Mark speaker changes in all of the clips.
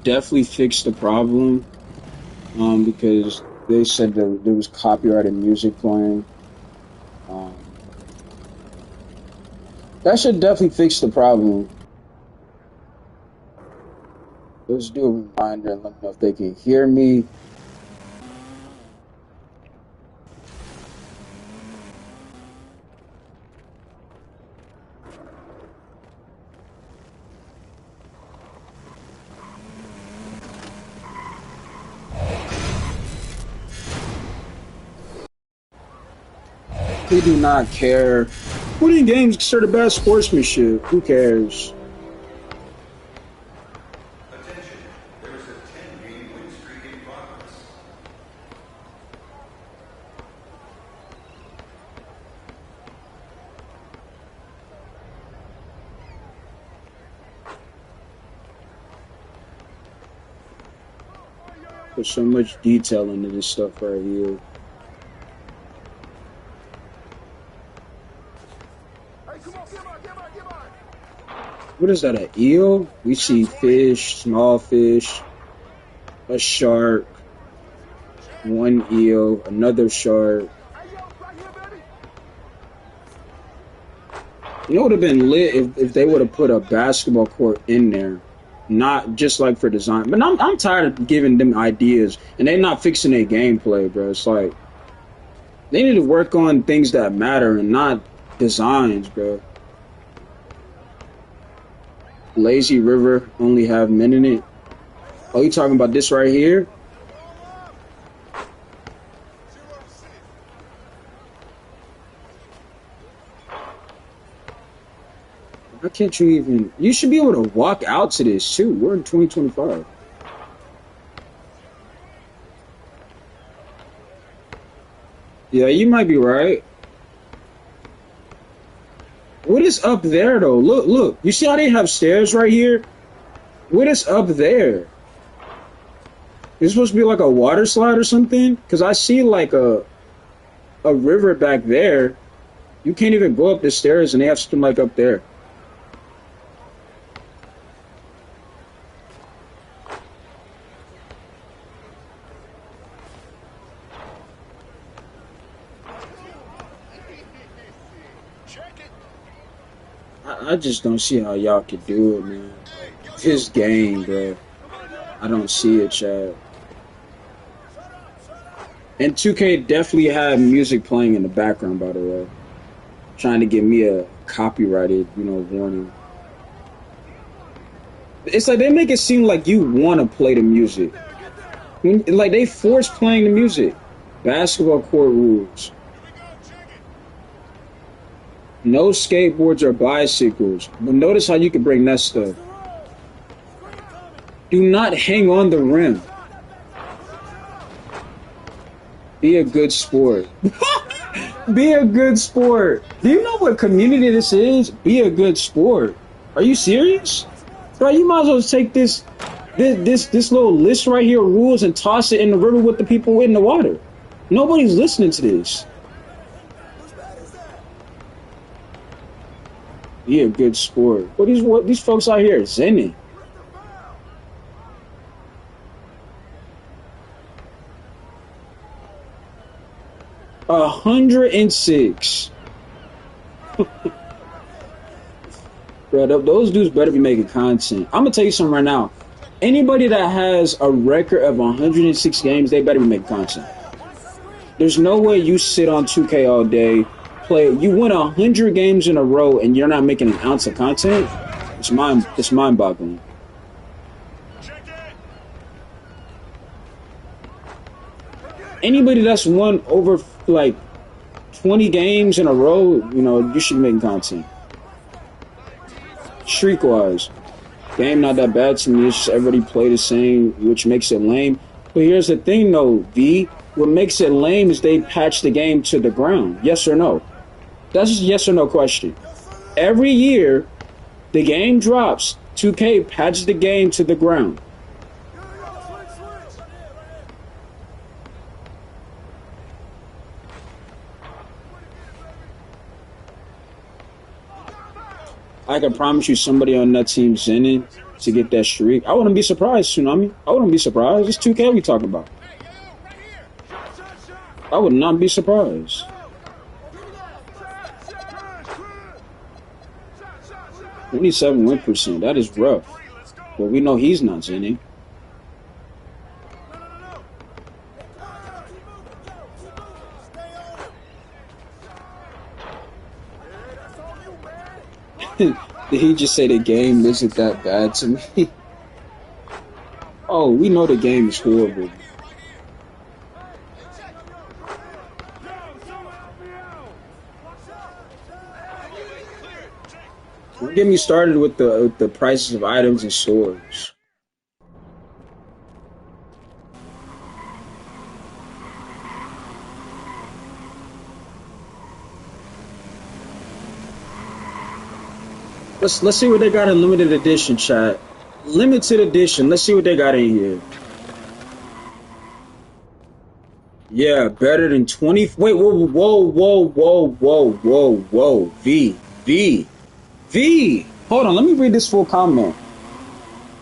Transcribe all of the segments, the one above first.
Speaker 1: should definitely fix the problem. Because they said that there was copyrighted music playing. Um, that should definitely fix the problem. Let's do a reminder and let me know if they can hear me. They do not care. Winning games considered bad sportsmanship. Who cares?
Speaker 2: Attention, there is a 10-game win streak in progress.
Speaker 1: There's so much detail into this stuff right here. What is that, an eel? We see fish, small fish, a shark, one eel, another shark. You know, it would have been lit if they would have put a basketball court in there. Not just like for design. But I'm tired of giving them ideas and they're not fixing their gameplay, bro. It's like, they need to work on things that matter and not designs, bro. Lazy River only have men in it. Oh, you talking about this right here? Why can't you even... You should be able to walk out to this, too. We're in 2025. Yeah, you might be right. What is up there, though? Look, look. You see how they have stairs right here? What is up there? It's supposed to be like a water slide or something? Because I see like a river back there. You can't even go up the stairs and they have something like up there. I just don't see how y'all could do it, man. This game, bro. I don't see it, Chad. And 2K definitely had music playing in the background, by the way. Trying to give me a copyrighted, warning. It's like they make it seem like you want to play the music. Like they force playing the music. Basketball court rules. No skateboards or bicycles. But notice how you can bring that stuff. Do not hang on the rim. Be a good sport. Be a good sport. Do you know what community this is? Be a good sport. Are you serious? Bro, you might as well take this little list right here of rules and toss it in the river with the people in the water. Nobody's listening to this. Be a good sport. What these folks out here zenning. A 106. Bro, those dudes better be making content. I'm gonna tell you something right now. Anybody that has a record of 106 games, they better be making content. There's no way you sit on 2K all day, you win 100 games in a row, and you're not making an ounce of content. It's mind-boggling. Anybody that's won over like 20 games in a row, you should be making content. Streak-wise, game not that bad to me. It's just everybody play the same, which makes it lame. But here's the thing, though, V. What makes it lame is they patch the game to the ground. Yes or no? That's just a yes or no question. Every year, the game drops. 2K patches the game to the ground. I can promise you somebody on that team's in it. to get that streak. I wouldn't be surprised, Tsunami. I wouldn't be surprised. It's 2K we talking about. I would not be surprised. 27 win percent. That is rough. But we know he's not Jenny. Did he just say the game isn't that bad to me? Oh, we know the game is horrible. Don't get me started with the prices of items in stores. Let's see what they got in limited edition, chat. Limited edition. Let's see what they got in here. Yeah, better than 20. Wait, whoa. V. Hold on, let me read this full comment.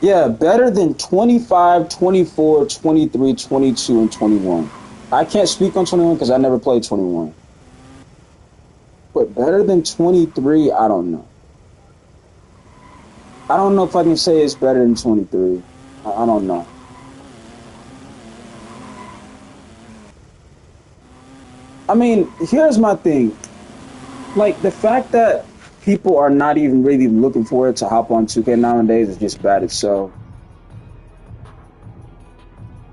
Speaker 1: Yeah, better than 25, 24, 23, 22, and 21. I can't speak on 21 because I never played 21. But better than 23, I don't know. I don't know if I can say it's better than 23. I don't know. I mean, here's my thing. Like, the fact that people are not even really looking forward to hop on 2K nowadays is just bad itself.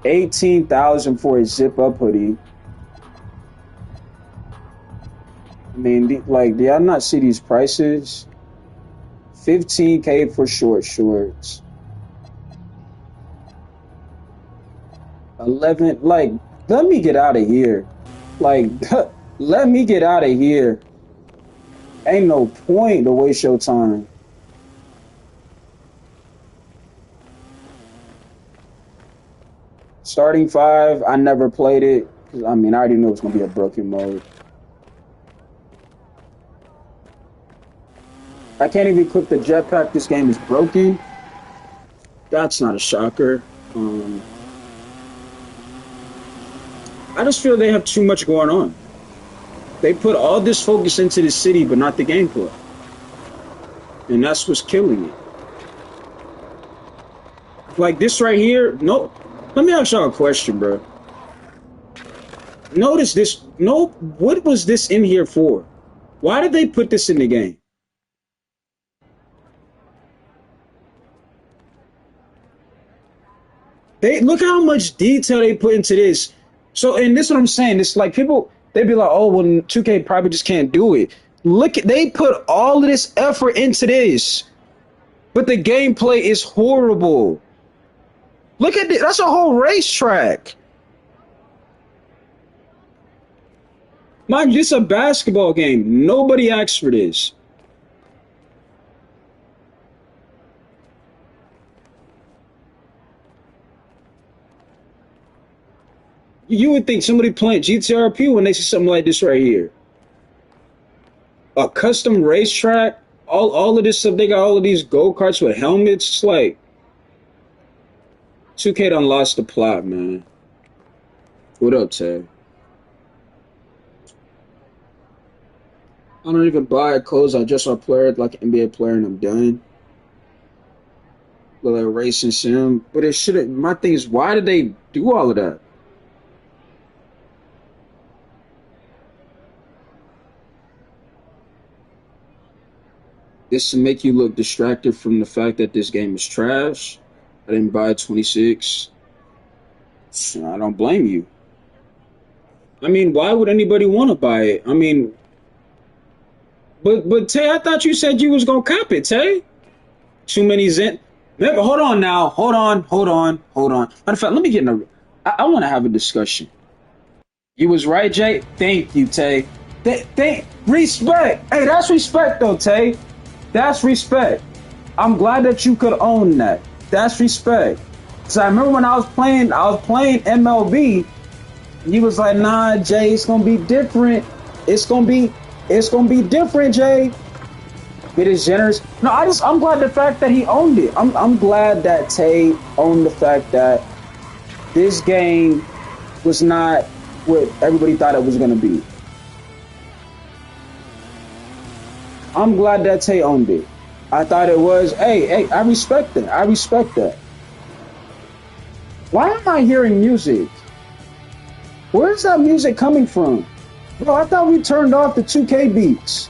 Speaker 1: 18,000 for a zip-up hoodie. I mean, do y'all not see these prices? 15K for short shorts. 11, like, let me get out of here. Like, let me get out of here. Ain't no point to waste your time. Starting 5, I never played it. I mean, I already knew it was going to be a broken mode. I can't even equip the jetpack. This game is broken. That's not a shocker. I just feel they have too much going on. They put all this focus into the city, but not the gameplay. And that's what's killing it. Like this right here. No, let me ask y'all a question, bro. Notice this. No, what was this in here for? Why did they put this in the game? They look how much detail they put into this. So, and this is what I'm saying. It's like people, they'd be like, oh, well, 2K probably just can't do it. Look, they put all of this effort into this, but the gameplay is horrible. Look at this. That's a whole racetrack. Mind you, it's a basketball game. Nobody asked for this. You would think somebody playing GTRP when they see something like this right here. A custom racetrack, all of this stuff. They got all of these go-karts with helmets. It's like 2K done lost the plot, man. What up, Ted? I don't even buy clothes. I just want to play like an NBA player and I'm done. Like a racing sim. But it shouldn't. My thing is, why did they do all of that? This to make you look distracted from the fact that this game is trash. I didn't buy 26. I don't blame you. I mean, why would anybody want to buy it? I mean, but Tay, I thought you said you was gonna cop it, Tay. Too many Zen. Remember, hold on now. Hold on. Matter of fact, let me get in a. I want to have a discussion. You was right, Jay. Thank you, Tay. Respect. Hey, that's respect, though, Tay. That's respect. I'm glad that you could own that. That's respect. So I remember when I was playing MLB. You was like, nah, Jay, it's gonna be different. It's gonna be different, Jay. It is generous. No, I'm glad the fact that he owned it. I'm glad that Tay owned the fact that this game was not what everybody thought it was gonna be. I'm glad that Tay owned it. I thought it was. Hey, I respect that. I respect that. Why am I hearing music? Where's that music coming from? Bro, I thought we turned off the 2K beats.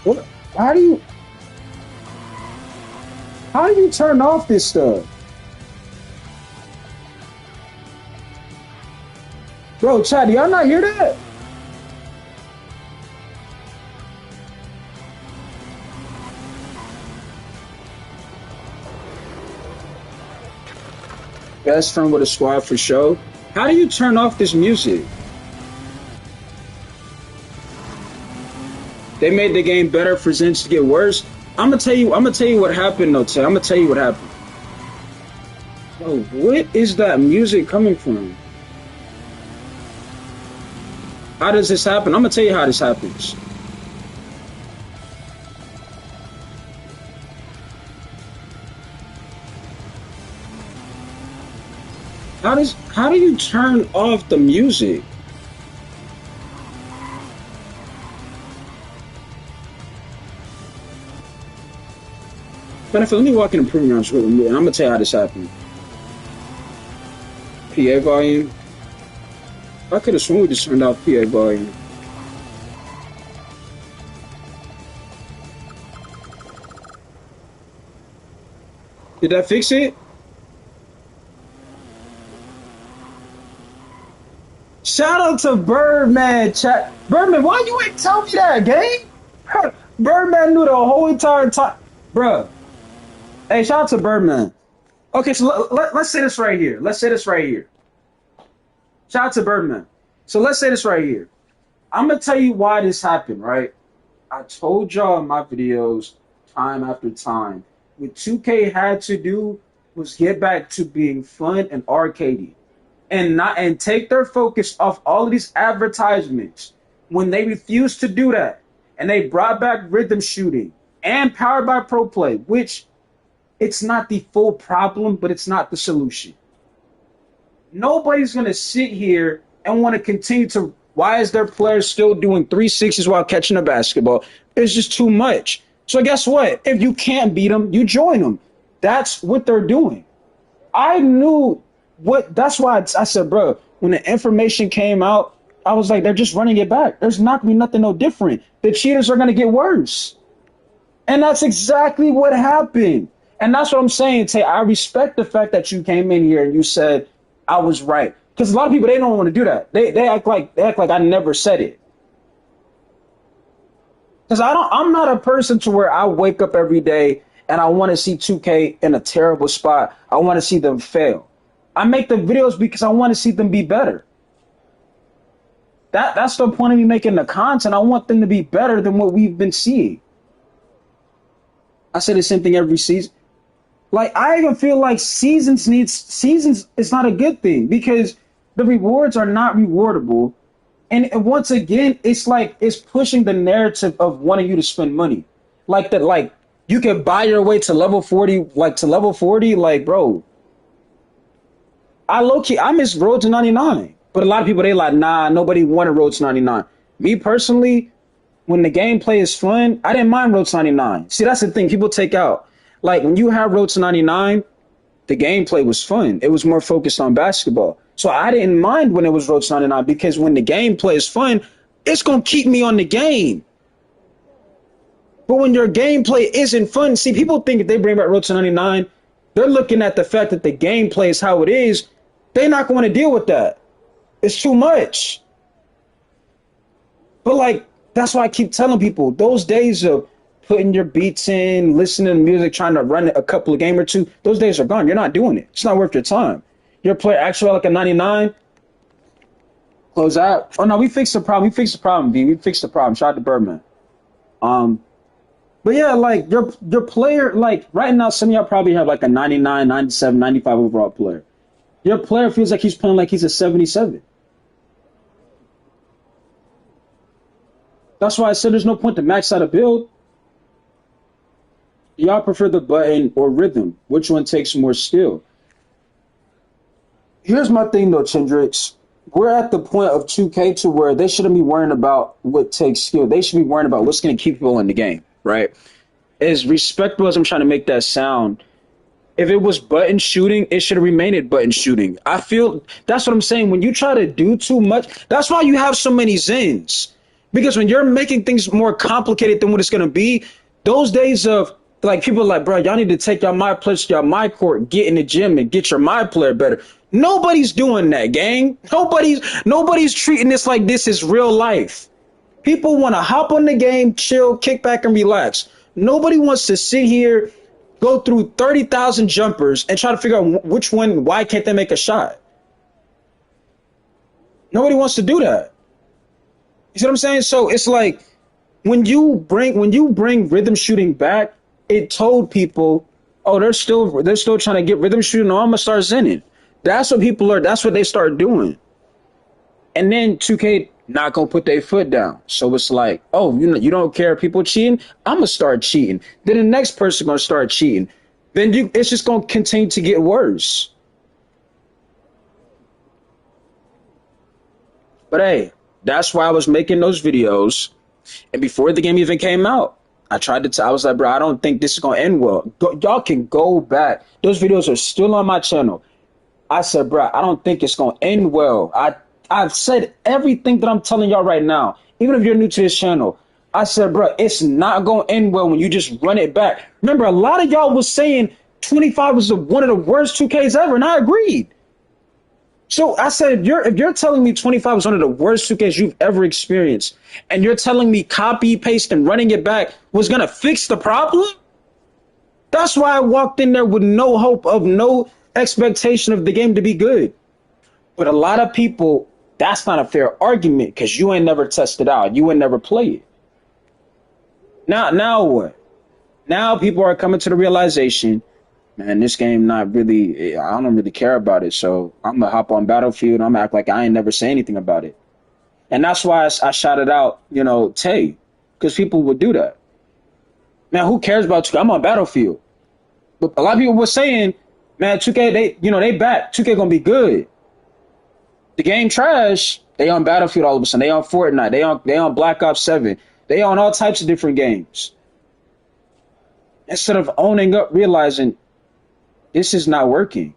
Speaker 1: What? How do you how do you turn off this stuff? Bro, Chad, do y'all not hear that? Best friend with a squad for show. How do you turn off this music? They made the game better for Zinch to get worse. I'm gonna tell you what happened though, Tay. I'm gonna tell you what happened. Bro, what is that music coming from? How does this happen? I'm gonna tell you how this happens. How do you turn off the music? But let me walk in the proving grounds and I'm gonna tell you how this happened. PA volume. I could have sworn we just turned off PA volume. Did that fix it? Shout out to Birdman, chat. Birdman, why you ain't tell me that, gang? Birdman knew the whole entire time. Bruh. Hey, shout out to Birdman. Okay, so let's say this right here. Let's say this right here. Shout out to Birdman. So let's say this right here. I'm going to tell you why this happened, right? I told y'all in my videos time after time, what 2K had to do was get back to being fun and arcadey and take their focus off all of these advertisements. When they refused to do that and they brought back rhythm shooting and powered by pro play, which it's not the full problem, but it's not the solution. Nobody's going to sit here and want to continue to. Why is their players still doing 360s while catching a basketball? It's just too much. So guess what? If you can't beat them, you join them. That's what they're doing. I knew what. That's why I said, bro, when the information came out, I was like, they're just running it back. There's not going to be nothing no different. The cheaters are going to get worse. And that's exactly what happened. And that's what I'm saying, Tay. I respect the fact that you came in here and you said I was right. Because a lot of people, they don't want to do that. They act like I never said it. Because I'm not a person to where I wake up every day and I want to see 2K in a terrible spot. I want to see them fail. I make the videos because I want to see them be better. That's the point of me making the content. I want them to be better than what we've been seeing. I say the same thing every season. Like, I even feel like seasons is not a good thing because the rewards are not rewardable. And once again, it's like it's pushing the narrative of wanting you to spend money. Like that, like you can buy your way to level 40, like, bro. I miss Road to 99. But a lot of people, they like, nah, nobody wanted Road to 99. Me personally, when the gameplay is fun, I didn't mind Road to 99. See, that's the thing people take out. Like, when you have Road to 99, the gameplay was fun. It was more focused on basketball. So I didn't mind when it was Road to 99 because when the gameplay is fun, it's going to keep me on the game. But when your gameplay isn't fun, see, people think if they bring back Road to 99, they're looking at the fact that the gameplay is how it is. They're not going to deal with that. It's too much. But, like, that's why I keep telling people, those days of putting your beats in, listening to music, trying to run a couple of game or two, those days are gone. You're not doing it. It's not worth your time. Your player actually like a 99. Close out. Oh, no, we fixed the problem. B. We fixed the problem. Shout out to Birdman. But yeah, like your player, like right now, some of y'all probably have like a 99, 97, 95 overall player. Your player feels like he's playing like he's a 77. That's why I said there's no point to max out a build. Y'all prefer the button or rhythm? Which one takes more skill? Here's my thing though, Chendrix. We're at the point of 2K to where they shouldn't be worrying about what takes skill. They should be worrying about what's going to keep people in the game, right? As respectful as I'm trying to make that sound, if it was button shooting, it should have remained at button shooting. I feel that's what I'm saying. When you try to do too much, that's why you have so many Zens. Because when you're making things more complicated than what it's gonna be, those days of like people are like, bro, y'all need to take y'all my players to y'all my court, get in the gym and get your my player better. Nobody's doing that, gang. Nobody's treating this like this is real life. People want to hop on the game, chill, kick back, and relax. Nobody wants to sit here, go through 30,000 jumpers, and try to figure out which one, why can't they make a shot? Nobody wants to do that. You see what I'm saying? So it's like when you bring rhythm shooting back, it told people, oh, they're still trying to get rhythm shooting. Oh, I'm gonna start zenning. That's what people are. That's what they start doing. And then 2K not gonna put their foot down. So it's like, oh, you don't care if people cheating? I'm gonna start cheating. Then the next person gonna start cheating. Then it's just gonna continue to get worse. But hey, that's why I was making those videos. And before the game even came out, I tried to I was like, bro, I don't think this is gonna end well. Y'all can go back. Those videos are still on my channel. I said, bro, I don't think it's gonna end well. I've said everything that I'm telling y'all right now. Even if you're new to this channel, I said, bro, it's not gonna end well when you just run it back. Remember, a lot of y'all was saying 25 was one of the worst 2Ks ever, and I agreed. So I said, if you're telling me 25 was one of the worst 2Ks you've ever experienced, and you're telling me copy, paste, and running it back was gonna fix the problem, that's why I walked in there with no hope of no expectation of the game to be good. But a lot of people, that's not a fair argument because you ain't never tested out. You ain't never played it. Now what? Now people are coming to the realization, man, this game not really, I don't really care about it. So I'm going to hop on Battlefield. I'm going to act like I ain't never say anything about it. And that's why I shouted out, Tay, because people would do that. Man, who cares about 2K? I'm on Battlefield. But a lot of people were saying, man, 2K, they back. 2K going to be good. The game trash. They on Battlefield all of a sudden. They on Fortnite. They on Black Ops 7. They on all types of different games. Instead of owning up, realizing this is not working.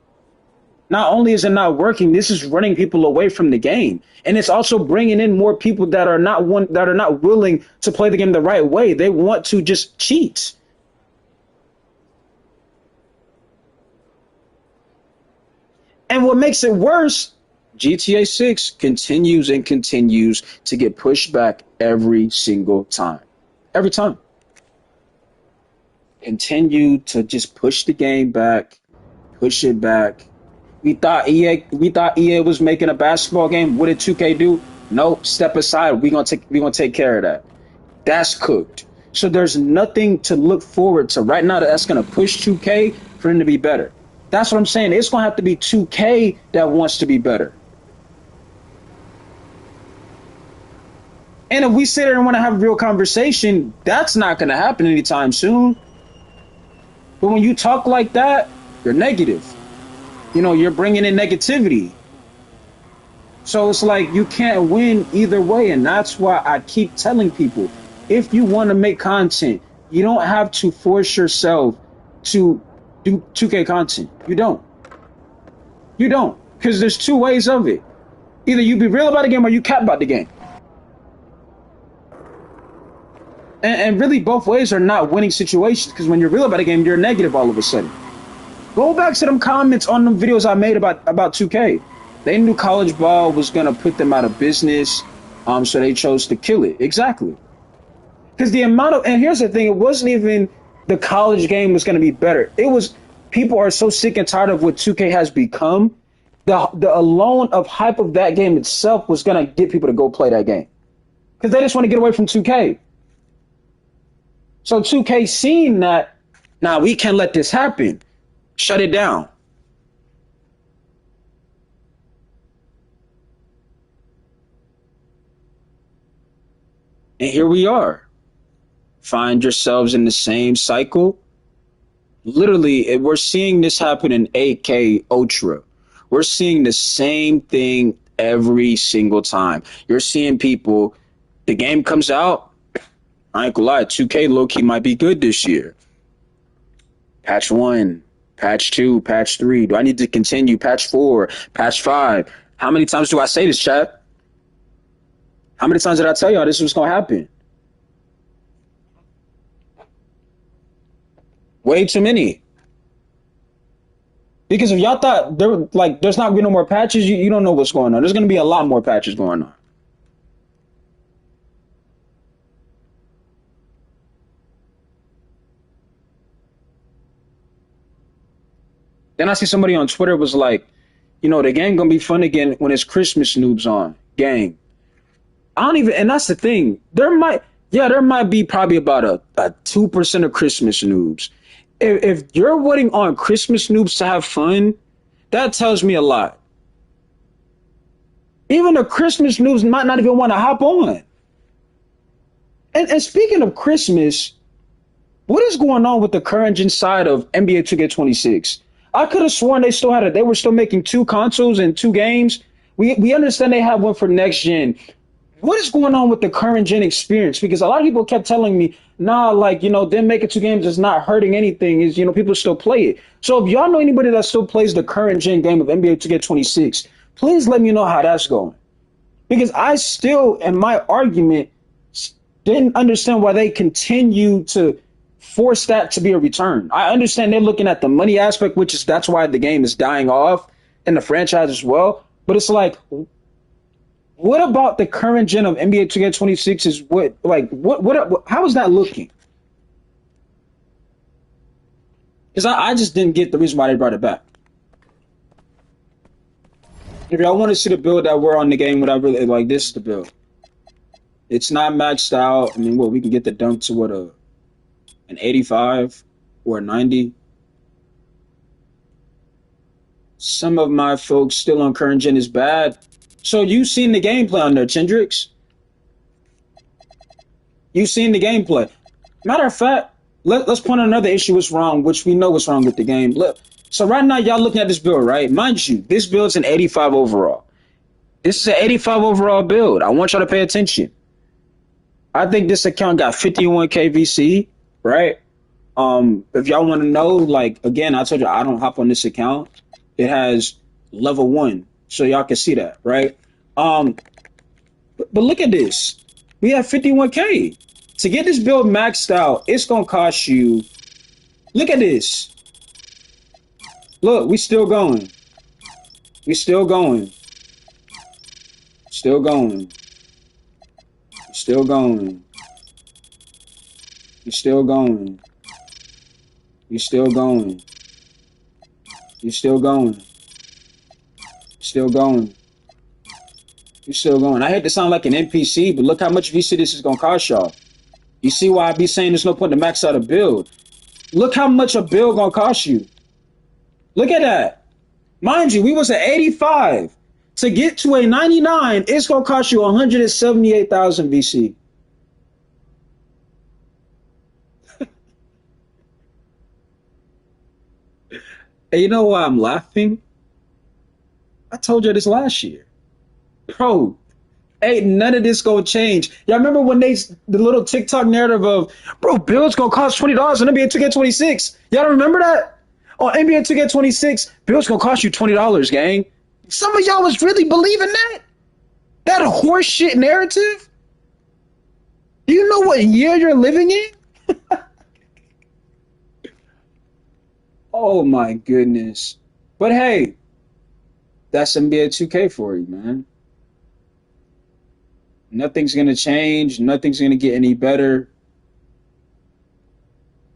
Speaker 1: Not only is it not working, this is running people away from the game, and it's also bringing in more people that are not willing to play the game the right way. They want to just cheat. And what makes it worse, GTA 6 continues and continues to get pushed back every single time. Every time. Continue to just push the game back, push it back. We thought EA was making a basketball game. What did 2K do? Nope, step aside. We gonna take care of that. That's cooked. So there's nothing to look forward to right now that's gonna push 2K for them to be better. That's what I'm saying. It's gonna have to be 2K that wants to be better. And if we sit there and want to have a real conversation, that's not gonna happen anytime soon. But when you talk like that, you're negative. You're bringing in negativity. So it's like you can't win either way. And that's why I keep telling people, if you want to make content, you don't have to force yourself to do 2K content. You don't. You don't. Because there's two ways of it. Either you be real about the game or you cap about the game. And really both ways are not winning situations, because when you're real about a game, you're negative all of a sudden. Go back to them comments on them videos I made about 2K. They knew college ball was going to put them out of business, so they chose to kill it. Exactly. Because the amount of, and here's the thing, it wasn't even the college game was going to be better. It was, people are so sick and tired of what 2K has become. The alone of hype of that game itself was going to get people to go play that game. Because they just want to get away from 2K. So 2K seen that, now we can't let this happen. Shut it down. And here we are. Find yourselves in the same cycle. Literally, we're seeing this happen in 8K Ultra. We're seeing the same thing every single time. You're seeing people, the game comes out, I ain't gonna lie, 2K low-key might be good this year. Patch 1, patch 2, patch 3. Do I need to continue? Patch 4, patch 5. How many times do I say this, chat? How many times did I tell y'all this was gonna happen? Way too many. Because if y'all thought there's not gonna be no more patches, you don't know what's going on. There's gonna be a lot more patches going on. Then I see somebody on Twitter was like, the game gonna be fun again when it's Christmas noobs on. Gang. I don't even, and that's the thing. There might be probably about a 2% of Christmas noobs. If you're waiting on Christmas noobs to have fun, that tells me a lot. Even the Christmas noobs might not even want to hop on. And speaking of Christmas, what is going on with the current gen side of NBA 2K26? I could have sworn they were still making two consoles and two games. We understand they have one for next gen. What is going on with the current gen experience? Because a lot of people kept telling me, nah, them making two games is not hurting anything. Is people still play it. So if y'all know anybody that still plays the current gen game of NBA 2K26, please let me know how that's going. Because I still, in my argument, didn't understand why they continue to force that to be a return. I understand they're looking at the money aspect, that's why the game is dying off and the franchise as well. But it's like, what about the current gen of NBA 2K26 is how is that looking? Because I just didn't get the reason why they brought it back. If y'all want to see the build that we're on the game, whatever, like this is the build. It's not maxed out. I mean, we can get the dunk to an 85 or a 90. Some of my folks still on current gen is bad. So you've seen the gameplay on there, Chendrix. You've seen the gameplay. Matter of fact, let's point out another issue what's wrong, which we know what's wrong with the game. Look, so right now y'all looking at this build, right? Mind you, this build's an 85 overall. This is an 85 overall build. I want y'all to pay attention. I think this account got 51K VC, right? If y'all want to know, again, I told you I don't hop on this account. It has level 1. So y'all can see that, right? But look at this. We have 51K. To get this build maxed out, it's going to cost you... Look at this. Look, we still going. We still going. Still going. Still going. We still going. We still going. You still going. Still going. You still going. I hate to sound like an NPC, but look how much VC this is going to cost y'all. You see why I be saying there's no point to max out a build. Look how much a build going to cost you. Look at that. Mind you, we was at 85. To get to a 99, it's going to cost you 178,000 VC. And you know why I'm laughing? I told you this last year. Bro, ain't none of this gonna change. Y'all remember when the little TikTok narrative of, bro, build's gonna cost $20 on NBA 2K26? Y'all don't remember that? On NBA 2K26, build's gonna cost you $20, gang. Some of y'all was really believing that? That horseshit narrative? Do you know what year you're living in? Oh my goodness. But hey, that's NBA 2K for you, man. Nothing's gonna change. Nothing's gonna get any better.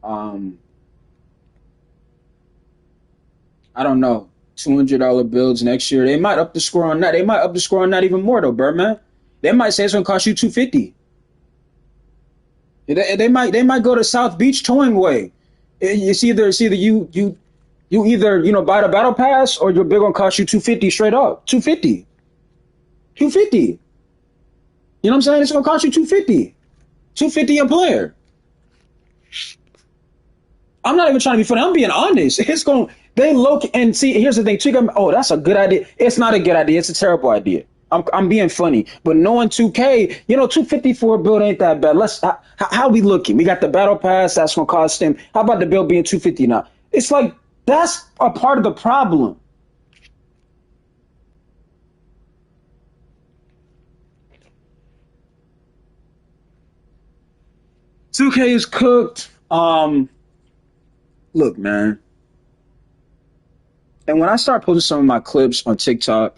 Speaker 1: I don't know. $200 builds next year. They might up the score on that. They might up the score on that even more though, Birdman. They might say it's gonna cost you $250. They might go to South Beach towing way. It's either you either buy the battle pass or your bill gonna cost you $250 straight up. $250. $250. You know what I'm saying? It's gonna cost you $250. 250 a player. I'm not even trying to be funny. I'm being honest. It's going. They look and see. Here's the thing. Oh, that's a good idea. It's not a good idea. It's a terrible idea. I'm being funny, but knowing 2K, 254 build ain't that bad. How we looking? We got the battle pass that's gonna cost him. How about the build being 250 now? It's like that's a part of the problem. Two K is cooked. Look, man. And when I start posting some of my clips on TikTok,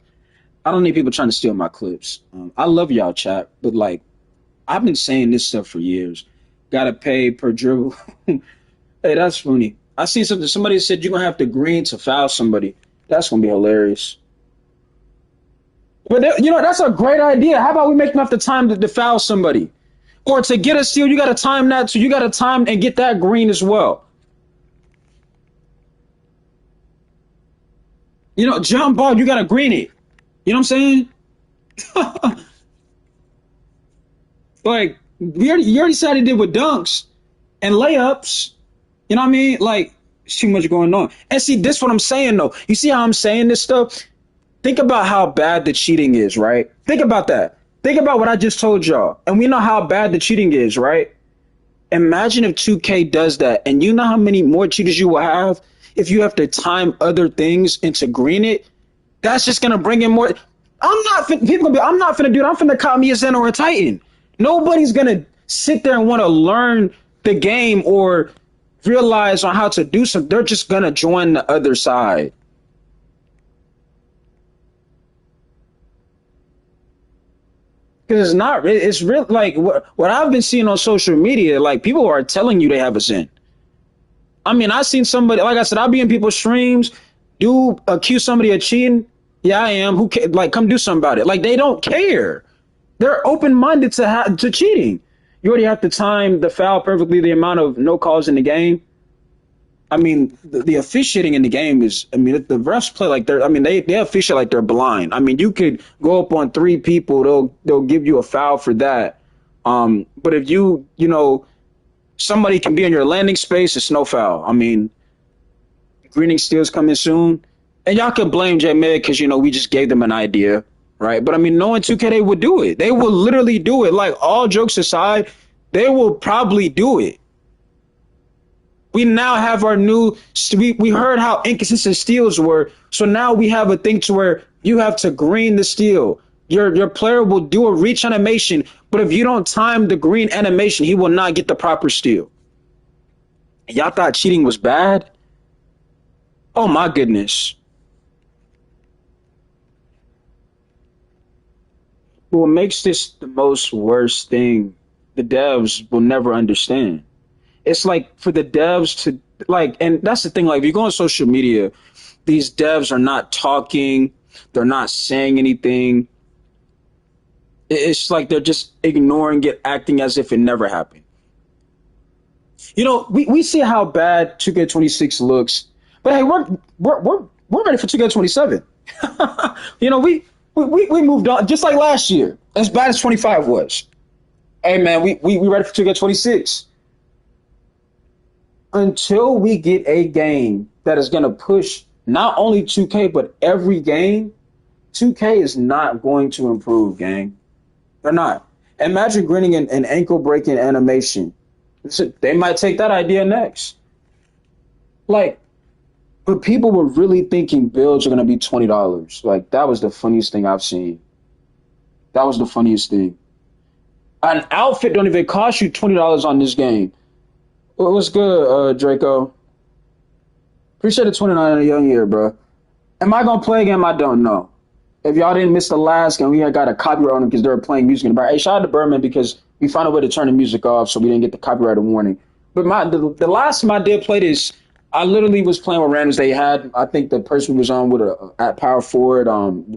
Speaker 1: I don't need people trying to steal my clips. I love y'all, chat, but like I've been saying this stuff for years. Gotta pay per dribble. Hey, that's funny. I see something. Somebody said you're gonna have to green to foul somebody. That's gonna be hilarious. But that's a great idea. How about we make enough the time to foul somebody, or to get a steal? You gotta time that. So you gotta time and get that green as well. Jump ball. You gotta green it. You know what I'm saying? Like you already said it did with dunks and layups. You know what I mean? Like it's too much going on. And see, this what I'm saying though. You see how I'm saying this stuff? Think about how bad the cheating is, right? Think about that. Think about what I just told y'all. And we know how bad the cheating is, right? Imagine if 2K does that, and you know how many more cheaters you will have if you have to time other things into green it. That's just gonna bring in more. People gonna be. I'm not finna do it. I'm finna call me a Zen or a Titan. Nobody's gonna sit there and want to learn the game or realize on how to do something. They're just gonna join the other side. Because it's not. It's real. Like what I've been seeing on social media. Like people are telling you they have a Zen. I mean, I seen somebody. Like I said, I'll be in people's streams. Do accuse somebody of cheating? Yeah, I am. Who like come do something about it? Like they don't care. They're open minded to cheating. You already have to time the foul perfectly. The amount of no calls in the game. I mean, the officiating in the game is. I mean, the refs play like they're. I mean, they officiate like they're blind. I mean, you could go up on three people. They'll give you a foul for that. But if somebody can be in your landing space, it's no foul. I mean, greening steals coming soon. And y'all can blame J Med because, we just gave them an idea, right? But I mean, knowing 2K, they would do it. They will literally do it. Like, all jokes aside, they will probably do it. We now have our new, we heard how inconsistent steals were. So now we have a thing to where you have to green the steal. Your player will do a reach animation, but if you don't time the green animation, he will not get the proper steal. Y'all thought cheating was bad? Oh my goodness. What makes this the most worst thing, the devs will never understand. It's like for the devs to and that's the thing, like if you go on social media, these devs are not talking, they're not saying anything. It's like they're just ignoring it, acting as if it never happened. We see how bad 2K26 looks, but hey, we're ready for 2K27. We moved on just like last year. As bad as 25 was. Hey man, we ready for 2K26. Until we get a game that is gonna push not only 2K but every game, 2K is not going to improve, gang. They're not. Imagine grinning an ankle breaking animation. They might take that idea next. Like, but people were really thinking builds are gonna be $20. Like that was the funniest thing I've seen. That was the funniest thing. An outfit don't even cost you $20 on this game. What's good, Draco? Appreciate the 29 in a young year, bro. Am I gonna play a game? I don't know. If y'all didn't miss the last game, we had got a copyright on them because they were playing music in the background. Hey, shout out to Berman because we found a way to turn the music off so we didn't get the copyright warning. But the last time I did play this, I literally was playing with randoms. They had, I think the person was on with at power forward.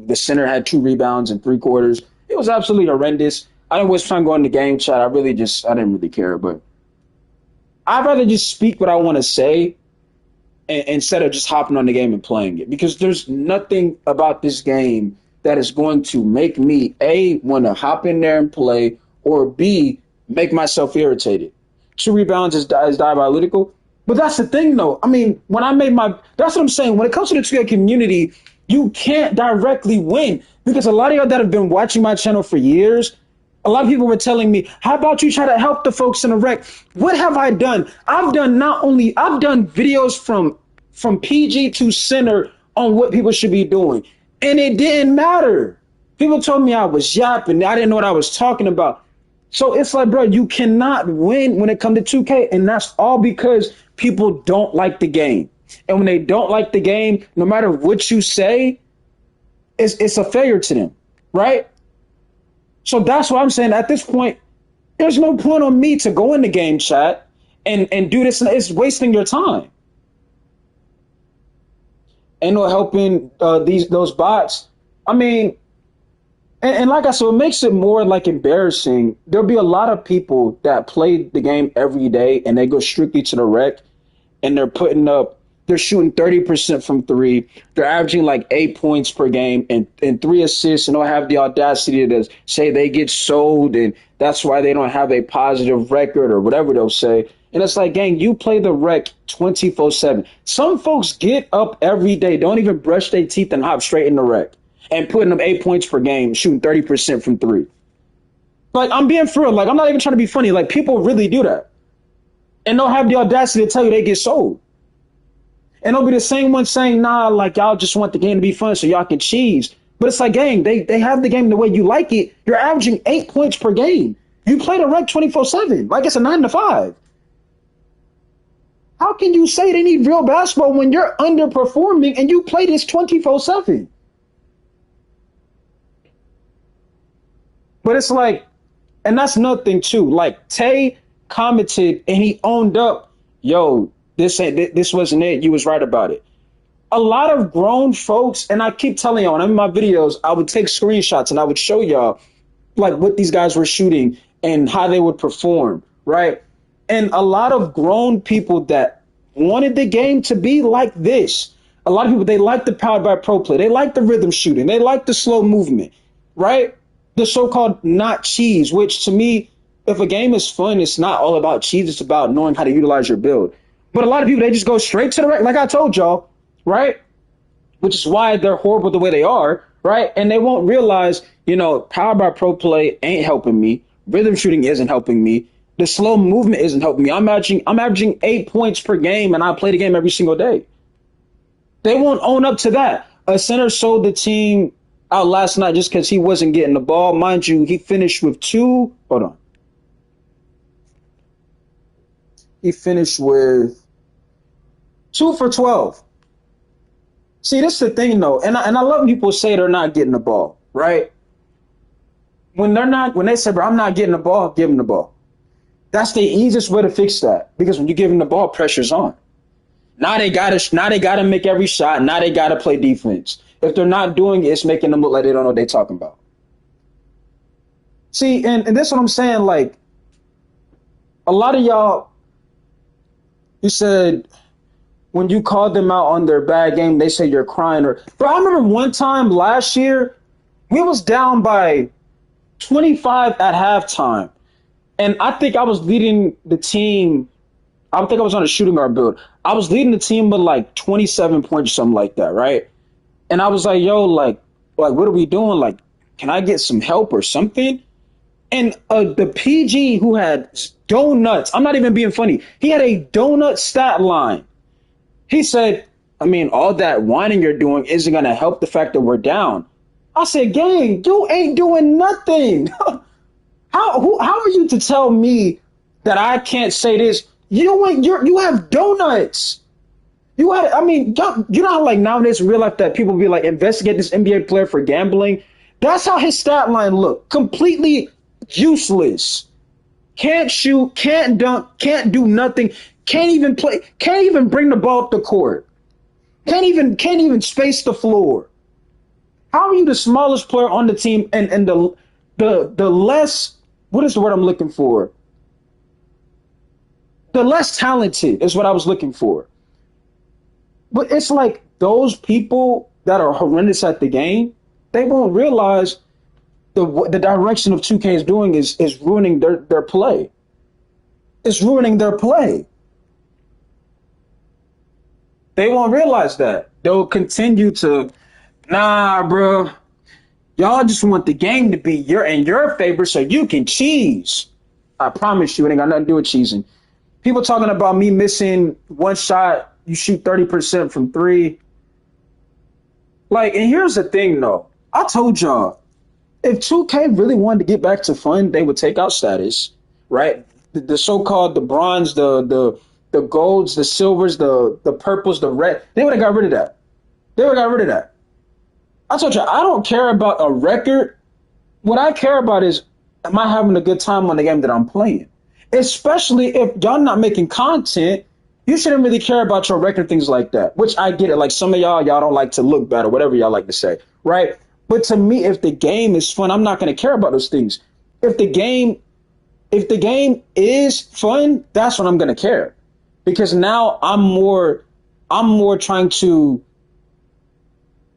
Speaker 1: The center had 2 rebounds and 3 quarters. It was absolutely horrendous. I didn't waste time going to game chat. I didn't really care. But I'd rather just speak what I want to say instead of just hopping on the game and playing it, because there's nothing about this game that is going to make me A, want to hop in there and play, or B, make myself irritated. 2 rebounds is diabolical. But that's the thing, though. I mean, when I made my, that's what I'm saying. When it comes to the 2K community, you can't directly win because a lot of y'all that have been watching my channel for years, a lot of people were telling me, how about you try to help the folks in the rec? What have I done? I've done videos from PG to center on what people should be doing. And it didn't matter. People told me I was yapping. I didn't know what I was talking about. So it's like, bro, you cannot win when it comes to 2K. And that's all because people don't like the game. And when they don't like the game, no matter what you say, it's a failure to them, right? So that's what I'm saying. At this point, there's no point on me to go in the game chat and do this. It's wasting your time. Ain't no helping those bots. I mean, and like I said, it makes it more like embarrassing. There'll be a lot of people that play the game every day and they go strictly to the rec and they're shooting 30% from three. They're averaging like 8 points per game and 3 assists, and they'll have the audacity to say they get sold and that's why they don't have a positive record or whatever they'll say. And it's like, gang, you play the rec 24/7. Some folks get up every day, don't even brush their teeth and hop straight in the rec and putting them 8 points per game, shooting 30% from three. Like, I'm being for real. Like, I'm not even trying to be funny. Like, people really do that. And they'll have the audacity to tell you they get sold. And they'll be the same one saying, nah, like, y'all just want the game to be fun so y'all can cheese. But it's like, gang, they have the game the way you like it. You're averaging 8 points per game. You play the rec 24/7. Like, it's a 9 to 5. How can you say they need real basketball when you're underperforming and you play this 24/7? But it's like, and that's nothing too. Like, Tay commented and he owned up, yo, this wasn't it. You was right about it. A lot of grown folks, and I keep telling y'all, when I'm in my videos, I would take screenshots and I would show y'all like what these guys were shooting and how they would perform, right? And a lot of grown people that wanted the game to be like this. A lot of people, they like the powered by pro play. They like the rhythm shooting. They like the slow movement, right? The so-called not cheese, which to me, if a game is fun, it's not all about cheese. It's about knowing how to utilize your build. But a lot of people, they just go straight to the right, like I told y'all, right? Which is why they're horrible the way they are, right? And they won't realize, powered by pro play ain't helping me. Rhythm shooting isn't helping me. The slow movement isn't helping me. I'm averaging 8 points per game, and I play the game every single day. They won't own up to that. A center sold the team out last night just because he wasn't getting the ball. Mind you, he finished with two. Hold on. He finished with 2 for 12. See, this is the thing, though, and I love when people say they're not getting the ball, right? When they say, bro, I'm not getting the ball, give them the ball. That's the easiest way to fix that, because when you give them the ball, pressure's on. Now they gotta make every shot. Now they gotta play defense. If they're not doing it, it's making them look like they don't know what they're talking about. See, and that's what I'm saying. Like, a lot of y'all, you said when you called them out on their bad game, they say you're crying. But I remember one time last year, we was down by 25 at halftime. And I think I was leading the team. I think I was on a shooting guard build. I was leading the team with like 27 points or something like that, right? And I was like, yo, like what are we doing? Like, can I get some help or something? And the PG who had donuts, I'm not even being funny, he had a donut stat line. He said, I mean, all that whining you're doing isn't going to help the fact that we're down. I said, gang, you ain't doing nothing. How are you to tell me that I can't say this? You have donuts. You know how like nowadays in real life that people be like, investigate this NBA player for gambling? That's how his stat line looked. Completely useless. Can't shoot, can't dunk, can't do nothing, can't even play, can't even bring the ball up the court. Can't even space the floor. How are you the smallest player on the team and the less, what is the word I'm looking for? The less talented is what I was looking for. But it's like those people that are horrendous at the game, they won't realize the direction of 2K is doing is ruining their play. It's ruining their play. They won't realize that. They'll continue to, nah, bro. Y'all just want the game to be in your favor so you can cheese. I promise you, it ain't got nothing to do with cheesing. People talking about me missing one shot, you shoot 30% from three. Like, and here's the thing though. I told y'all, if 2K really wanted to get back to fun, they would take out status, right? The so-called the bronze, the golds, the silvers, the purples, the red. They would have got rid of that. They would have got rid of that. I told you, I don't care about a record. What I care about is, am I having a good time on the game that I'm playing? Especially if y'all not making content, you shouldn't really care about your record, things like that. Which I get it. Like some of y'all don't like to look bad or whatever y'all like to say, right? But to me, if the game is fun, I'm not going to care about those things. If the game is fun, that's when I'm going to care, because now I'm more trying to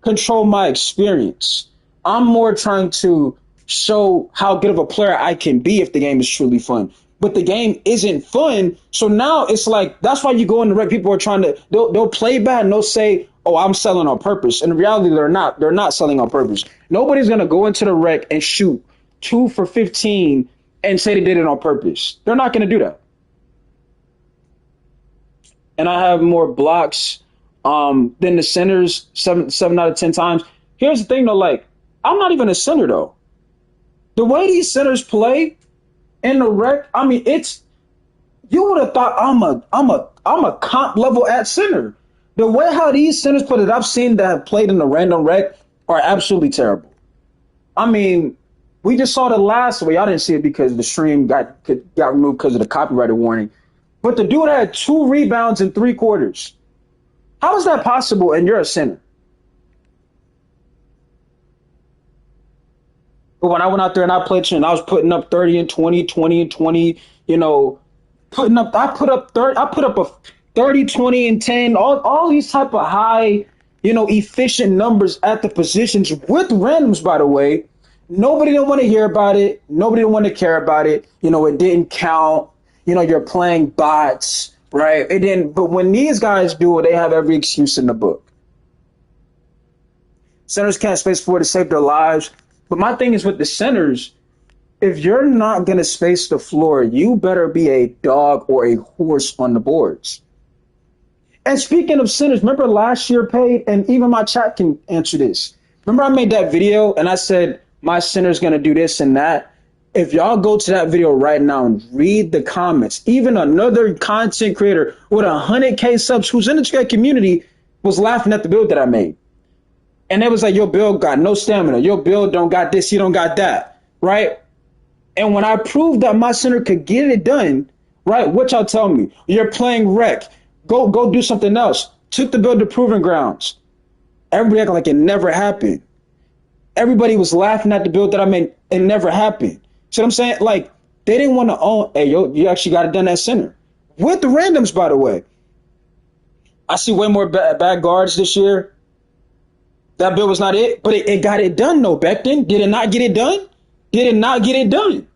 Speaker 1: control my experience. I'm more trying to show how good of a player I can be if the game is truly fun. But the game isn't fun, so now it's like, that's why you go in the rec. People are trying to, they'll play bad and they'll say, "Oh, I'm selling on purpose." And in reality, they're not. They're not selling on purpose. Nobody's gonna go into the rec and shoot 2 for 15 and say they did it on purpose. They're not gonna do that. And I have more blocks than the centers, seven out of 10 times. Here's the thing though, like, I'm not even a center though. The way these centers play in the rec, I mean, you would have thought I'm a comp level at center. The way how these centers play that I've seen that have played in the random rec are absolutely terrible. I mean, we just saw the last one. Y'all didn't see it because the stream got removed because of the copyrighted warning. But the dude had 2 rebounds in 3 quarters. How is that possible and you're a center? But when I went out there and I played and I was putting up 30 and 20, 20 and 20, you know, I put up a 30, 20 and 10, all these type of high, efficient numbers at the positions with randoms, by the way. Nobody didn't want to hear about it. Nobody didn't want to care about it. It didn't count. You're playing bots, right? It didn't. But when these guys do it, they have every excuse in the book. Centers can't space forward to save their lives. But my thing is with the centers, if you're not going to space the floor, you better be a dog or a horse on the boards. And speaking of centers, remember last year, Paid, and even my chat can answer this. Remember I made that video and I said, my center's going to do this and that. If y'all go to that video right now and read the comments, even another content creator with 100K subs who's in the community was laughing at the build that I made. And it was like, your build got no stamina. Your build don't got this, you don't got that, right? And when I proved that my center could get it done, right, what y'all tell me? You're playing rec. Go do something else. Took the build to proving grounds. Everybody acted like it never happened. Everybody was laughing at the build that I made. It never happened. See what I'm saying? Like, they didn't want to own, hey, you actually got it done at center. With the randoms, by the way. I see way more bad guards this year. That build was not it, but it got it done, though, Becton. Did it not get it done? Did it not get it done?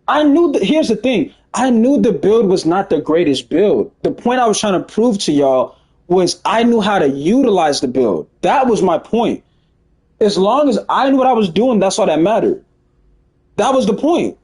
Speaker 1: I knew that. Here's the thing. I knew the build was not the greatest build. The point I was trying to prove to y'all was I knew how to utilize the build. That was my point. As long as I knew what I was doing, that's all that mattered. That was the point.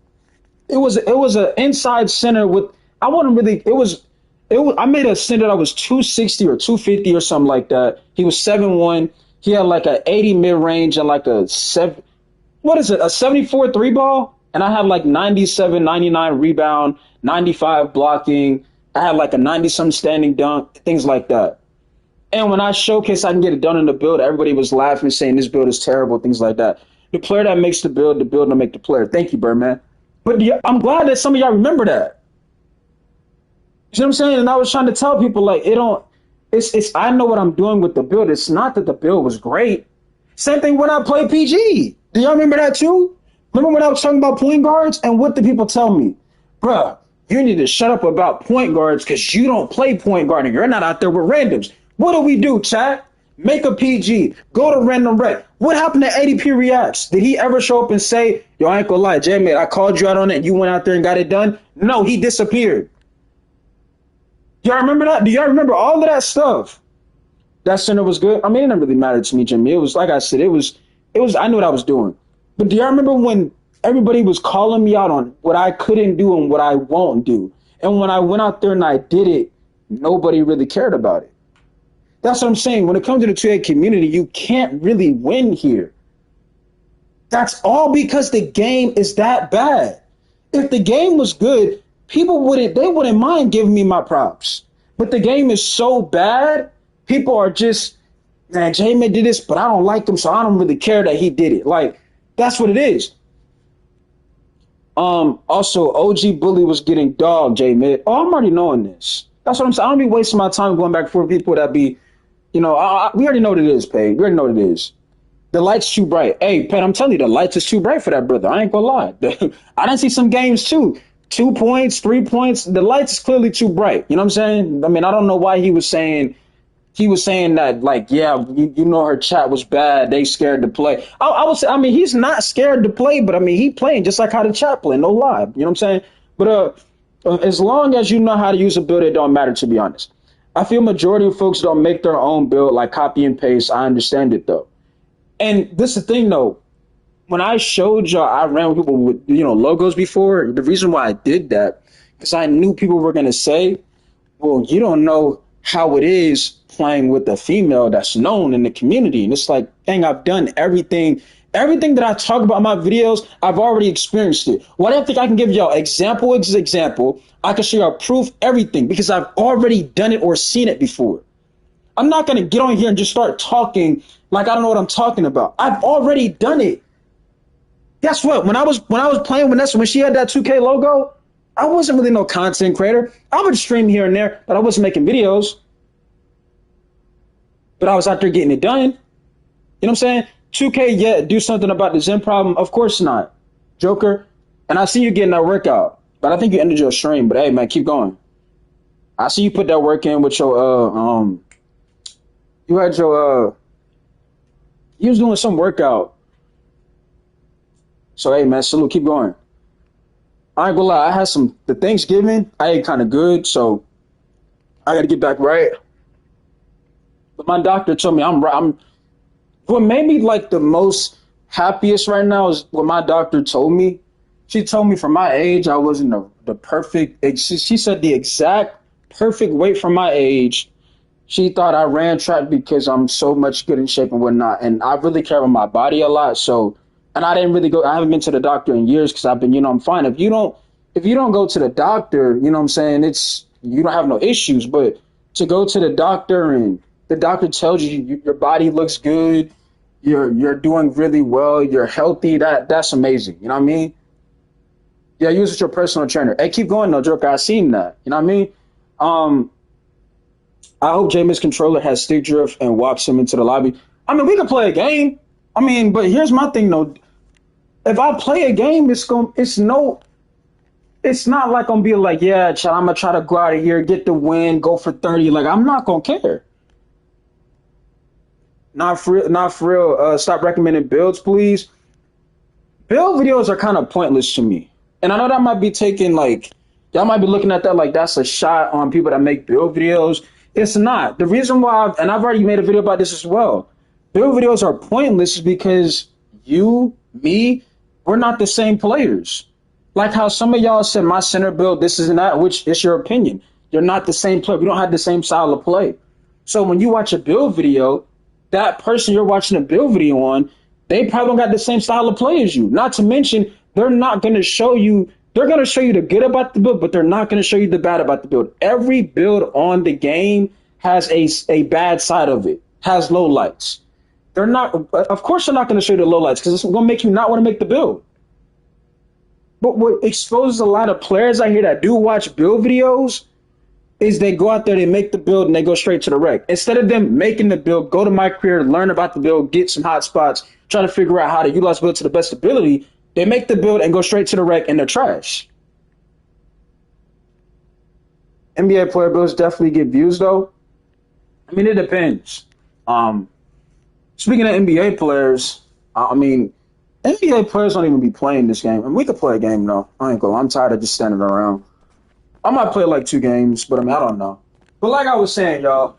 Speaker 1: It was an inside center with, I made a center that was 260 or 250 or something like that. He was 7'1". He had like a 80 mid range and like a 74 3 ball. And I had like 97, 99 rebound, 95 blocking. I had like a 90-something standing dunk, things like that. And when I showcased I can get it done in the build, everybody was laughing, saying this build is terrible, things like that. The player that makes the build don't make the player. Thank you, Birdman. But I'm glad that some of y'all remember that. You see what I'm saying? And I was trying to tell people, like, I know what I'm doing with the build. It's not that the build was great. Same thing when I played PG. Do y'all remember that too? Remember when I was talking about point guards? And what did people tell me? Bruh, you need to shut up about point guards because you don't play point guard and you're not out there with randoms. What do we do, chat? Make a PG. Go to Random Rec. What happened to ADP Reacts? Did he ever show up and say, yo, I ain't gonna lie, J-Mate, I called you out on it. You went out there and got it done? No, he disappeared. Y'all remember that? Do y'all remember all of that stuff? That center was good. I mean, it didn't really matter to me, Jimmy. It was, like I said, I knew what I was doing. But do y'all remember when everybody was calling me out on what I couldn't do and what I won't do? And when I went out there and I did it, nobody really cared about it. That's what I'm saying. When it comes to the 2A community, you can't really win here. That's all because the game is that bad. If the game was good, they wouldn't mind giving me my props. But the game is so bad, people are just, man, J-Man did this, but I don't like him, so I don't really care that he did it. Like, that's what it is. Also, OG Bully was getting dogged, J-Man. Oh, I'm already knowing this. That's what I'm saying. I don't be wasting my time going back for people that be, we already know what it is, Pay. We already know what it is. The light's too bright. Hey, Pat, I'm telling you, the lights is too bright for that brother. I ain't gonna lie. I done see some games too. 2 points, 3 points. The lights is clearly too bright. You know what I'm saying? I mean, I don't know why he was saying that, like, yeah, you know, her chat was bad. They scared to play. I would say, I mean, he's not scared to play, but I mean, he playing just like how the chat playing. No lie. You know what I'm saying? But as long as you know how to use a build, it don't matter, to be honest. I feel majority of folks don't make their own build, like copy and paste. I understand it, though. And this is the thing, though. When I showed y'all I ran with people with, logos before, the reason why I did that, because I knew people were going to say, well, you don't know how it is playing with a female that's known in the community. And it's like, dang, I've done everything. Everything that I talk about in my videos, I've already experienced it. Why do you think I can give y'all example? I can show y'all proof, everything, because I've already done it or seen it before. I'm not going to get on here and just start talking like I don't know what I'm talking about. I've already done it. Guess what? When I was playing Vanessa, when she had that 2K logo, I wasn't really no content creator. I would stream here and there, but I wasn't making videos. But I was out there getting it done. You know what I'm saying? 2K, yeah, do something about the Zen problem? Of course not, Joker. And I see you getting that workout, but I think you ended your stream. But hey, man, keep going. I see you put that work in with your you had your you was doing some workout. So hey, man, salute, keep going. I ain't gonna lie, I had the Thanksgiving, I ate kind of good, so I got to get back right. But my doctor told me I'm what made me like the most happiest right now is what my doctor told me. She told me for my age, I wasn't the perfect, she said the exact perfect weight for my age. She thought I ran track because I'm so much good in shape and whatnot. And I really care about my body a lot. So, and I didn't really I haven't been to the doctor in years because I've been, I'm fine. If you don't go to the doctor, you know what I'm saying? You don't have no issues, but to go to the doctor and the doctor tells you your body looks good, you're doing really well, you're healthy, that's amazing. You know what I mean? Yeah, use it with your personal trainer. Hey, keep going though, Joker. I seen that. You know what I mean? I hope Jameis controller has stick drift and walks him into the lobby. I mean, we can play a game. I mean, but here's my thing though. If I play a game, it's not like I'm be like, yeah, child, I'm gonna try to go out of here, get the win, go for 30. Like, I'm not gonna care. Not for real. Stop recommending builds, please. Build videos are kind of pointless to me. And I know that might be taking like, y'all might be looking at that like that's a shot on people that make build videos. It's not. The reason why, and I've already made a video about this as well, build videos are pointless is because you, me, we're not the same players. Like how some of y'all said my center build, this is not, which is your opinion. You're not the same player. We don't have the same style of play. So when you watch a build video, that person you're watching a build video on, they probably don't got the same style of play as you. Not to mention, they're not going to show you, they're going to show you the good about the build, but they're not going to show you the bad about the build. Every build on the game has a bad side of it, has low lights. They're not, of course they're not going to show you the low lights because it's going to make you not want to make the build. But what exposes a lot of players out here that do watch build videos is they go out there, they make the build, and they go straight to the wreck. Instead of them making the build, go to my career, learn about the build, get some hot spots, try to figure out how to utilize the build to the best ability, they make the build and go straight to the wreck, and they're trash. NBA player builds definitely get views, though. I mean, it depends. Speaking of NBA players, I mean, NBA players don't even be playing this game. And we could play a game though. I ain't gonna. I'm tired of just standing around. I might play like 2 games, but I mean, I don't know. But like I was saying, y'all,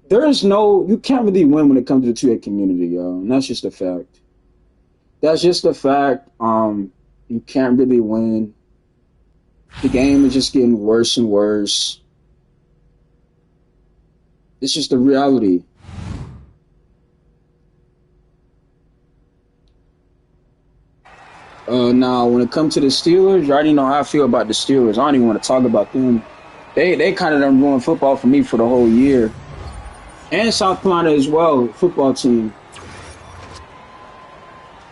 Speaker 1: you can't really win when it comes to the 2A community, y'all. And that's just a fact. That's just a fact. You can't really win. The game is just getting worse and worse. It's just the reality. Now, when it comes to the Steelers, you already know how I feel about the Steelers. I don't even want to talk about them. They kind of done ruined football for me for the whole year. And South Carolina as well, football team.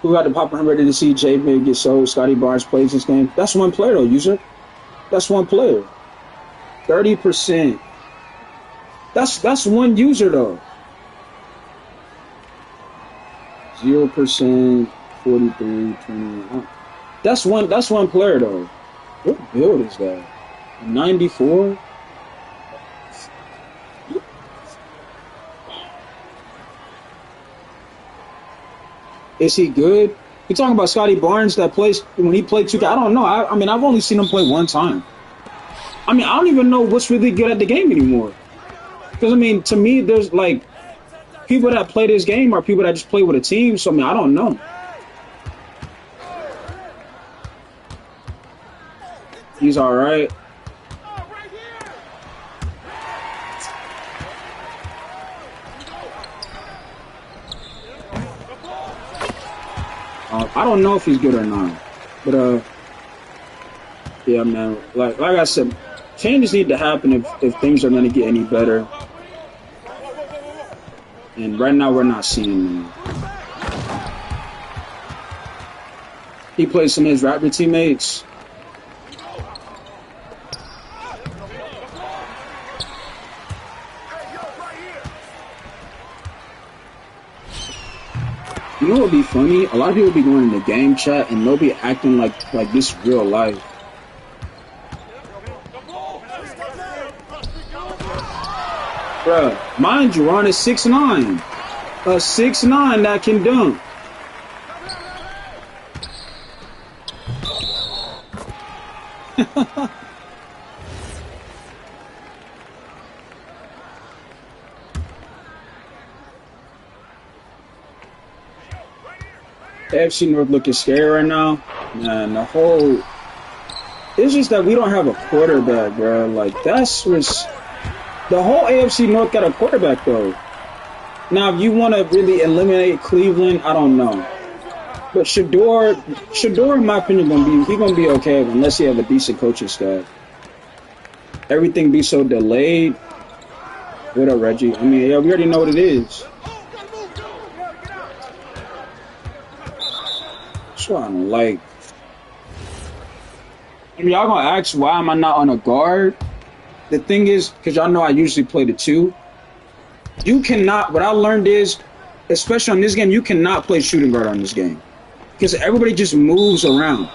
Speaker 1: Who got the popcorn ready to see J-Big get sold? Scotty Barnes plays this game. That's one player, though, user. That's one player. 30%. That's one user, though. 0%, 43, 20. That's one player, though. What build is that? 94? Is he good? You talking about Scotty Barnes that plays when he played 2K? I don't know. I mean, I've only seen him play one time. I mean, I don't even know what's really good at the game anymore. Because, I mean, to me, there's, like, people that play this game are people that just play with a team. So, I mean, I don't know. He's all right. I don't know if he's good or not, but yeah, man. Like I said, changes need to happen if things are going to get any better. And right now, we're not seeing them. He plays some of his Raptor teammates. You know what would be funny? A lot of people be going in the game chat and they'll be acting like this real life. Bruh, mind you, Ron is 6'9". A 6'9" that can dunk. AFC North looking scary right now. Man, it's just that we don't have a quarterback, bro. Like, the whole AFC North got a quarterback, though. Now, if you want to really eliminate Cleveland, I don't know. But Shador, in my opinion, he's gonna be okay unless he have a decent coaching staff. Everything be so delayed. What up, Reggie? I mean, yeah, we already know what it is. That's what I don't like. I mean, y'all gonna ask why am I not on a guard? The thing is, because y'all know I usually play the 2. You cannot, what I learned is, especially on this game, you cannot play shooting guard on this game. Because everybody just moves around. You know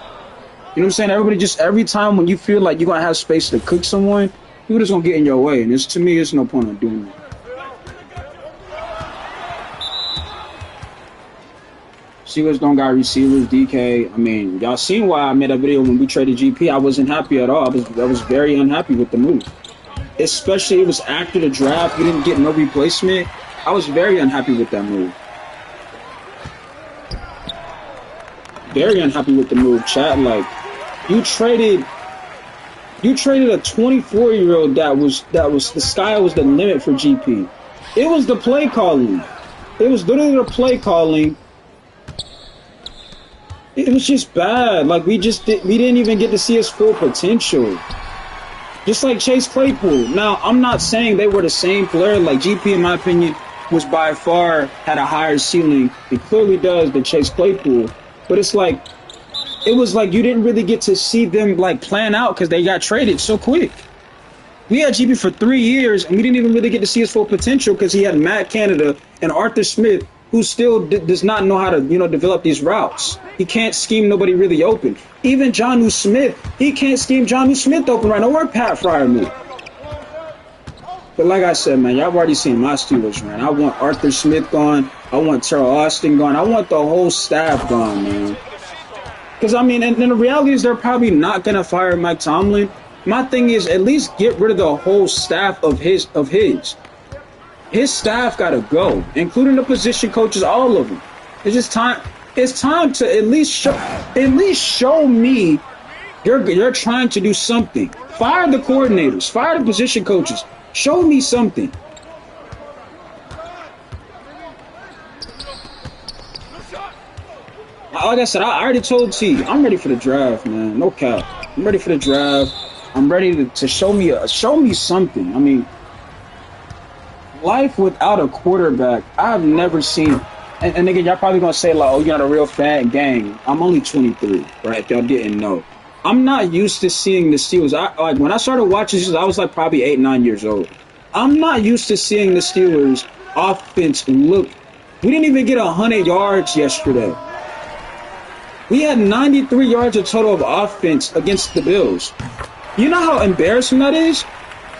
Speaker 1: what I'm saying? Everybody just, every time when you feel like you're going to have space to cook someone, people just going to get in your way. And to me, there's no point in doing that. Steelers don't got receivers, DK. I mean, y'all seen why I made a video when we traded GP. I wasn't happy at all. I was very unhappy with the move. Especially it was after the draft. We didn't get no replacement. I was very unhappy with that move. Very unhappy with the move, chat. Like, you traded a 24-year-old that was the sky was the limit for GP. It was the play calling. It was literally the play calling. It was just bad. Like, we didn't even get to see his full potential. Just like Chase Claypool. Now, I'm not saying they were the same player. Like, GP, in my opinion, was by far had a higher ceiling. It clearly does than Chase Claypool. But it's like, it was like you didn't really get to see them, like, plan out because they got traded so quick. We had GP for 3 years, and we didn't even really get to see his full potential because he had Matt Canada and Arthur Smith, who still does not know how to, develop these routes. He can't scheme nobody really open. Even Jonnu Smith, he can't scheme Jonnu Smith open right now. Where Pat Fryer moved. But like I said, man, y'all already seen my Steelers, man. I want Arthur Smith gone. I want Terrell Austin gone. I want the whole staff gone, man. Because, I mean, and the reality is they're probably not going to fire Mike Tomlin. My thing is at least get rid of the whole staff of his. His staff got to go, including the position coaches, all of them. It's just time. It's time to at least show me you're trying to do something. Fire the coordinators. Fire the position coaches. Show me something. Like I said, I already told T, I'm ready for the draft, man. No cap. I'm ready for the draft. I'm ready to show me something. I mean, life without a quarterback, I've never seen. And again, y'all probably gonna say like, "Oh, you're not a real fan." Gang, I'm only 23, right? If y'all didn't know, I'm not used to seeing the Steelers. Like when I started watching this, I was like probably 8, 9 years old. I'm not used to seeing the Steelers offense look. We didn't even get 100 yards yesterday. We had 93 yards of total of offense against the Bills. You know how embarrassing that is?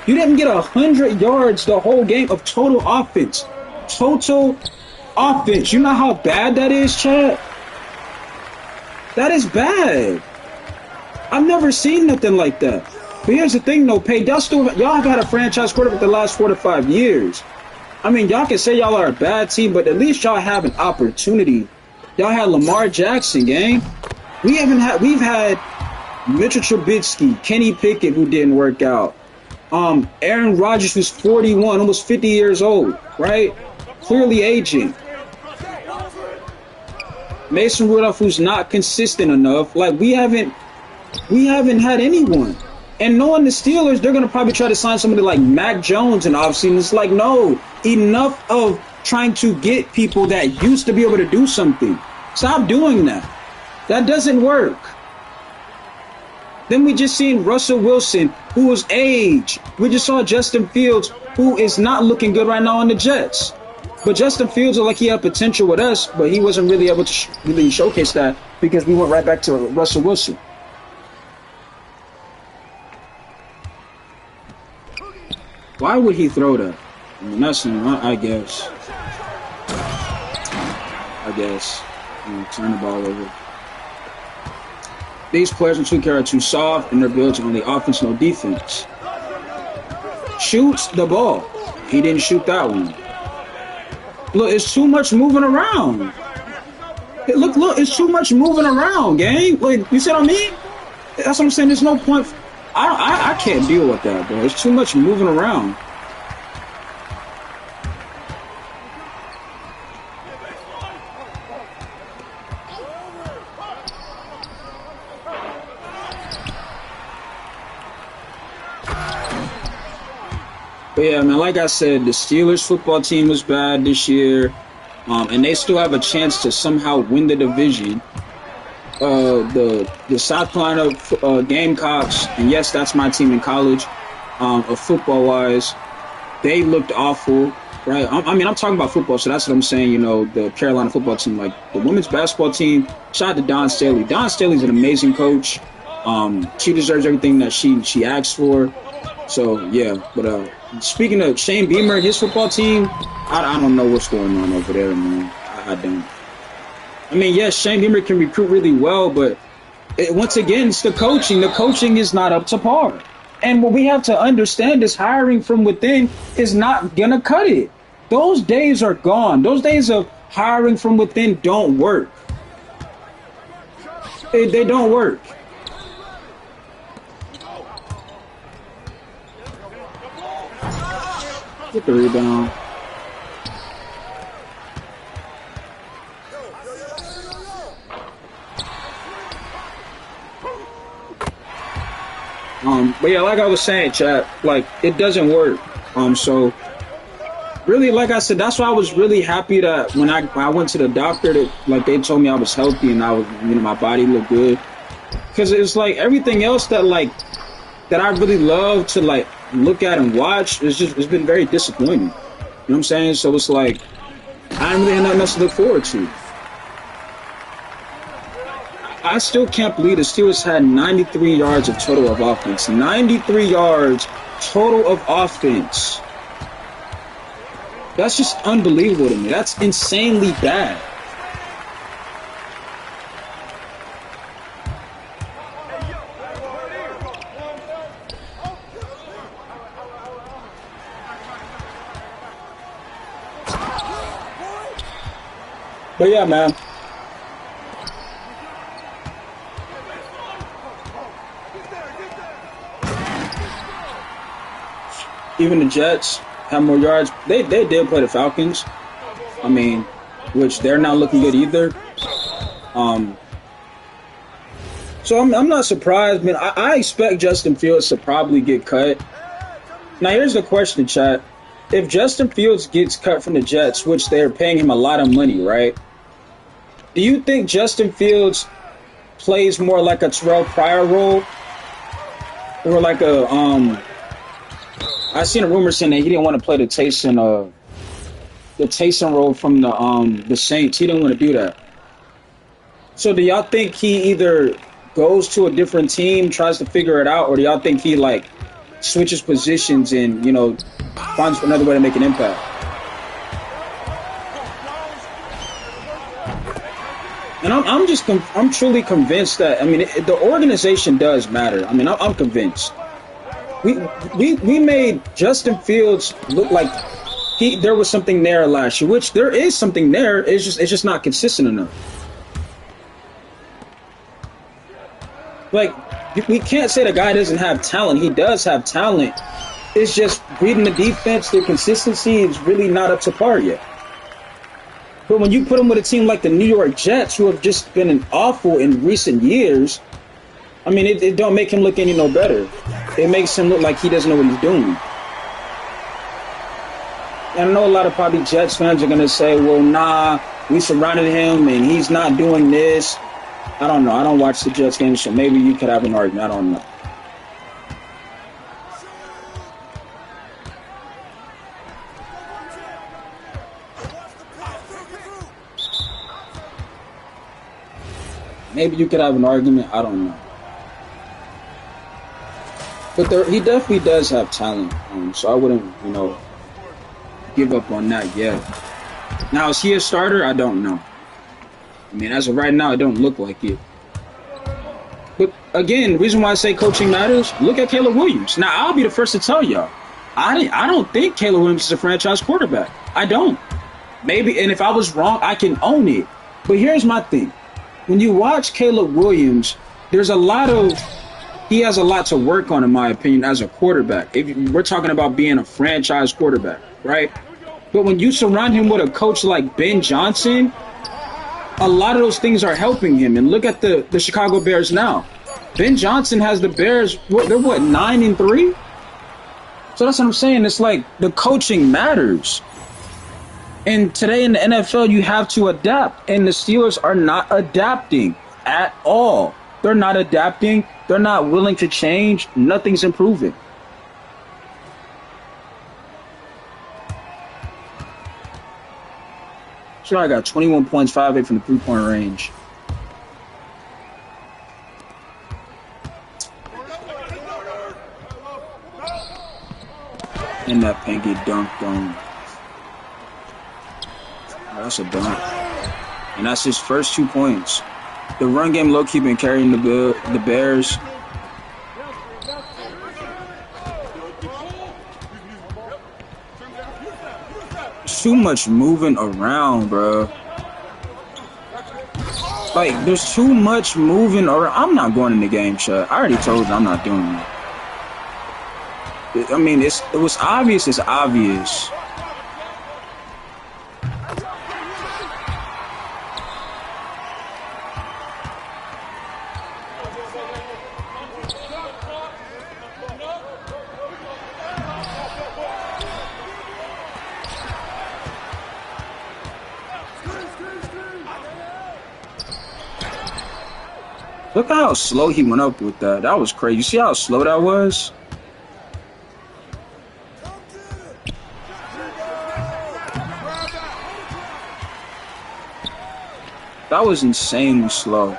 Speaker 1: You didn't get 100 yards the whole game of total offense. Total offense. You know how bad that is, Chad? That is bad. I've never seen nothing like that. But here's the thing, though, Pay. Y'all have had a franchise quarterback the last 4 to 5 years. I mean, y'all can say y'all are a bad team, but at least y'all have an opportunity. Y'all had Lamar Jackson, gang. We've had Mitchell Trubisky, Kenny Pickett, who didn't work out. Aaron Rodgers, who's 41, almost 50 years old, right? Clearly aging. Mason Rudolph, who's not consistent enough. Like we haven't had anyone. And knowing the Steelers, they're gonna probably try to sign somebody like Mac Jones in offseason. It's like, no, enough of trying to get people that used to be able to do something. Stop doing that. That doesn't work. Then we just seen Russell Wilson, who was age. We just saw Justin Fields, who is not looking good right now on the Jets. But Justin Fields looked like he had potential with us, but he wasn't really able to really showcase that because we went right back to Russell Wilson. Why would he throw that? I mean, that's him, I guess. Turn the ball over. These players in 2K are too soft, and they're built on the offense, no defense. Shoots the ball. He didn't shoot that one. Look, it's too much moving around. Look, it's too much moving around, gang. Like, you see what I mean? That's what I'm saying. There's no point. I can't deal with that, bro. It's too much moving around. But yeah, man, like I said, the Steelers football team was bad this year, and they still have a chance to somehow win the division. The South Carolina Gamecocks, and yes, that's my team in college, football-wise, they looked awful, right? I mean, I'm talking about football, so that's what I'm saying, you know, the Carolina football team, like the women's basketball team, shout out to Dawn Staley. Dawn Staley's an amazing coach. She deserves everything that she asked for. So, yeah, but speaking of Shane Beamer and his football team, I don't know what's going on over there, man. I don't. I mean, yes, Shane Beamer can recruit really well, but once again, it's the coaching. The coaching is not up to par. And what we have to understand is hiring from within is not going to cut it. Those days are gone. Those days of hiring from within don't work. They don't work. Get the rebound. But yeah, like I was saying, chat, like it doesn't work. So really, like I said, that's why I was really happy that when I went to the doctor, that like they told me I was healthy and I was, you know, my body looked good. Because it's like everything else that I really love to like look at and watch, it's been very disappointing. You know what I'm saying? So it's like I don't really have nothing else to look forward to. I still can't believe the Steelers had 93 yards of total of offense. 93 yards total of offense. That's just unbelievable to me. That's insanely bad. But yeah, man. Even the Jets have more yards. They did play the Falcons. I mean, which they're not looking good either. So I'm not surprised, man. I expect Justin Fields to probably get cut. Now here's the question, chat. If Justin Fields gets cut from the Jets, which they're paying him a lot of money, right? Do you think Justin Fields plays more like a Terrell Pryor role, or like a I seen a rumor saying that he didn't want to play the Taysom role from the Saints. He didn't want to do that. So do y'all think he either goes to a different team, tries to figure it out, or do y'all think he like switches positions and finds another way to make an impact? And I'm truly convinced that the organization does matter. I mean, I'm convinced. We made Justin Fields look like there was something there last year, which there is something there. It's just not consistent enough. Like, we can't say the guy doesn't have talent. He does have talent. It's just reading the defense, the consistency is really not up to par yet. But when you put him with a team like the New York Jets, who have just been awful in recent years, I mean, it don't make him look any no better. It makes him look like he doesn't know what he's doing. And I know a lot of probably Jets fans are going to say, well, nah, we surrounded him and he's not doing this. I don't know. I don't watch the Jets games, so maybe you could have an argument. I don't know. Maybe you could have an argument. I don't know. But he definitely does have talent. So I wouldn't, give up on that yet. Now, is he a starter? I don't know. I mean, as of right now, it don't look like it. But again, the reason why I say coaching matters, look at Caleb Williams. Now, I'll be the first to tell y'all, I don't think Caleb Williams is a franchise quarterback. I don't. Maybe, and if I was wrong, I can own it. But here's my thing. When you watch Caleb Williams, he has a lot to work on, in my opinion, as a quarterback. If we're talking about being a franchise quarterback, right? But when you surround him with a coach like Ben Johnson, a lot of those things are helping him. And look at the Chicago Bears now. Ben Johnson has the Bears, they're 9-3? So that's what I'm saying. It's like the coaching matters. And today in the NFL, you have to adapt. And the Steelers are not adapting at all. They're not adapting. They're not willing to change. Nothing's improving. Sure, I got 21 points, 5-8 from the three-point range. And that Panky dunked on. That's a dunk. And that's his first 2 points. The run game low-key been carrying the Bears. Too much moving around, bro. Like, there's too much moving around. I'm not going in the game, chat. I already told you I'm not doing it. I mean, it was obvious. It's obvious. Look how slow he went up with that. That was crazy. You see how slow that was? That was insanely slow.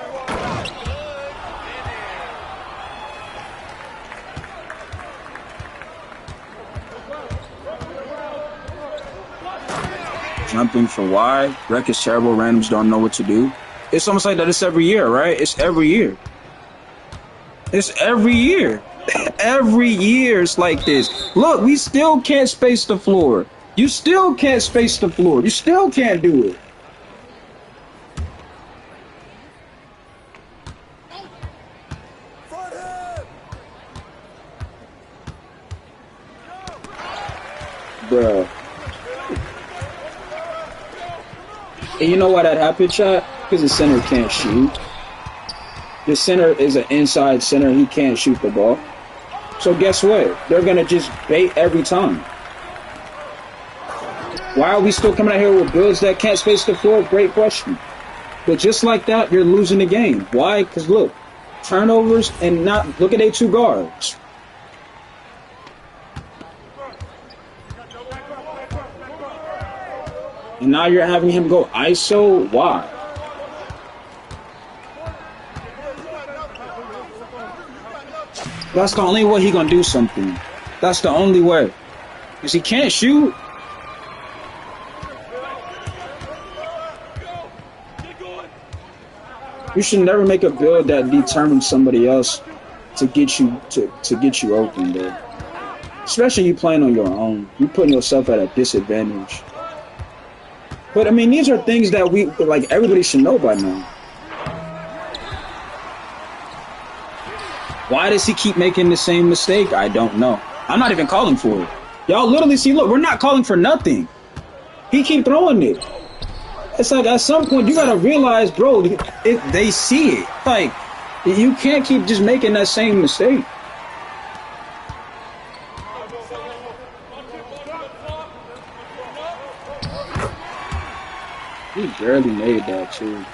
Speaker 1: jumping for why. Rec is terrible. Randoms don't know what to do. It's almost like that. It's every year, right? It's every year. It's every year. Every year it's like this. Look, we still can't space the floor. You still can't space the floor. You still can't do it. Bruh. And you know why that happened, chat? Because the center can't shoot. The center is an inside center. He can't shoot the ball. So guess what? They're going to just bait every time. Why are we still coming out here with builds that can't space the floor? Great question. But just like that, you're losing the game. Why? Because look, turnovers and not look at their two guards. And now you're having him go ISO. Why? That's the only way he gonna do something. That's the only way. Because he can't shoot. You should never make a build that determines somebody else to get you to get you open, bro. Especially you playing on your own. You're putting yourself at a disadvantage. But I mean, these are things that we like everybody should know by now. Why does he keep making the same mistake? I don't know. I'm not even calling for it. Y'all literally see, look, we're not calling for nothing. He keep throwing it. It's like at some point you gotta realize, bro, they see it. Like, you can't keep just making that same mistake. He barely made that too.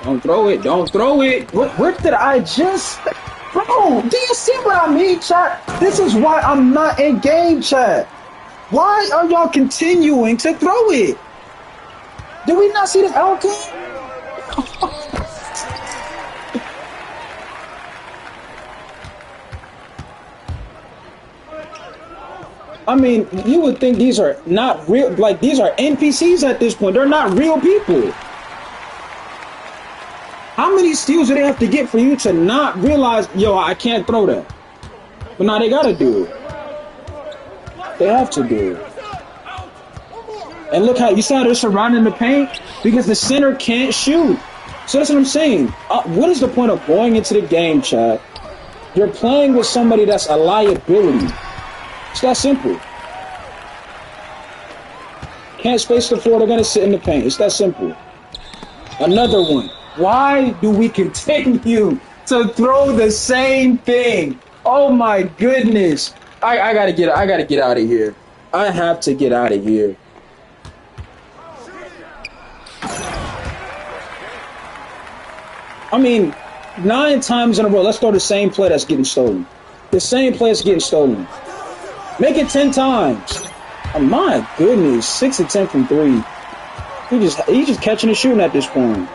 Speaker 1: Don't throw it. Don't throw it. What did I just... Bro, do you see what I mean, chat? This is why I'm not in game, chat. Why are y'all continuing to throw it? Did we not see the outcome? I mean, you would think these are not real, like these are NPCs at this point. They're not real people. How many steals do they have to get for you to not realize, yo, I can't throw that? But now they gotta do it. They have to do it. And look how, you saw they're surrounding the paint because the center can't shoot. So that's what I'm saying. What is the point of going into the game, chat? You're playing with somebody that's a liability. It's that simple. Can't space the floor, they're gonna sit in the paint. It's that simple. Another one. Why do we continue to throw the same thing? Oh my goodness. I gotta get out of here. I have to get out of here. I mean, 9 times in a row, let's throw the same play that's getting stolen. The same play that's getting stolen. Make it 10 times. Oh my goodness, 6 of 10 from 3. He's just catching and shooting at this point.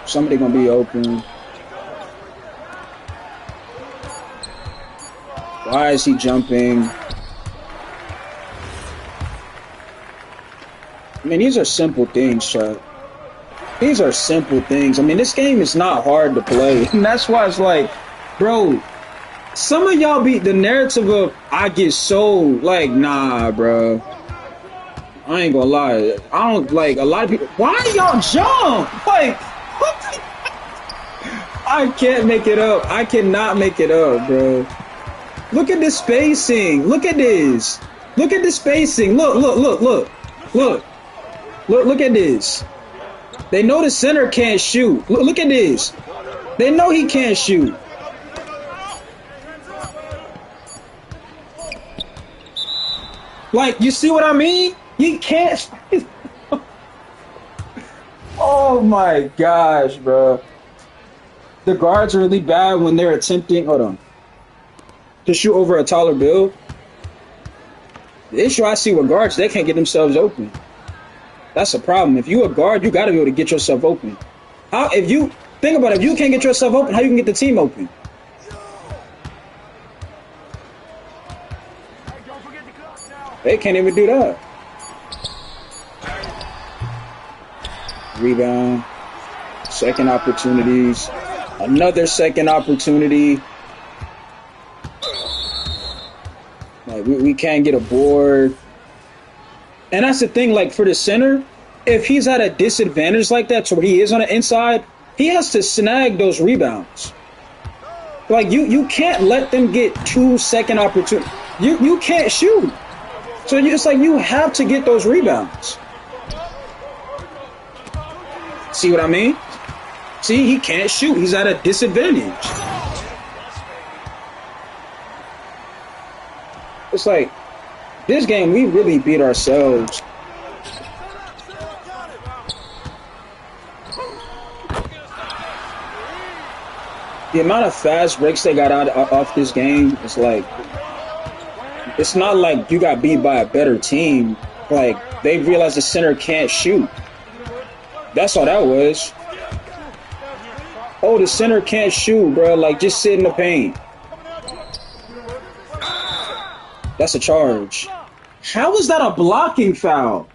Speaker 1: Somebody gonna be open. Why is he jumping? I mean, these are simple things, Chuck. These are simple things. I mean, this game is not hard to play. And that's why it's like, bro, some of y'all be the narrative of I get sold. Like, nah, bro. I ain't gonna lie. I don't like a lot of people. Why y'all jump? Like, what the... I can't make it up. I cannot make it up, bro. Look at this spacing. Look at this. Look at the spacing. Look, look, look, look. Look. Look at this. They know the center can't shoot. Look at this. They know he can't shoot. Like, you see what I mean? He can't. Oh my gosh, bro. The guards are really bad when they're attempting, hold on, to shoot over a taller build. The issue I see with guards, they can't get themselves open. That's a problem. If you a guard, you got to be able to get yourself open. How if you think about it, if you can't get yourself open, how you can get the team open? They can't even do that. Rebound. Second opportunities. Another second opportunity. Like we can't get a board. And that's the thing, like for the center, if he's at a disadvantage like that, so where he is on the inside, he has to snag those rebounds. Like you can't let them get 2 second opportunities. You can't shoot. So it's like you have to get those rebounds. See what I mean? See, he can't shoot. He's at a disadvantage. It's like, this game, we really beat ourselves. The amount of fast breaks they got off this game, it's like, it's not like you got beat by a better team. Like, they realized the center can't shoot. That's all that was. Oh, the center can't shoot, bro. Like, just sit in the paint. That's a charge. How is that a blocking foul?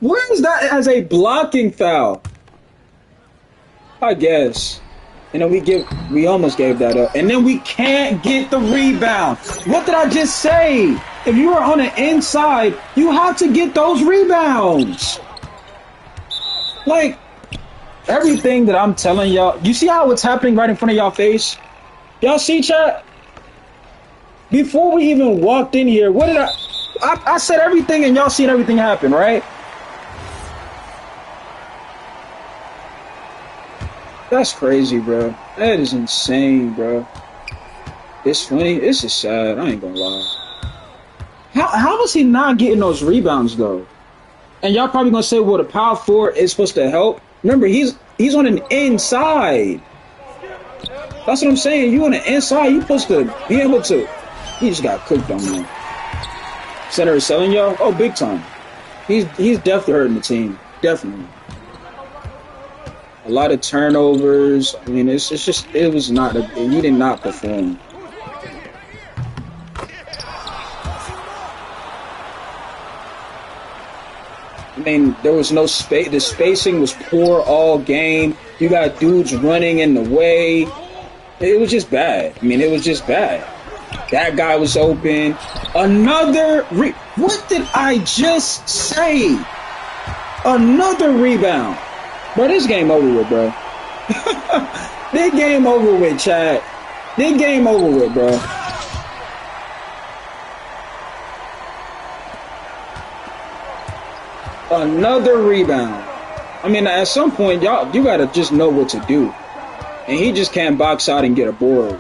Speaker 1: Where is that as a blocking foul? I guess. And then we almost gave that up. And then we can't get the rebound. What did I just say? If you are on the inside, you have to get those rebounds. Like, everything that I'm telling y'all, you see how it's happening right in front of y'all face? Y'all see, chat? Before we even walked in here, what did I said everything and y'all seen everything happen, right? That's crazy, bro. That is insane, bro. It's funny. This is sad. I ain't gonna lie. How was he not getting those rebounds, though? And y'all probably gonna say, well, the power forward is supposed to help. Remember, he's on an inside. That's what I'm saying. You on the inside, you supposed to be able to. He just got cooked on me. Center is selling y'all? Oh, big time. He's definitely hurting the team. Definitely. A lot of turnovers. I mean, it's just, it was not, he did not perform. I mean, there was no space. The spacing was poor all game. You got dudes running in the way. It was just bad. I mean, it was just bad. That guy was open. What did I just say? Another rebound. Bro, this game over with, bro. This game over with, Chad. This game over with, bro. Another rebound. I mean, at some point, you gotta just know what to do. And he just can't box out and get a board.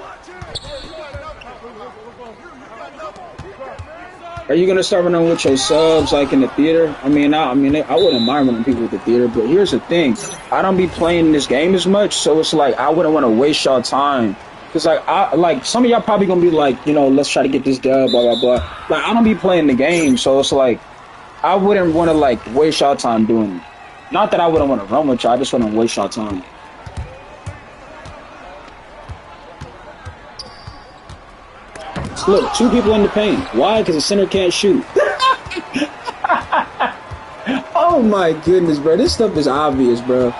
Speaker 1: Are you gonna start running with your subs like in the theater? I mean, I wouldn't mind running people with the theater, but here's the thing: I don't be playing this game as much, so it's like I wouldn't want to waste y'all time. Cause like some of y'all probably gonna be like, you know, let's try to get this dub, blah blah blah. Like I don't be playing the game, so it's like I wouldn't want to like waste y'all time doing it. Not that I wouldn't want to run with y'all, I just wouldn't waste y'all time. Look, 2 people in the paint. Why? Because the center can't shoot. Oh my goodness, bro. This stuff is obvious, bro.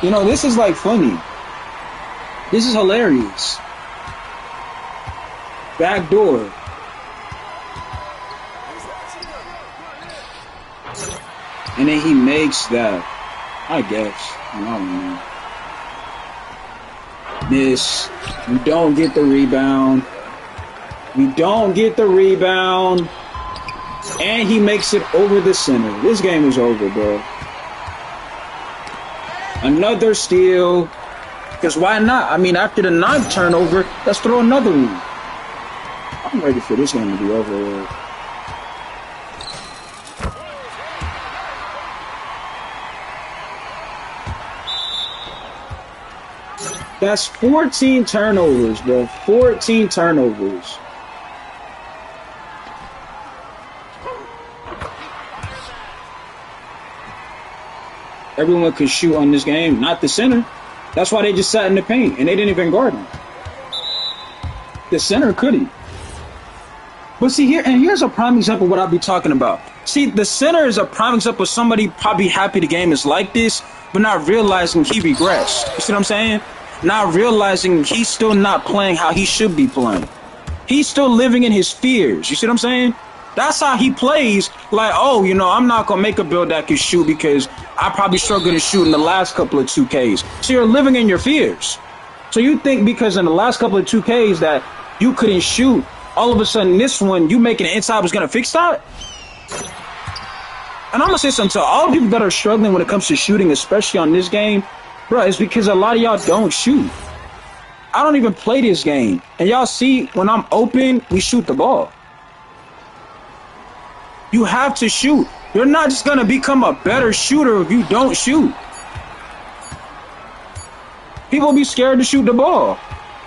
Speaker 1: You know, this is like funny. This is hilarious. Back door. And then he makes that. I guess. I don't know. Miss. We don't get the rebound. We don't get the rebound. And he makes it over the center. This game is over, bro. Another steal. Because why not? I mean, after the 9th turnover, let's throw another one. I'm ready for this game to be over with. That's 14 turnovers, bro. 14 turnovers. Everyone could shoot on this game, not the center. That's why they just sat in the paint and they didn't even guard him. The center couldn't. But see here's a prime example of what I'll be talking about. See, the center is a prime example of somebody probably happy the game is like this, but not realizing he regressed. You see what I'm saying? Not realizing he's still not playing how he should be playing. He's still living in his fears. You see what I'm saying? That's how he plays. Like, oh, I'm not going to make a build that can shoot because I probably struggled to shoot in the last couple of 2Ks. So you're living in your fears. So you think because in the last couple of 2Ks that you couldn't shoot, all of a sudden this one, you making it inside was going to fix that? And I'm going to say something to all the people that are struggling when it comes to shooting, especially on this game. Bro, it's because a lot of y'all don't shoot. I don't even play this game. And y'all see, when I'm open, we shoot the ball. You have to shoot. You're not just going to become a better shooter if you don't shoot. People be scared to shoot the ball.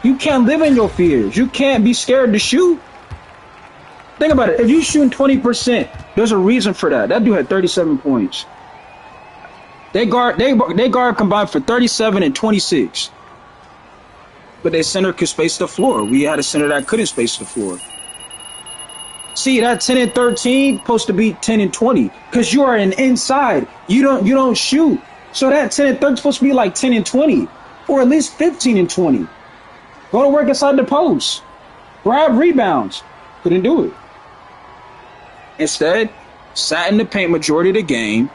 Speaker 1: You can't live in your fears. You can't be scared to shoot. Think about it. If you shooting 20%, there's a reason for that. That dude had 37 points. They guard combined for 37 and 26. But their center could space the floor. We had a center that couldn't space the floor. See, that 10 and 13 supposed to be 10 and 20 because you are an inside. You don't shoot. So that 10 and 13 is supposed to be like 10 and 20 or at least 15 and 20. Go to work inside the post. Grab rebounds. Couldn't do it. Instead, sat in the paint majority of the game.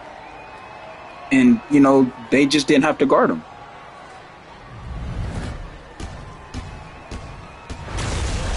Speaker 1: And, they just didn't have to guard him.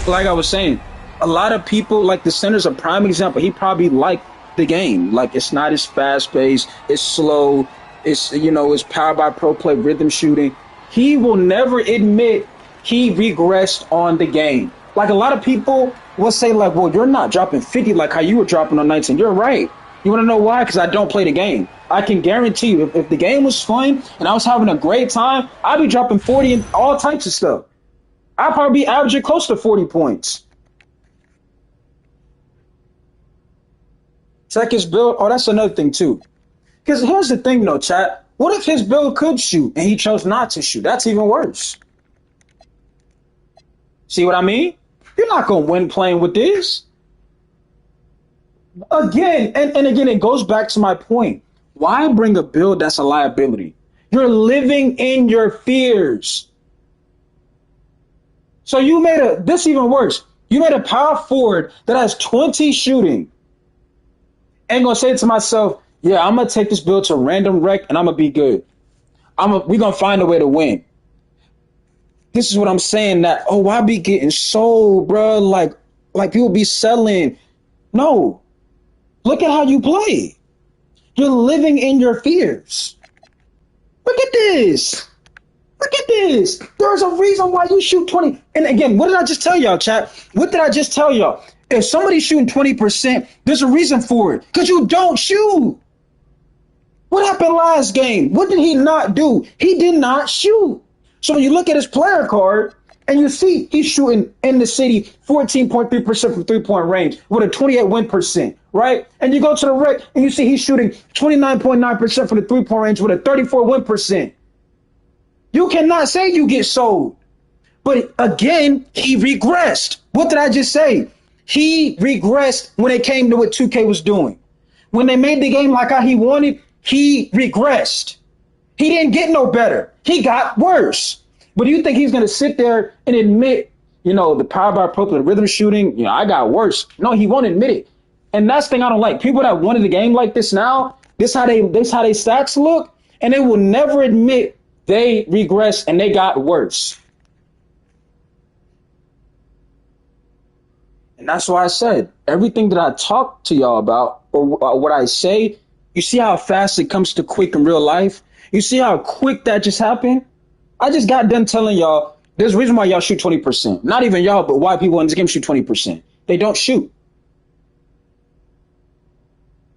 Speaker 1: Like I was saying, a lot of people, like the center's a prime example. He probably liked the game. Like, it's not as fast-paced. It's slow. It's powered by pro play, rhythm shooting. He will never admit he regressed on the game. Like, a lot of people will say, like, well, you're not dropping 50 like how you were dropping on 19. You're right. You want to know why? Because I don't play the game. I can guarantee you, if the game was fun and I was having a great time, I'd be dropping 40 and all types of stuff. I'd probably be averaging close to 40 points. Check his build. Oh, that's another thing, too. Because here's the thing, though, chat. What if his build could shoot and he chose not to shoot? That's even worse. See what I mean? You're not going to win playing with this. Again, and again, it goes back to my point. Why bring a build that's a liability? You're living in your fears. So this even worse. You made a power forward that has 20 shooting. Ain't gonna say to myself, yeah, I'm gonna take this build to random rec and I'm gonna be good. We're gonna find a way to win. This is what I'm saying, that, oh, why be getting sold, bro? Like people be selling. No. Look at how you play. You're living in your fears. Look at this. Look at this. There's a reason why you shoot 20. And again, what did I just tell y'all, chat? What did I just tell y'all? If somebody's shooting 20%, there's a reason for it. Because you don't shoot. What happened last game? What did he not do? He did not shoot. So when you look at his player card and you see he's shooting in the city 14.3% from three-point range with a 28 win percent, right? And you go to the rec and you see he's shooting 29.9% from the three-point range with a 34 win percent. You cannot say you get sold. But again, he regressed. What did I just say? He regressed when it came to what 2K was doing. When they made the game like how he wanted, he regressed. He didn't get no better. He got worse. But do you think he's going to sit there and admit, the power by appropriate rhythm shooting, I got worse? No, he won't admit it. And that's the thing I don't like. People that wanted the game like this now, this how they stats look, and they will never admit they regressed and they got worse. And that's why I said everything that I talk to y'all about or what I say, you see how fast it comes to quick in real life? You see how quick that just happened? I just got done telling y'all there's a reason why y'all shoot 20%. Not even y'all, but why people in this game shoot 20%. They don't shoot.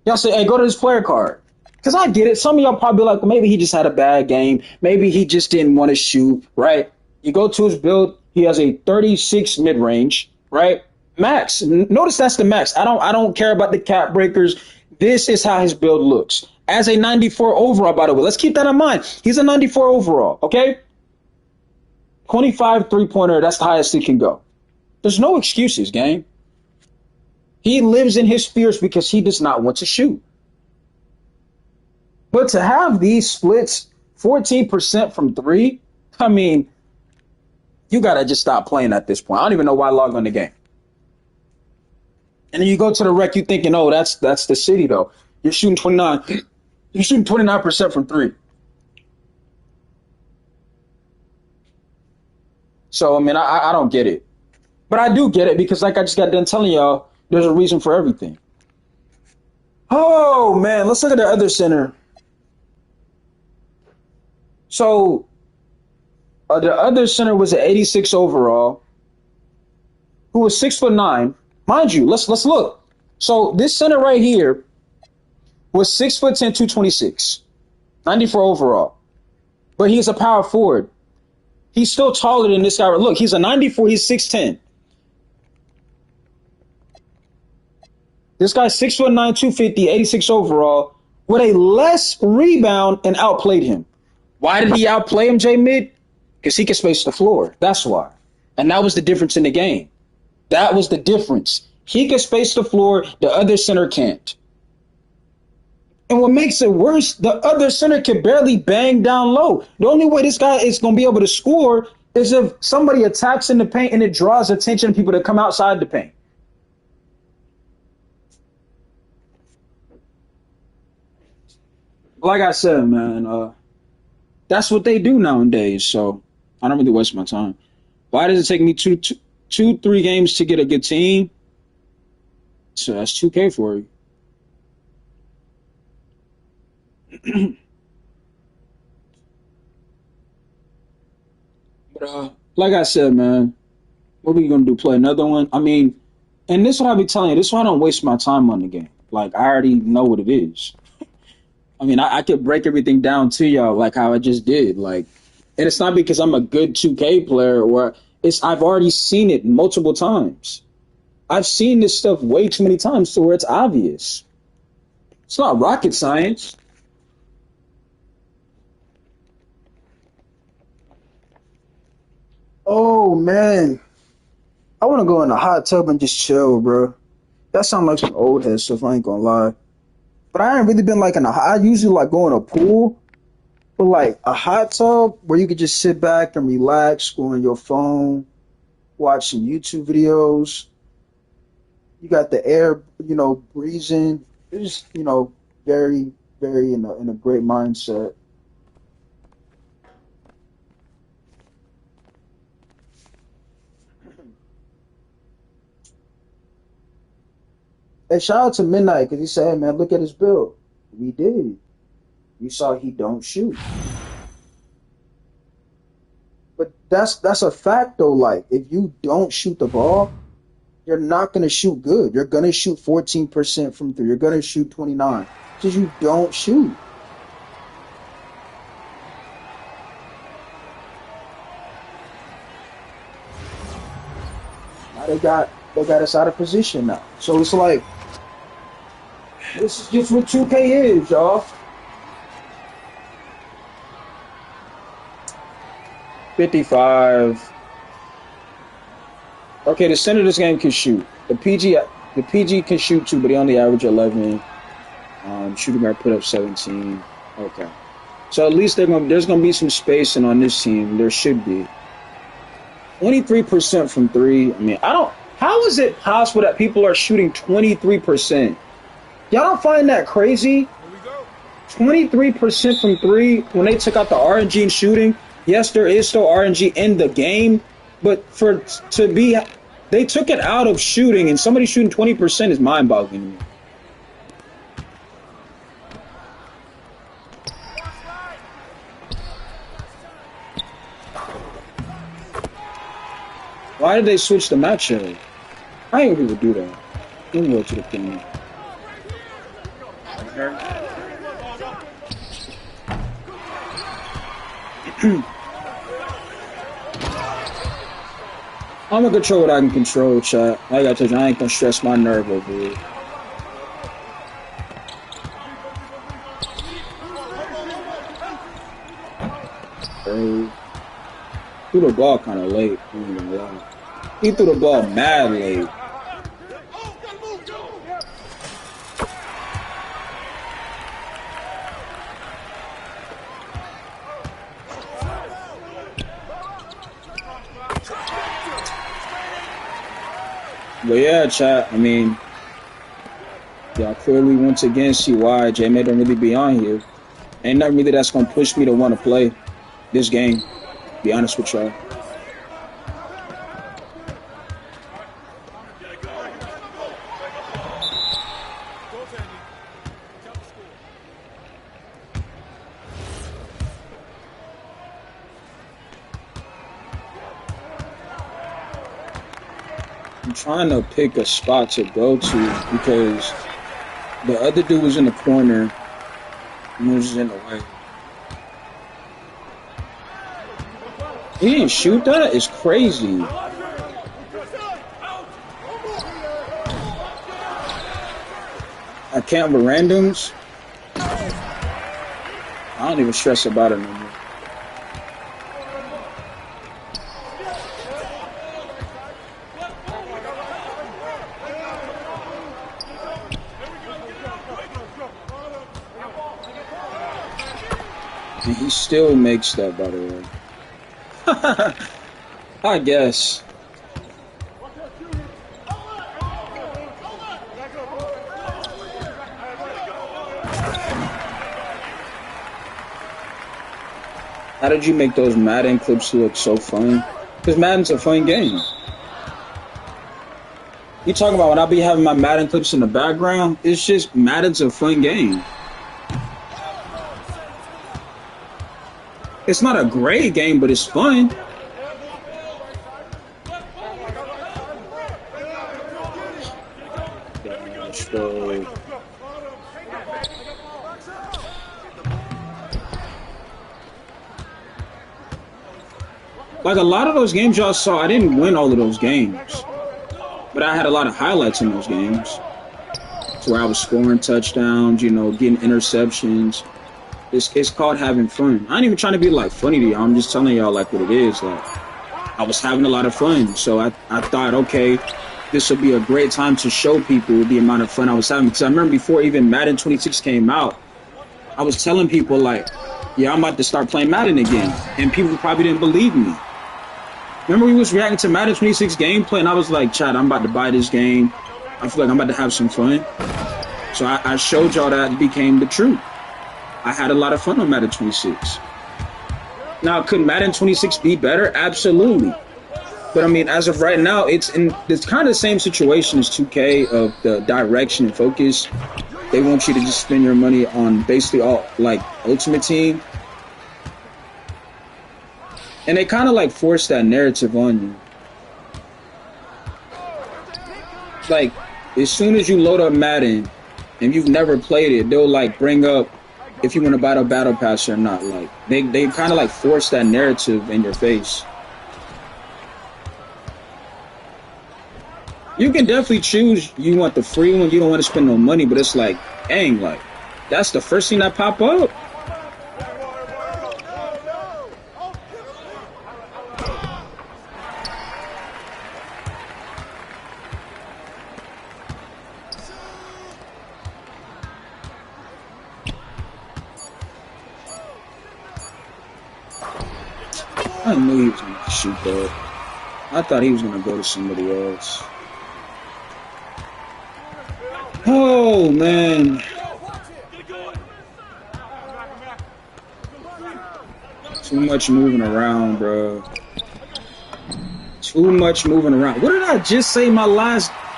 Speaker 1: Y'all say, hey, go to this player card. Because I get it. Some of y'all probably like, well, maybe he just had a bad game. Maybe he just didn't want to shoot, right? You go to his build. He has a 36 mid-range, right? Max. Notice that's the max. I don't care about the cap breakers. This is how his build looks. as a 94 overall, by the way. Let's keep that in mind. He's a 94 overall, okay? 25 three-pointer, that's the highest he can go. There's no excuses, gang. He lives in his fears because he does not want to shoot. But to have these splits, 14% from three, I mean, you got to just stop playing at this point. I don't even know why I log on the game. And then you go to the rec, you thinking, oh, that's the city, though. You're shooting 29. You're shooting 29% from three. So, I mean, I don't get it. But I do get it because, like I just got done telling y'all, there's a reason for everything. Oh, man, let's look at the other center. So, the other center was an 86 overall, who was 6'9". Mind you, let's look. So, this center right here was 6'10", 226, 94 overall. But he's a power forward. He's still taller than this guy. Look, he's a 94, he's 6'10". This guy's 6'9", 250, 86 overall, with a less rebound and outplayed him. Why did he outplay him, J-Mid? Because he could space the floor. That's why. And that was the difference in the game. That was the difference. He could space the floor, the other center can't. And what makes it worse, the other center can barely bang down low. The only way this guy is going to be able to score is if somebody attacks in the paint and it draws attention to people to come outside the paint. Like I said, man, that's what they do nowadays. So I don't really waste my time. Why does it take me 3 games to get a good team? So that's 2K for you. But like I said, man, what are we gonna do? Play another one? I mean, and this is what I be telling you. This is why I don't waste my time on the game. Like I already know what it is. I mean, I could break everything down to y'all like how I just did. Like, and it's not because I'm a good 2K player or I've already seen it multiple times. I've seen this stuff way too many times to where it's obvious. It's not rocket science. Oh man, I want to go in a hot tub and just chill, bro. That sounds like some old head stuff. I ain't gonna lie. But I ain't really been like I usually like go in a pool, but like a hot tub where you could just sit back and relax, go on your phone, watch some YouTube videos. You got the air, breezing. It's just, very, very in a great mindset. Hey, shout out to Midnight because he said, hey, man, look at his build. We did. We saw he don't shoot. But that's a fact, though. Like, if you don't shoot the ball, you're not going to shoot good. You're going to shoot 14% from three. You're going to shoot 29 because you don't shoot. Now they got us out of position now. So it's like, this is just what 2K is, y'all. 55. Okay, the center of this game can shoot. The PG can shoot too, but he only average 11. Shooting guard put up 17. Okay. So at least there's gonna be some spacing on this team. There should be. 23% from three. I mean, how is it possible that people are shooting 23%? Y'all don't find that crazy? 23% from three when they took out the RNG in shooting. Yes, there is still RNG in the game, but they took it out of shooting, and somebody shooting 20% is mind-boggling to me. Why did they switch the matchup? I ain't gonna do that. Let me go to the thing. I'm gonna control what I can control, chat. Like I told you, I ain't gonna stress my nerve over it. bro. Threw the ball kind of late. I ain't gonna lie. He threw the ball mad late. But yeah, chat, I mean, y'all clearly once again see why J-May don't really be on here. Ain't nothing really that's gonna push me to want to play this game, to be honest with y'all. I'm trying to pick a spot to go to because the other dude was in the corner and was in the way. He didn't shoot that? It's crazy. I can't with randoms. I don't even stress about it no more. And he still makes that, by the way. I guess. How did you make those Madden clips look so fun? Because Madden's a fun game. You talking about when I be having my Madden clips in the background? It's just Madden's a fun game. It's not a great game, but it's fun. Gosh, bro. Like a lot of those games y'all saw, I didn't win all of those games. But I had a lot of highlights in those games. So where I was scoring touchdowns, you know, getting interceptions. It's called having fun. I ain't even trying to be like funny to y'all. I'm just telling y'all like what it is. Like I was having a lot of fun. So I thought, okay, this would be a great time to show people the amount of fun I was having. Because I remember before even Madden 26 came out, I was telling people like, yeah, I'm about to start playing Madden again. And people probably didn't believe me. Remember we was reacting to Madden 26 gameplay and I was like, Chad, I'm about to buy this game. I feel like I'm about to have some fun. So I showed y'all that it became the truth. I had a lot of fun on Madden 26. Now, could Madden 26 be better? Absolutely. But I mean, as of right now, it's kind of the same situation as 2K of the direction and focus. They want you to just spend your money on basically all like Ultimate Team. And they kind of like force that narrative on you. Like, as soon as you load up Madden and you've never played it, they'll like bring up if you want to buy the battle pass or not. Like they kind of like force that narrative in your face. You can definitely choose you want the free one, you don't want to spend no money, but it's like, dang, like that's the first thing that pop up. I knew he was going to shoot that. I thought he was going to go to somebody else. Oh, man. Too much moving around, bro. Too much moving around. What did I just say the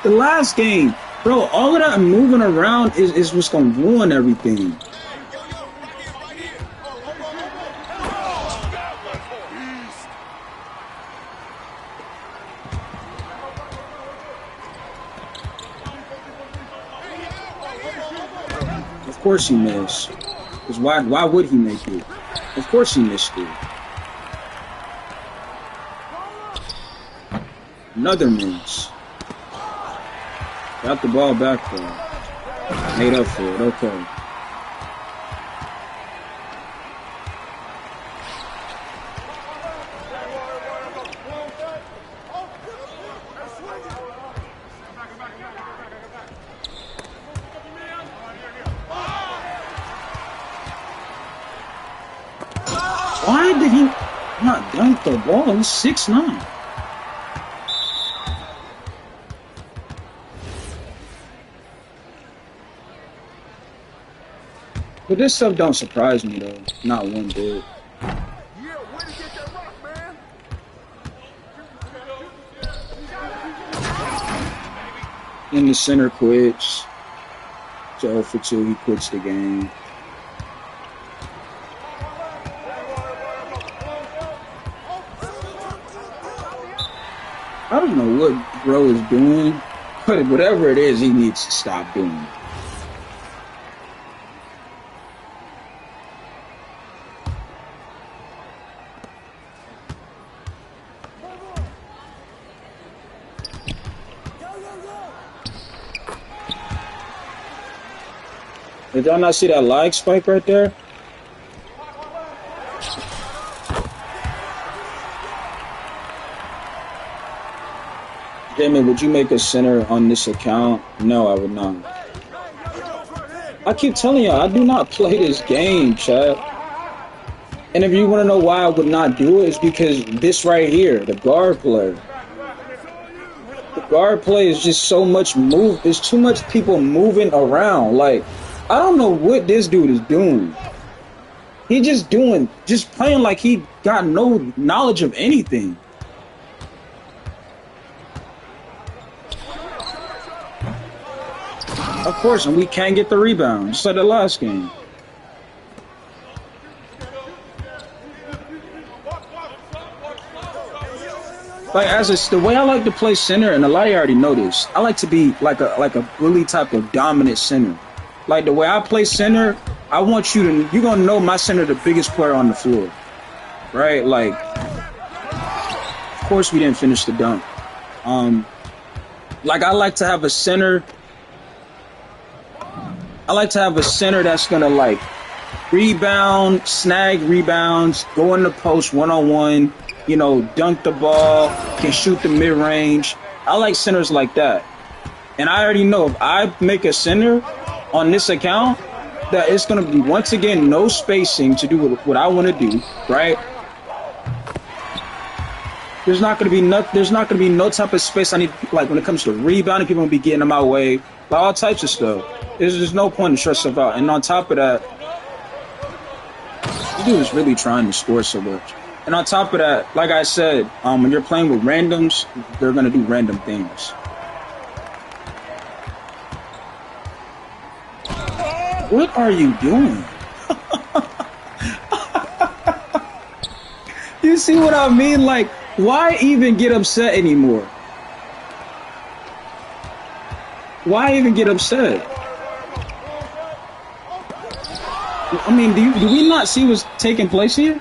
Speaker 1: last game? Bro, all of that moving around is what's going to ruin everything. Of course he missed. Because why would he make it? Of course he missed it. Another miss. Got the ball back though. Made up for it. Okay. dunked the ball. He's 6'9". But this stuff don't surprise me though, not one bit. In the center quits. It's 0 for 2. He quits the game. I don't know what bro is doing, but whatever it is, he needs to stop doing. Did y'all not see that lag spike right there? Damon, would you make a center on this account? No, I would not. I keep telling y'all, I do not play this game, chat. And if you want to know why I would not do it, it's because this right here, the guard play. The guard play is just so much move. There's too much people moving around. Like, I don't know what this dude is doing. He just playing like he got no knowledge of anything. Of course, and we can't get the rebound, just like the last game. Like the way I like to play center, and a lot of you already know this, I like to be like a bully type of dominant center. Like the way I play center, I want you're gonna know my center the biggest player on the floor. Right? Like, of course we didn't finish the dunk. Like I like to have a center. I like to have a center that's gonna like rebound, snag rebounds, go in the post one-on-one, you know, dunk the ball, can shoot the mid-range. I like centers like that. And I already know if I make a center on this account, that it's going to be, once again, no spacing to do what I want to do, right? There's not going to be no type of space I need, like when it comes to rebounding, people going to be getting in my way, like all types of stuff. There's just no point in stress stuff out. And on top of that, this dude is really trying to score so much. And on top of that, like I said, when you're playing with randoms, they're going to do random things. What are you doing? You see what I mean? Like, why even get upset anymore? Why even get upset? I mean, do we not see what's taking place here?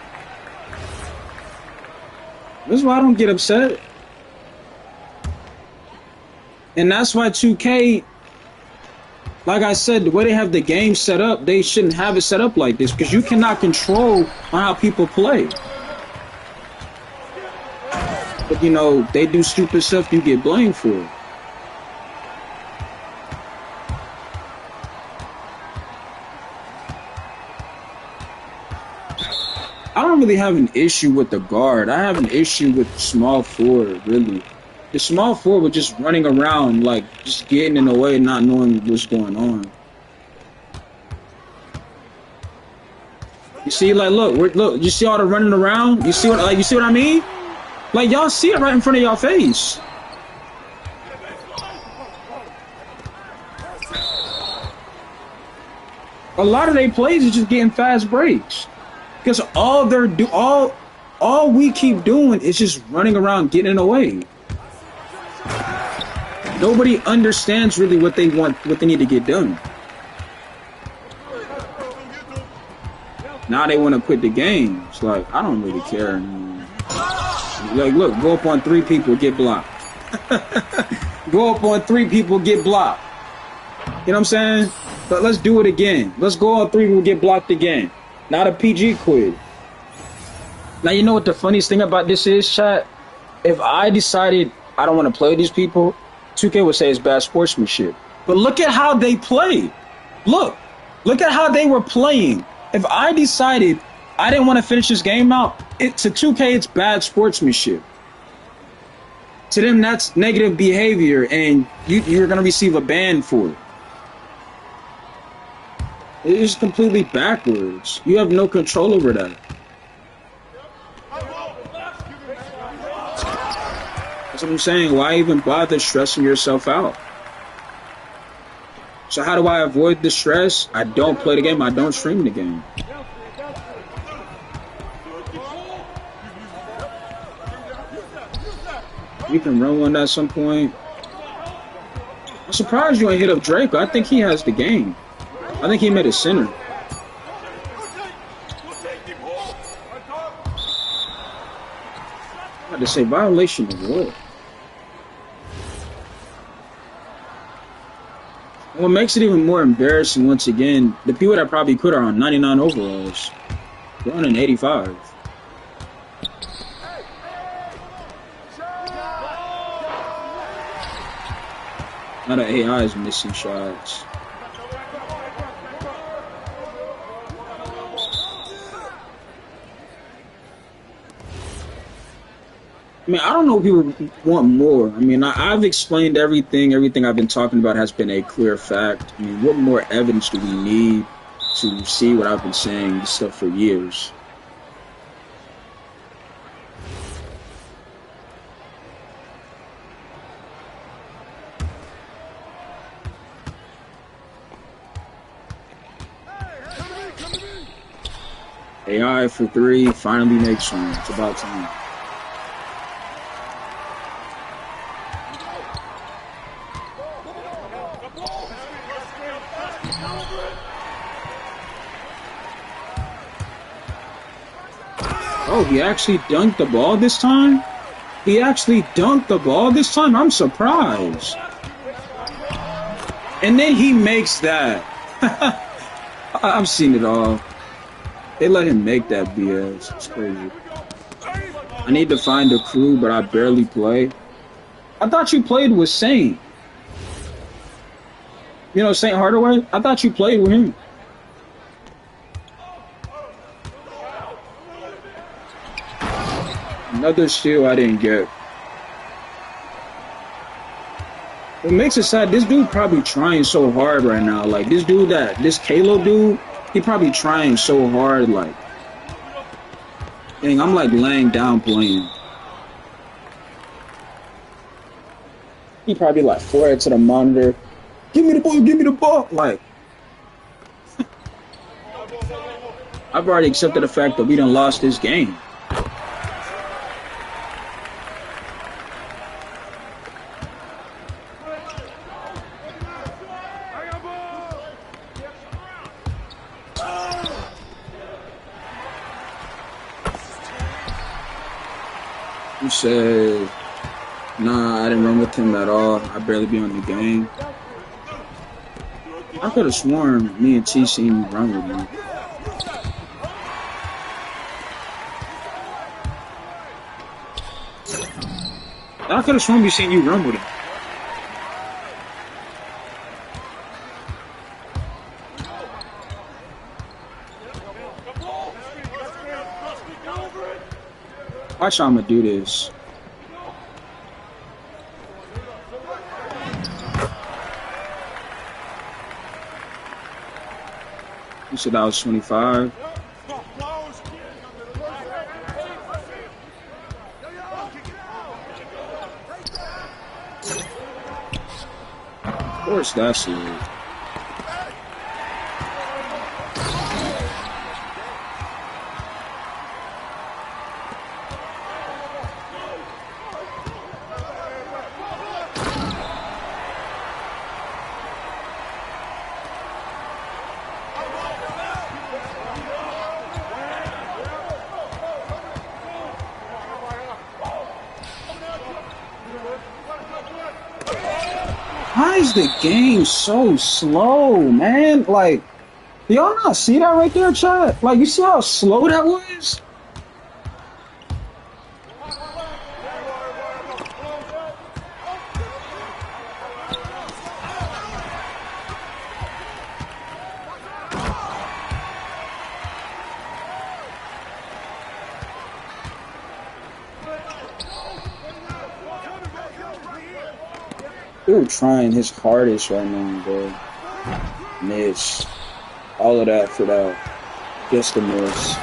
Speaker 1: This is why I don't get upset. And that's why 2K, like I said, the way they have the game set up, they shouldn't have it set up like this, because you cannot control on how people play. But, you know, they do stupid stuff, you get blamed for it. I don't really have an issue with the guard. I have an issue with small forward, really. The small forward was just running around, like, just getting in the way, not knowing what's going on. You see, like, look, you see all the running around? You see what I mean? Like, y'all see it right in front of y'all face. A lot of their plays is just getting fast breaks. Because all we keep doing is just running around, getting in the way. Nobody understands really what they want, what they need to get done. Now they want to quit the game. It's like, I don't really care anymore. Like, look, go up on 3 people, get blocked. Go up on 3 people, get blocked. You know what I'm saying? But let's do it again. Let's go on 3 people, get blocked again. Not a PG quid. Now, you know what the funniest thing about this is, chat? If I decided I don't want to play with these people, 2K would say it's bad sportsmanship. But look at how they play. Look at how they were playing. If I decided I didn't want to finish this game out. To 2K, it's bad sportsmanship. To them, that's negative behavior, and you're going to receive a ban for it. It's completely backwards. You have no control over that. That's what I'm saying. Why even bother stressing yourself out? So how do I avoid the stress? I don't play the game. I don't stream the game. You can run one at some point. I'm surprised you ain't hit up Drake. I think he has the game. I think he made a center. I had to say violation of what? What makes it even more embarrassing, once again, the people that probably quit are on 99 overalls. They're on an 85. Now the AI is missing shots. I mean, I don't know if people want more. I mean, I've explained everything. Everything I've been talking about has been a clear fact. I mean, what more evidence do we need to see what I've been saying this stuff for years? AI for 3 finally makes one. It's about time. Oh, he actually dunked the ball this time? He actually dunked the ball this time? I'm surprised. And then he makes that. I've seen it all. They let him make that BS. It's crazy. I need to find a crew, but I barely play. I thought you played with Saint. You know Saint Hardaway? I thought you played with him. Another steal I didn't get. What makes it sad, this dude probably trying so hard right now. Like, this Kalo dude, he probably trying so hard, like. Dang, I'm like laying down playing. He probably like forehead to the monitor. Give me the ball, give me the ball. Like, I've already accepted the fact that we done lost this game. You said, nah, I didn't run with him at all. I barely be on the game. I could have sworn me and T seen you run with me. I could have sworn we seen you run with him. Watch how I'm gonna do this. You said I was 25. Of course, that's it. Why is the game so slow, man? Like, do y'all not see that right there, chat? Like, you see how slow that was? Dude trying his hardest right now, bro. Miss. All of that for that. Just a miss.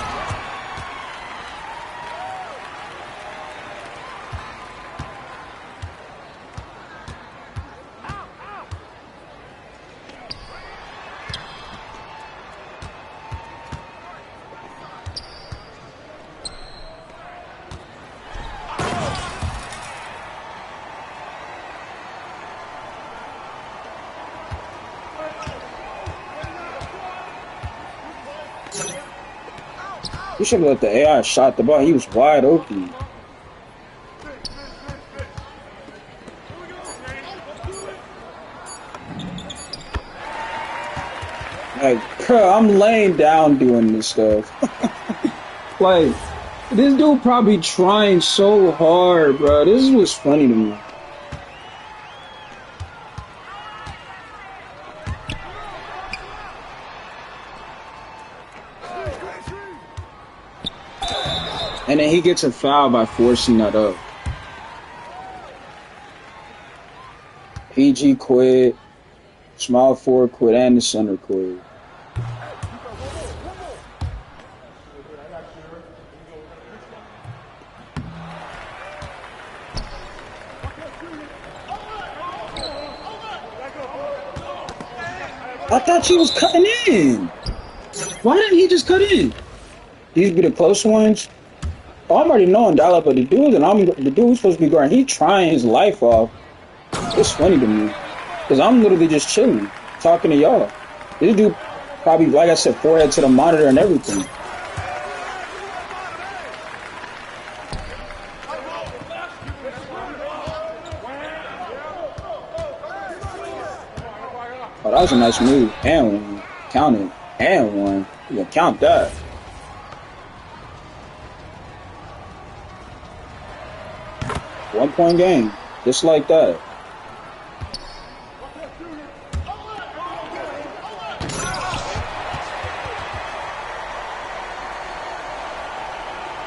Speaker 1: You should have let the AI shot the ball. He was wide open. Like, bro, I'm laying down doing this stuff. Like, this dude probably trying so hard, bro. This was funny to me. And then he gets a foul by forcing that up. PG quit, small forward quit, and the center quit. I thought she was cutting in. Why didn't he just cut in? These be the close ones. Oh, I'm already knowing dial up of the dude, and I'm the dude who's supposed to be guarding. He trying his life off. It's funny to me, cause I'm literally just chilling, talking to y'all. This dude probably, like I said, forehead to the monitor and everything. Oh, that was a nice move. And one. Count it. And one. You can count that. One-point game. Just like that.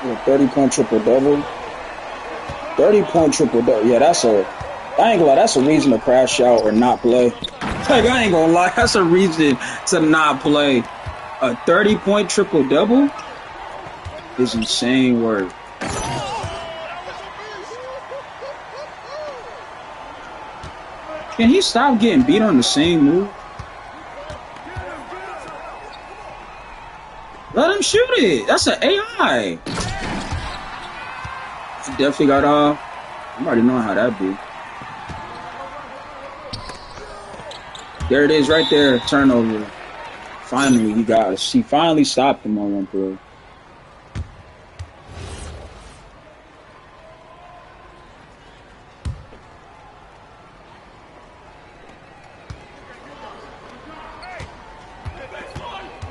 Speaker 1: Yeah, 30-point triple-double. 30-point triple-double. Yeah, that's a... I ain't gonna lie, that's a reason to crash out or not play. Like, I ain't gonna lie, that's a reason to not play. A 30-point triple-double is insane work. Can he stop getting beat on the same move? Let him shoot it. That's an AI. He definitely got off. I'm already knowing how that be. There it is right there. Turnover. Finally, he got us. He finally stopped him on one play.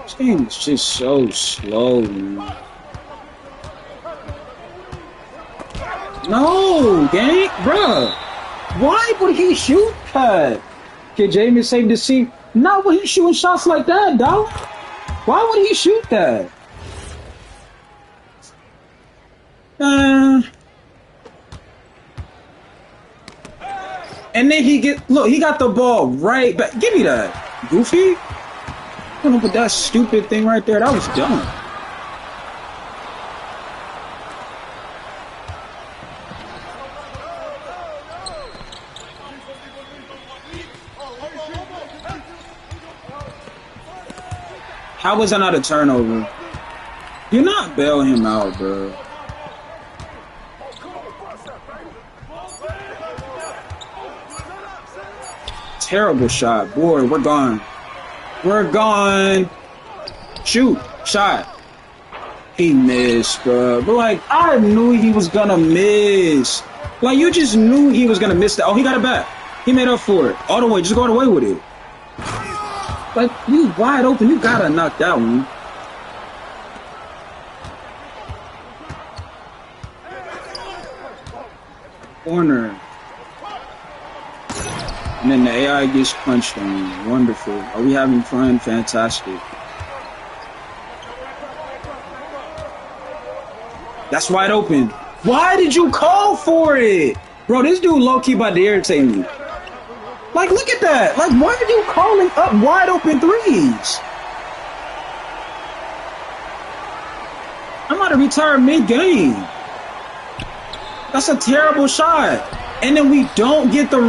Speaker 1: This game is just so slow, man. No, gang, bruh. Why would he shoot that? Okay, Jamie saved the scene. Not when he's shooting shots like that, dog. Why would he shoot that? And then he got the ball right back. Give me that, Goofy. I don't know, but that stupid thing right there, that was dumb. How was that not a turnover? You're not bailing him out, bro. Terrible shot. Boy, we're gone. We're gone. Shoot. Shot. He missed, bro. But, like, I knew he was gonna miss. Like, you just knew he was gonna miss that. Oh, he got it back. He made up for it. All the way. Just go all the way with it. Like, you wide open. You gotta knock that one. Corner. And then the AI gets punched on. Wonderful. Are we having fun? Fantastic. That's wide open. Why did you call for it? Bro, this dude low-key about to irritate me. Like, look at that. Like, why are you calling up wide open threes? I'm about to retire mid-game. That's a terrible shot. And then we don't get the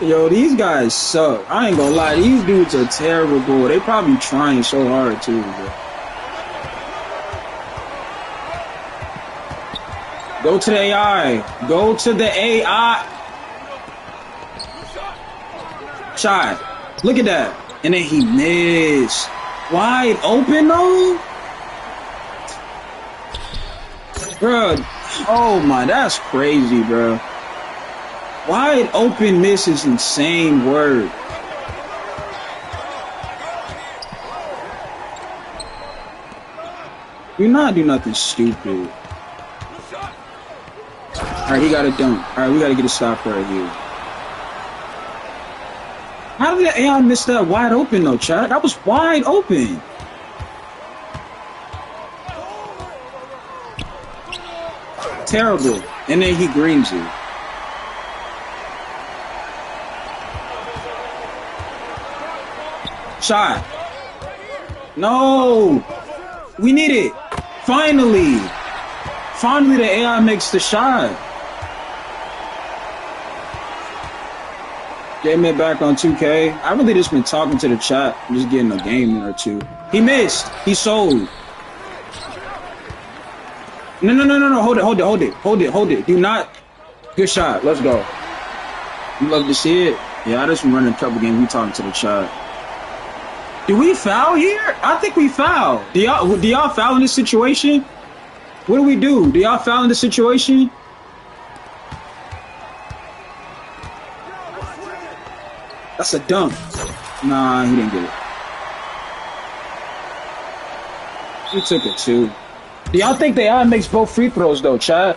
Speaker 1: Yo, these guys suck. I ain't gonna lie. These dudes are terrible. They probably trying so hard, too, bro. Go to the AI. Go to the AI. Shot. Look at that. And then he missed. Wide open, though? Bro. Oh, my. That's crazy, bro. Wide open miss is insane word. Do not do nothing stupid. Alright, he got a dunk. Alright, we gotta get a stop right here. How did the AI miss that wide open though, Chad? That was wide open. Terrible. And then he greens it. Shot. No. We need it. Finally. Finally the AI makes the shot. Getting it back on 2K. I really just been talking to the chat. Just getting a game or two. He missed. He sold. No. Hold it. Do not. Good shot. Let's go. You love to see it? Yeah, I just been running a couple games. We talking to the chat. Do we foul here? I think we foul. Do y'all foul in this situation? What do we do? Do y'all foul in this situation? That's a dunk. Nah, he didn't get it. He took it too. Do y'all think the AI makes both free throws though, chat?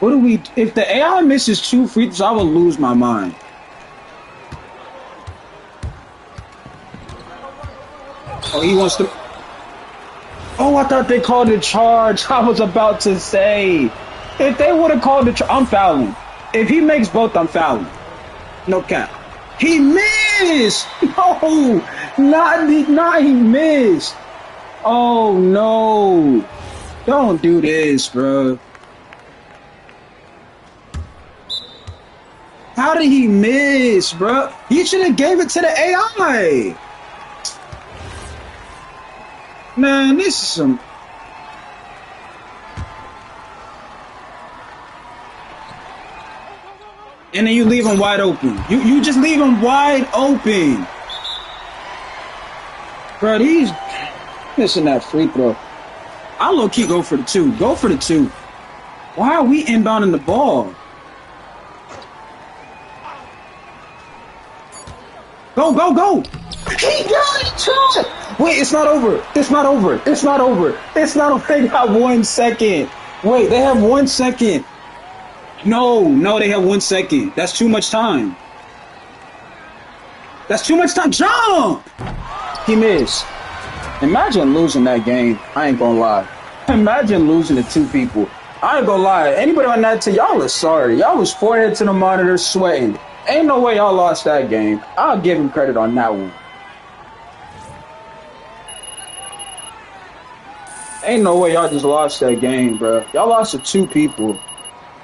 Speaker 1: What do we? If the AI misses 2 free throws, I will lose my mind. Oh, he wants to. Oh, I thought they called a charge. I was about to say, if they would have called the charge, I'm fouling. If he makes both, I'm fouling. No cap. He missed. No, not he missed. Oh no! Don't do this, bro. How did he miss, bro? He should have gave it to the AI. Man, this is some. And then you leave him wide open. You just leave him wide open. Bro, he's missing that free throw. I'll low-key go for the 2. Go for the 2. Why are we inbounding the ball? Go. He got it too. Wait, it's not over. It's not over. They got 1 second. Wait, they have 1 second. No, they have 1 second. That's too much time. Jump! He missed. Imagine losing that game. I ain't gonna lie. Imagine losing to 2 people. I ain't gonna lie. Anybody on that team, y'all is sorry. Y'all was forehead to the monitor sweating. Ain't no way y'all lost that game. I'll give him credit on that one. Ain't no way y'all just lost that game, bro. Y'all lost to 2 people.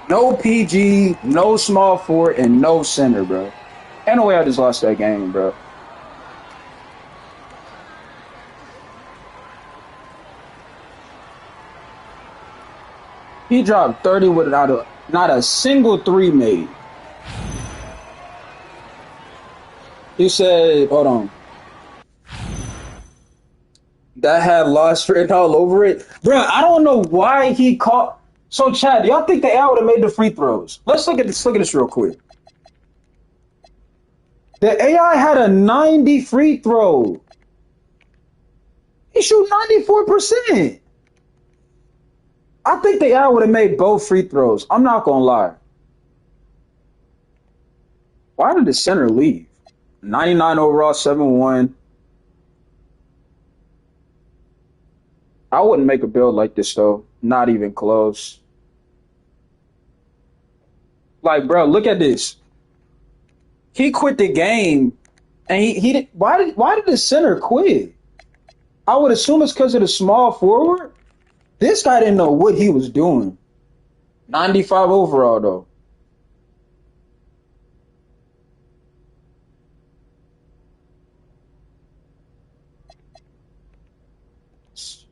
Speaker 1: No PG, no small forward, and no center, bro. Ain't no way I just lost that game, bro. He dropped 30 without not a single 3 made. He said, hold on. That had lost written all over it. Bro, I don't know why he caught. So, Chad, y'all think the AI would have made the free throws? Let's look at this. Look at this real quick. The AI had a 90 free throw. He shoot 94%. I think the AI would have made both free throws. I'm not going to lie. Why did the center leave? 99 overall, 7-1. I wouldn't make a build like this, though. Not even close. Like, bro, look at this. He quit the game, and he did. Why did the center quit? I would assume it's because of the small forward. This guy didn't know what he was doing. 95 overall though.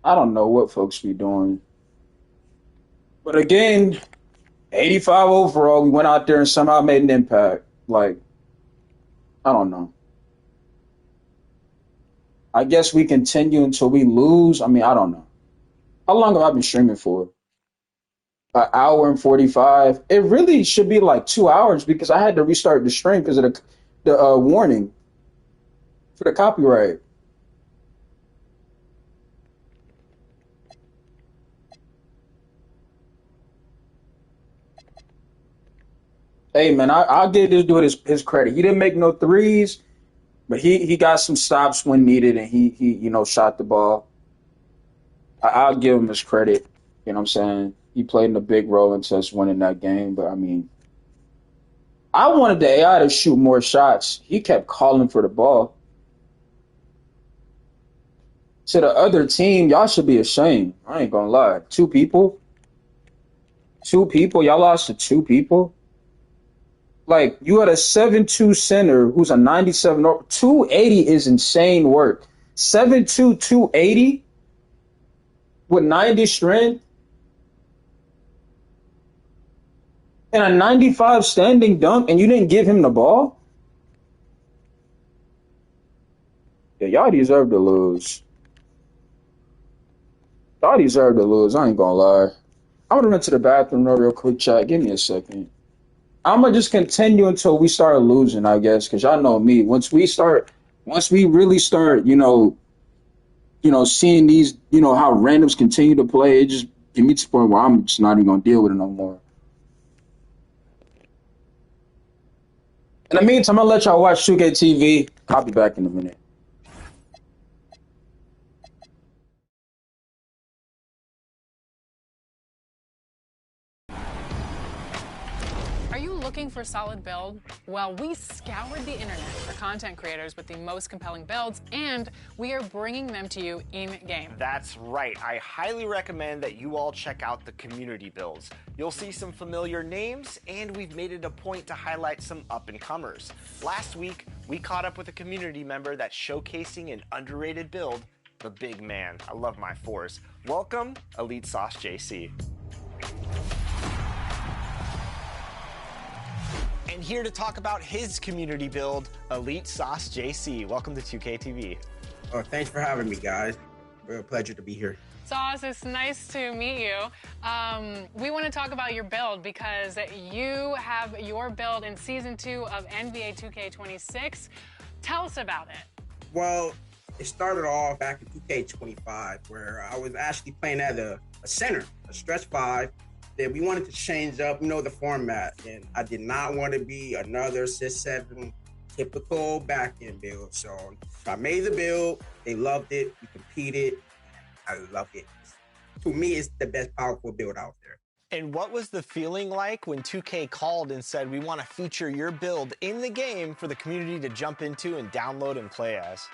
Speaker 1: I don't know what folks be doing. But again, 85 overall, we went out there and somehow made an impact. Like, I don't know. I guess we continue until we lose. I mean, I don't know. How long have I been streaming for? An hour and 45. It really should be like 2 hours because I had to restart the stream because of the warning for the copyright. Hey man, I'll give this dude his credit. He didn't make no threes, but he got some stops when needed, and he shot the ball. I'll give him his credit. You know what I'm saying? He played in a big role into us winning that game. But I mean, I wanted the AI to shoot more shots. He kept calling for the ball. To the other team, y'all should be ashamed. I ain't gonna lie. Two people, y'all lost to two people. Like you had a 7'2" center who's a 97. 280 is insane work. 7'2", 280 with 90 strength and a 95 standing dunk, and you didn't give him the ball? Yeah, y'all deserve to lose. Y'all deserve to lose. I ain't gonna lie. I'm gonna run to the bathroom real quick, chat. Give me a second. I'm gonna just continue until we start losing, I guess, because y'all know me. Once we really start, seeing these, how randoms continue to play, it just get me to the point where I'm just not even gonna deal with it no more. In the meantime, I'm gonna let y'all watch 2K TV. I'll be back in a minute.
Speaker 3: Are you looking for a solid build? Well, we scoured the internet for content creators with the most compelling builds, and we are bringing them to you in-game.
Speaker 4: That's right. I highly recommend that you all check out the community builds. You'll see some familiar names, and we've made it a point to highlight some up-and-comers. Last week, we caught up with a community member that's showcasing an underrated build, the big man. I love my fours. Welcome, Elite Sauce JC. And here to talk about his community build, Elite Sauce JC. Welcome to 2K TV.
Speaker 5: Oh, thanks for having me, guys. Real pleasure to be here.
Speaker 3: Sauce, it's nice to meet you. We want to talk about your build because you have your build in Season 2 of NBA 2K26. Tell us about it.
Speaker 5: Well, it started off back in 2K25 where I was actually playing as a center, a stretch five. That we wanted to change up, the format. And I did not want to be another 6'7" typical back-end build. So I made the build. They loved it. We competed. I love it. To me, it's the best powerful build out there.
Speaker 4: And what was the feeling like when 2K called and said, we want to feature your build in the game for the community to jump into and download and play as?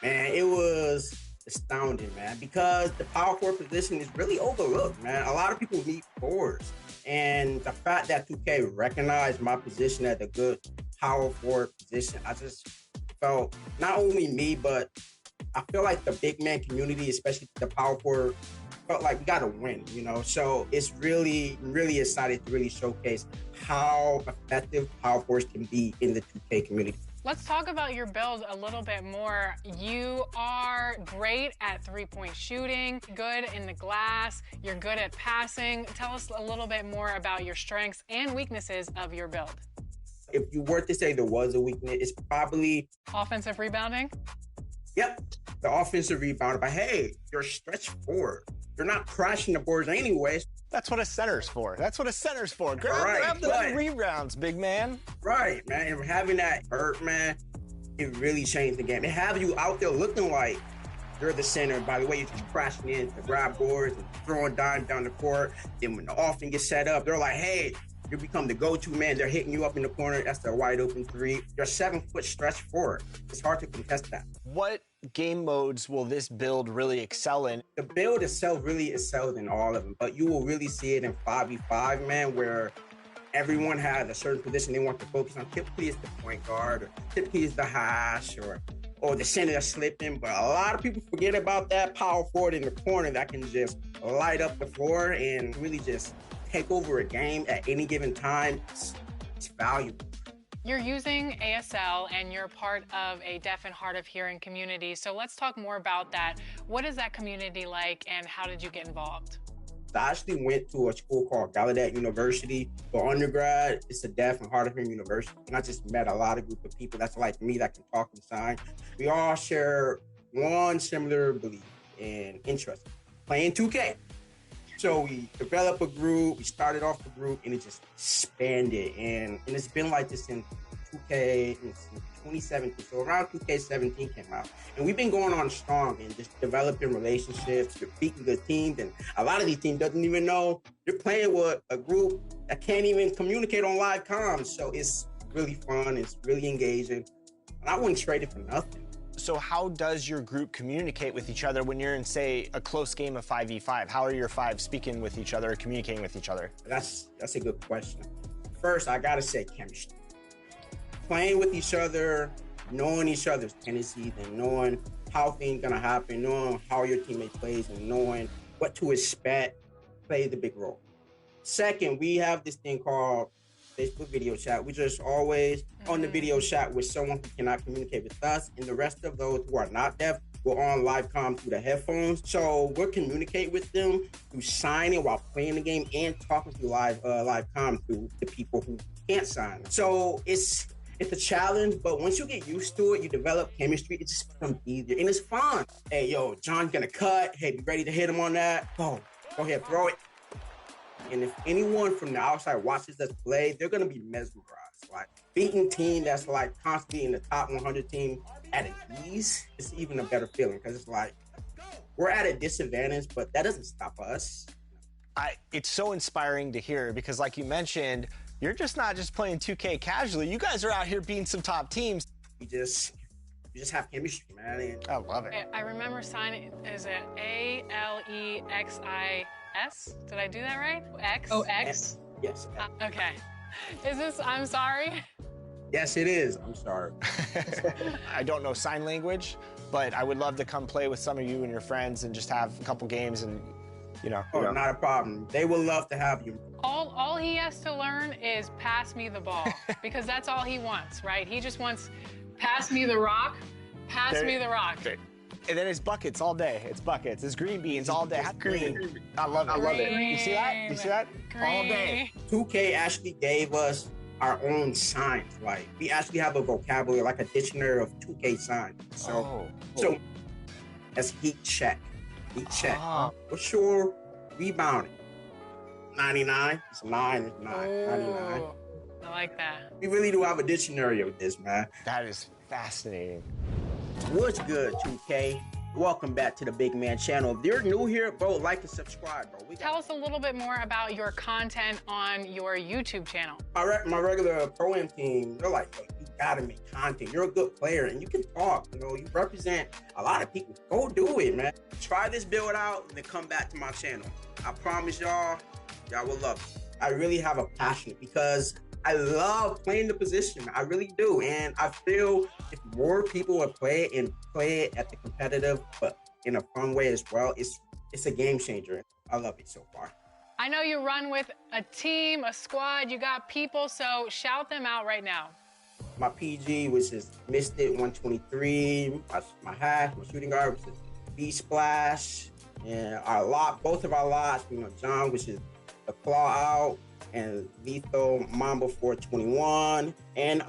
Speaker 5: Man, it was astounding, man, because the power forward position is really overlooked, man. A lot of people need forwards, and the fact that 2K recognized my position as a good power forward position, I just felt, not only me, but I feel like the big man community, especially the power forward, felt like we got to win, So it's really, really excited to really showcase how effective power forwards can be in the 2K community.
Speaker 3: Let's talk about your build a little bit more. You are great at three-point shooting, good in the glass, you're good at passing. Tell us a little bit more about your strengths and weaknesses of your build.
Speaker 5: If you were to say there was a weakness, it's probably
Speaker 3: offensive rebounding?
Speaker 5: Yep, the offensive rebound. But hey, you're a stretch forward. You're not crashing the boards anyways.
Speaker 4: That's what a center's for. That's what a center's for. Grab the rebounds, big man.
Speaker 5: Right, man. And having that hurt, man, it really changed the game. And have you out there looking like you're the center. By the way, you're just crashing in to grab boards and throwing dimes down the court. Then when the offense gets set up, they're like, hey, You become the go-to man. They're hitting you up in the corner. That's their wide open three. You're a 7-foot stretch forward. It's hard to contest that.
Speaker 4: What game modes will this build really excel in?
Speaker 5: The build itself really excels in all of them, but you will really see it in 5v5, man, where everyone has a certain position they want to focus on. Typically, it's the point guard, or typically it's the hash, or the center that's slipping. But a lot of people forget about that power forward in the corner that can just light up the floor and really just take over a game at any given time. It's valuable.
Speaker 3: You're using ASL and you're part of a deaf and hard of hearing community. So let's talk more about that. What is that community like and how did you get involved?
Speaker 5: I actually went to a school called Gallaudet University for undergrad. It's a deaf and hard of hearing university. And I just met a lot of group of people that's like me that can talk and sign. We all share one similar belief and interest, playing 2K. So we developed a group, we started off the group, and it just expanded. And it's been like this in 2K since 2017. So around 2K17 came out. And we've been going on strong and just developing relationships, beating good teams. And a lot of these teams doesn't even know you're playing with a group that can't even communicate on live comms. So it's really fun, it's really engaging. And I wouldn't trade it for nothing.
Speaker 4: So how does your group communicate with each other when you're in, say, a close game of 5v5? How are your fives speaking with each other, communicating with each other?
Speaker 5: That's a good question. First, I gotta say chemistry. Playing with each other, knowing each other's tendencies and knowing how things gonna happen, knowing how your teammate plays and knowing what to expect plays a big role. Second, we have this thing called Facebook video chat. We just always on the video chat with someone who cannot communicate with us, and the rest of those who are not deaf, we're on live comm through the headphones. So we'll communicate with them through signing while playing the game and talking through live comm through the people who can't sign. So it's a challenge, but once you get used to it, you develop chemistry, it just becomes easier and it's fun. Hey, yo, John's gonna cut. Hey, be ready to hit him on that? Go ahead, throw it. And if anyone from the outside watches us play, they're gonna be mesmerized. Like beating team that's like constantly in the top 100 team at ease, it's even a better feeling because it's like we're at a disadvantage, but that doesn't stop us.
Speaker 4: It's so inspiring to hear because, like you mentioned, you're just not just playing 2K casually. You guys are out here beating some top teams.
Speaker 5: You just have chemistry, man. And
Speaker 4: I love it.
Speaker 3: I remember signing, is it ALEXIS? Did I do that right? X? Oh, X?
Speaker 5: Yes.
Speaker 3: Okay. Is this, I'm sorry?
Speaker 5: Yes, it is. I'm sorry.
Speaker 4: I don't know sign language, but I would love to come play with some of you and your friends and just have a couple games and, you know.
Speaker 5: Oh, not a problem. They would love to have you.
Speaker 3: All he has to learn is pass me the ball because that's all he wants, right? He just wants pass me the rock, pass me the rock.
Speaker 4: And then it's buckets all day. It's buckets. It's green beans all day. Green. I love it. I love it. You see that? You see that?
Speaker 3: Green.
Speaker 4: All day.
Speaker 5: 2K actually gave us our own signs. Like we actually have a vocabulary, like a dictionary of 2K signs. So that's heat check. Heat check. For sure, rebounding. 99. It's 9. It's 9.
Speaker 3: Ooh,
Speaker 5: 99.
Speaker 3: I like that.
Speaker 5: We really do have a dictionary of this, man.
Speaker 4: That is fascinating.
Speaker 5: What's good, 2K? Welcome back to the Big Man channel. If you're new here, bro, like and subscribe, bro.
Speaker 3: Tell us a little bit more about your content on your YouTube channel.
Speaker 5: My regular pro-am team, they're like, hey, you gotta make content. You're a good player and you can talk. You know, you represent a lot of people. Go do it, man. Try this build out and then come back to my channel. I promise y'all will love it. I really have a passion because I love playing the position. I really do. And I feel if more people would play it and play it at the competitive, but in a fun way as well, it's a game changer. I love it so far.
Speaker 3: I know you run with a team, a squad, you got people, so shout them out right now.
Speaker 5: My PG, which is Mystic 123, my hash, my shooting guard, which is B-Splash, and both of our lots, you know, John, which is the Claw Out, and Lethal Mamba 421, and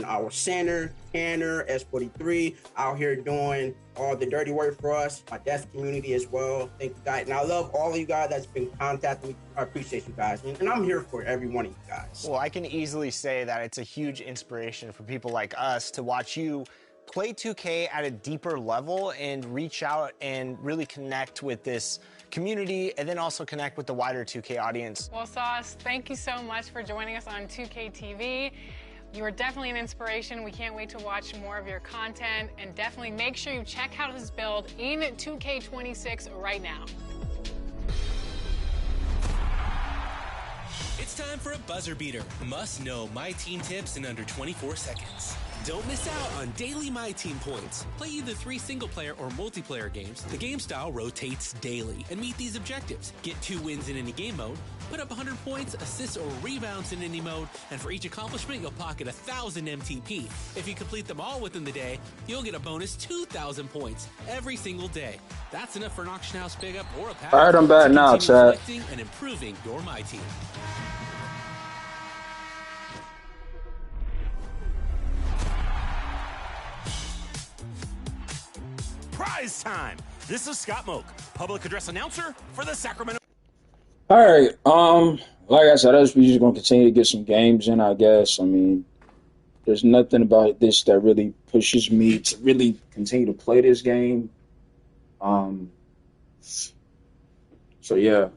Speaker 5: our center, Tanner S43, out here doing all the dirty work for us, my deaf community as well. Thank you guys. And I love all of you guys that's been contacting me. I appreciate you guys. And I'm here for every one of you guys.
Speaker 4: Well, I can easily say that it's a huge inspiration for people like us to watch you play 2K at a deeper level and reach out and really connect with this community, and then also connect with the wider 2K audience.
Speaker 3: Well, Sauce, thank you so much for joining us on 2K TV. You are definitely an inspiration. We can't wait to watch more of your content, and definitely make sure you check out his build in 2K26 right now.
Speaker 6: It's time for a buzzer beater. Must know My Team tips in under 24 seconds. Don't miss out on daily My Team points. Play either 3 single-player or multiplayer games. The game style rotates daily. And meet these objectives. Get 2 wins in any game mode. Put up 100 points, assists, or rebounds in any mode. And for each accomplishment, you'll pocket 1,000 MTP. If you complete them all within the day, you'll get a bonus 2,000 points every single day. That's enough for an auction house pickup or a pack.
Speaker 1: All right, I'm back now, chat.
Speaker 6: And improving your My Team.
Speaker 7: Prize time! This is Scott Moak, public address announcer for the Sacramento.
Speaker 1: All right. Like I said, we just gonna continue to get some games in, I guess. I mean, there's nothing about this that really pushes me to really continue to play this game. So yeah.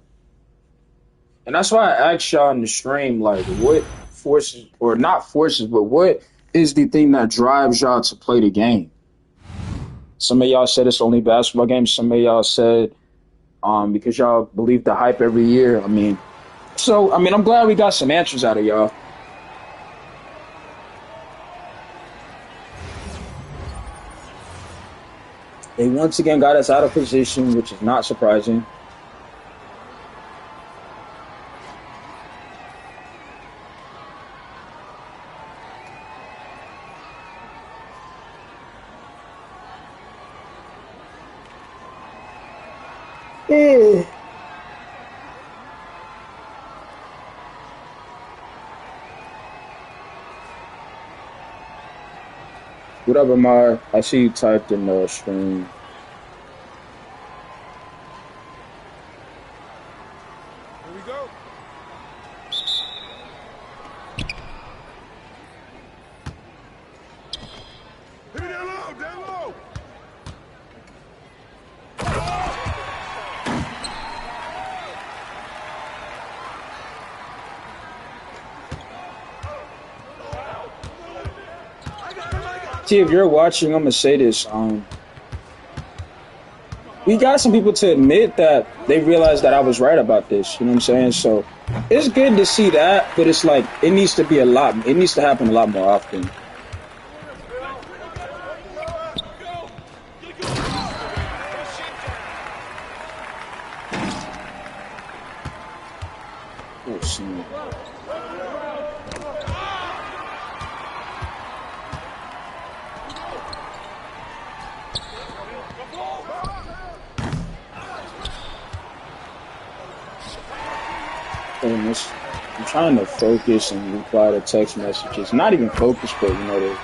Speaker 1: And that's why I asked y'all in the stream, like, what forces, or not forces, but what is the thing that drives y'all to play the game? Some of y'all said it's only basketball games. Some of y'all said because y'all believe the hype every year. I mean, I'm glad we got some answers out of y'all. They once again got us out of position, which is not surprising. What up, Amar? I see you typed in the stream.
Speaker 2: Here we go. Hit it down low, down low.
Speaker 1: See, if you're watching, I'm gonna say this. We got some people to admit that they realized that I was right about this. You know what I'm saying? So it's good to see that, but it's like it needs to happen a lot more often. Oh, shit. I'm trying to focus and reply to text messages. Not even focus, but you know,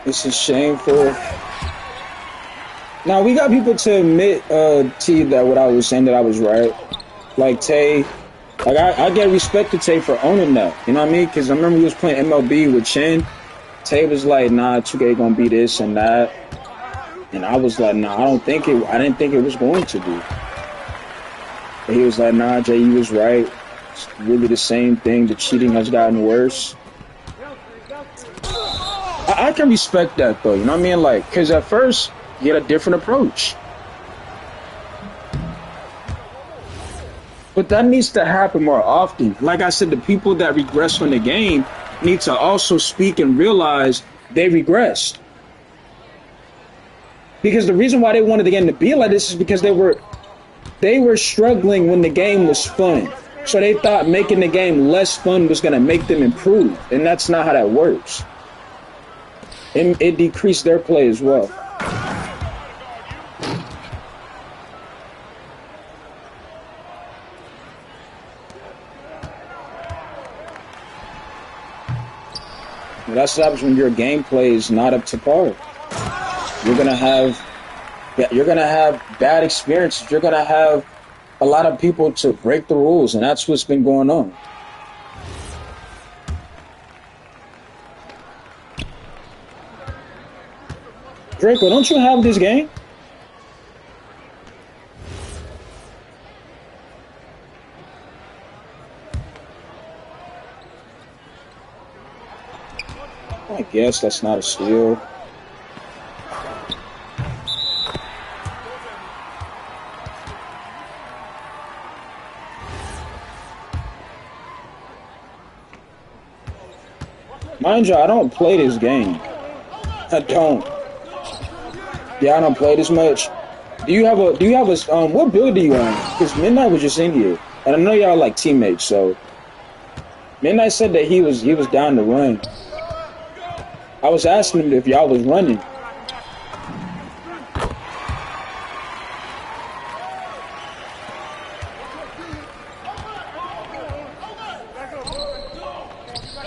Speaker 1: this is shameful. Now we got people to admit, T, that what I was saying, that I was right. Like Tay, like I get respect to Tay for owning that. You know what I mean? Because I remember he was playing MLB with Chin. Tay was like, "Nah, 2K gonna be this and that," and I was like, "Nah, I didn't think it was going to be." But he was like, "Nah, Jay, you was right. It's really the same thing. The cheating has gotten worse." I can respect that though, you know what I mean? Like, because at first you had a different approach, but that needs to happen more often. Like I said, the people that regress from the game need to also speak and realize they regressed, because the reason why they wanted the game to be like this is because they were struggling when the game was fun, so they thought making the game less fun was going to make them improve, and that's not how that works. And it decreased their play as well. That's what happens when your gameplay is not up to par. You're gonna have bad experiences. You're gonna have a lot of people to break the rules, and that's what's been going on. Draco, don't you have this game? I guess that's not a steal. Mind you, I don't play this game. I don't. Yeah, I don't play this much. Do you have a what build do you own? Because Midnight was just in here. And I know y'all like teammates, so Midnight said that he was down to run. I was asking him if y'all was running.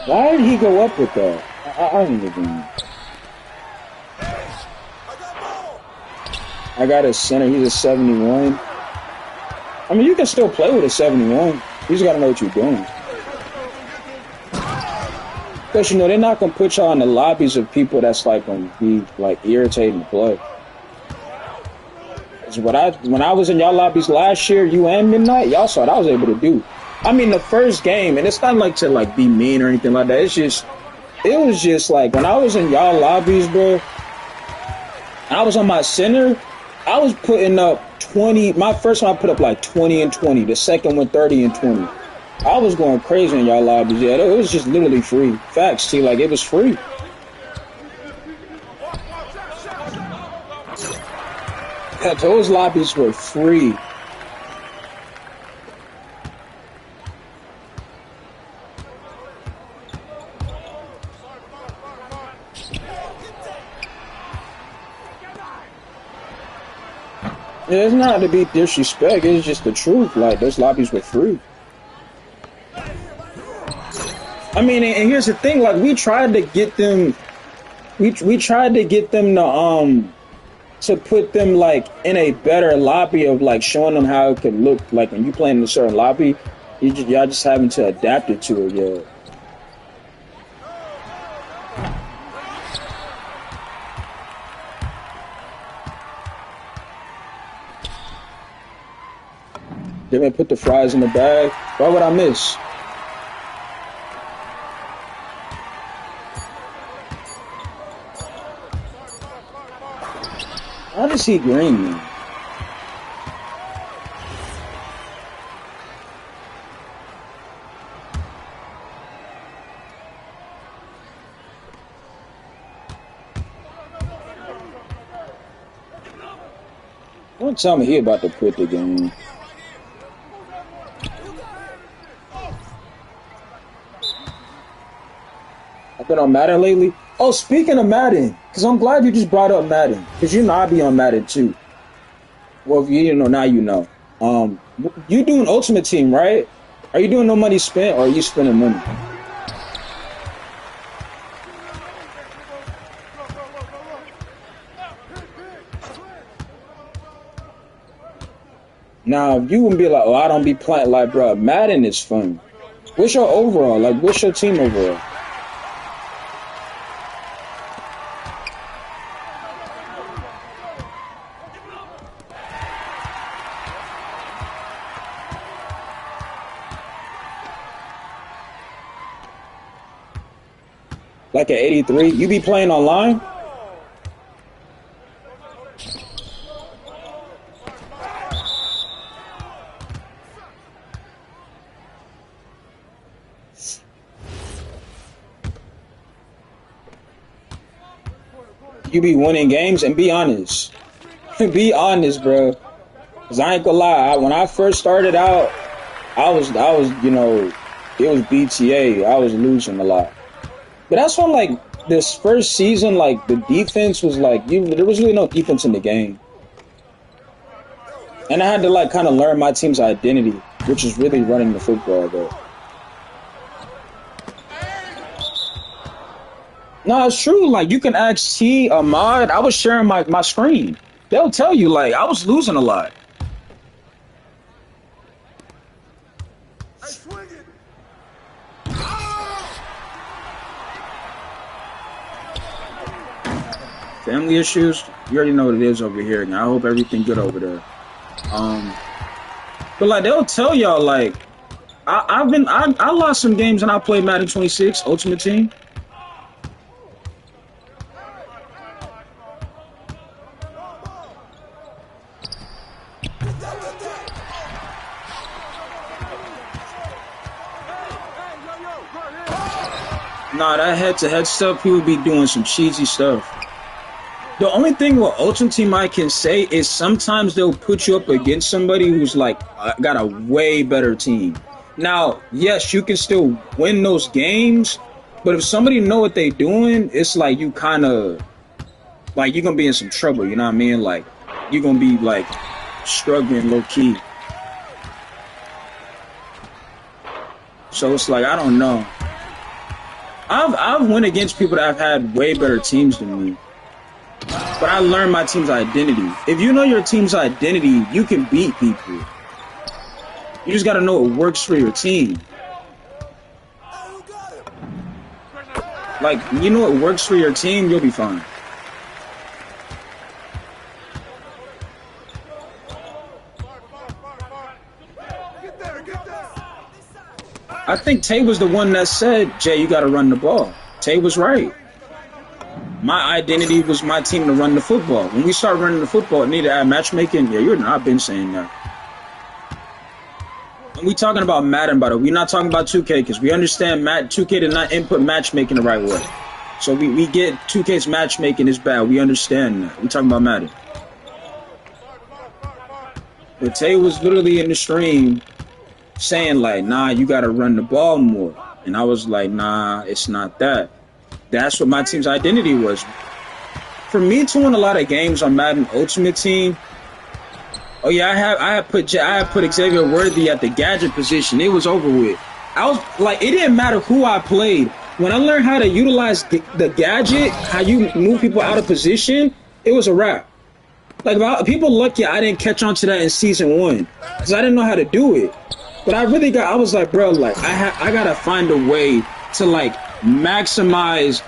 Speaker 1: Why did he go up with that? I don't even. I got a center. He's a 71. I mean, you can still play with a 71. You just gotta know what you're doing. Because, you know, they're not gonna put y'all in the lobbies of people that's like gonna be like irritating to play. When I was in y'all lobbies last year, you and Midnight, y'all saw what I was able to do. I mean, the first game, and it's not like to like be mean or anything like that. It was just like when I was in y'all lobbies, bro. I was on my center. I was putting up 20. My first one I put up like 20 and 20. The second one 30 and 20. I was going crazy in y'all lobbies. Yeah, it was just literally free. Facts, see, like it was free. Yeah, those lobbies were free. Yeah, it's not to be disrespect. It's just the truth. Like, those lobbies were free. I mean, and here's the thing. Like, we tried to get them. We tried to get them to put them like in a better lobby of like showing them how it could look like when you play in a certain lobby. Y'all just having to adapt it to it. Yeah. They're gonna put the fries in the bag. Why would I miss? How does he green me? Don't tell me he about to quit the game. I've been on Madden lately. Oh, speaking of Madden, because I'm glad you just brought up Madden, because you know I be on Madden too. Well, if you know, now you know. You doing Ultimate Team, right? Are you doing no money spent, or are you spending money? Now, you wouldn't be like, oh, I don't be playing. Like, bro, Madden is fun. What's your overall? Like, what's your team overall? Like at 83, you be playing online? You be winning games, and be honest. Be honest, bro. Cause I ain't gonna lie, when I first started out, I was, you know, it was BTA. I was losing a lot. But that's when, like, this first season, like, the defense was, like, there was really no defense in the game. And I had to, like, kind of learn my team's identity, which is really running the football, though. No, it's true. Like you can ask T, Ahmad. I was sharing my screen. They'll tell you like I was losing a lot. Family issues. You already know what it is over here, and I hope everything good over there. But like they'll tell y'all like I lost some games and I played Madden 26 Ultimate Team. Nah, that head-to-head stuff, people be doing some cheesy stuff. The only thing with Ultimate Team I can say is sometimes they'll put you up against somebody who's like got a way better team. Now, yes, you can still win those games, but if somebody know what they doing, it's like you kind of like you're gonna be in some trouble. You know what I mean? Like you're gonna be like struggling low key. So it's like I don't know. I've went against people that have had way better teams than me. But I learned my team's identity. If you know your team's identity, you can beat people. You just gotta know what works for your team. Like, you know what works for your team, you'll be fine. I think Tay was the one that said, Jay, you gotta run the ball. Tay was right. My identity was my team to run the football. When we start running the football, it needed to add matchmaking. Yeah, you're not been saying that. And we talking about Madden, by the way. We're not talking about 2K because we understand 2K did not input matchmaking the right way. So we get 2K's matchmaking is bad. We understand that. We talking about Madden. But Tay was literally in the stream saying like, nah, you got to run the ball more. And I was like, nah, it's not that. That's what my team's identity was. For me to win a lot of games on Madden Ultimate Team, oh yeah, I had put Xavier Worthy at the gadget position. It was over with. I was like, it didn't matter who I played. When I learned how to utilize the gadget, how you move people out of position, it was a wrap. Like people lucky I didn't catch on to that in season 1 because I didn't know how to do it. But I was like, bro, like I gotta find a way to like maximize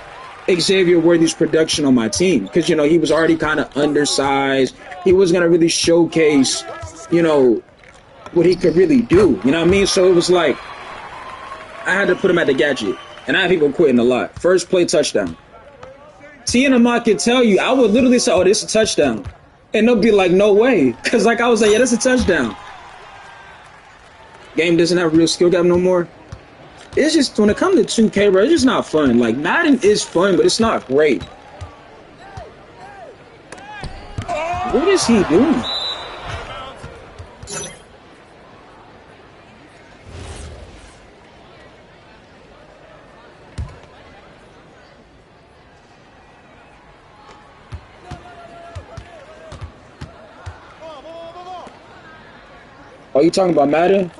Speaker 1: Xavier Worthy's production on my team because, you know, he was already kind of undersized. He wasn't going to really showcase, you know, what he could really do. You know what I mean? So it was like I had to put him at the gadget. And I had people quitting a lot. First play touchdown. T and Ahmad can tell you, I would literally say, oh, this is a touchdown. And they'll be like, no way. Because like I was like, yeah, that's a touchdown. Game doesn't have a real skill gap no more. It's just, when it comes to 2K, bro, it's just not fun. Like, Madden is fun, but it's not great. What is he doing? Oh, you talking about Madden?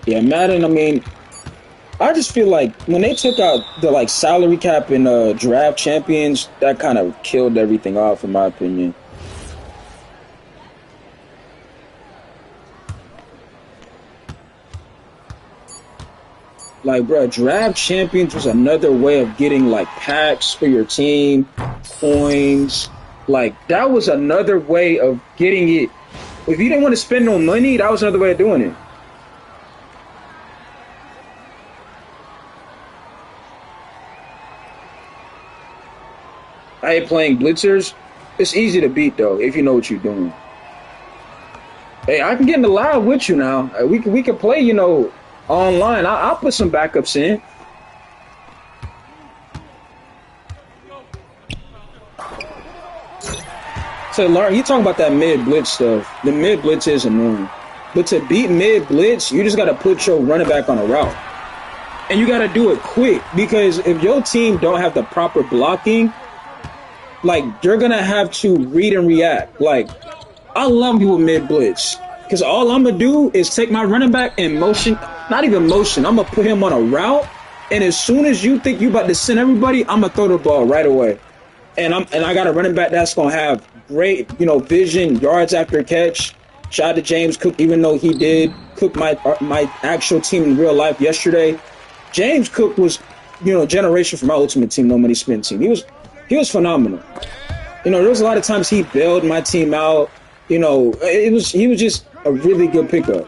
Speaker 1: Yeah, Madden, I mean, I just feel like when they took out the like salary cap and draft champions, that kind of killed everything off, in my opinion. Like, bro, draft champions was another way of getting like packs for your team, coins. Like, that was another way of getting it. If you didn't want to spend no money, that was another way of doing it. I hate playing blitzers. It's easy to beat though if you know what you're doing. Hey, I can get in the live with you now. We can play, you know, online. I'll put some backups in. So, Lauren, you talking about that mid blitz stuff. The mid blitz is annoying. But to beat mid blitz, you just got to put your running back on a route. And you got to do it quick because if your team don't have the proper blocking, like, you're going to have to read and react. Like, I love people mid blitz because all I'm going to do is take my running back and motion, not even motion. I'm going to put him on a route And as soon as you think you about to send everybody, I'm gonna throw the ball right away. And I got a running back that's gonna have great, vision, yards after catch. Shout out to James Cook, even though he did cook my actual team in real life yesterday. James Cook was, generation for my ultimate team, no money spent team. He was phenomenal. There was a lot of times he bailed my team out. He was just a really good pickup.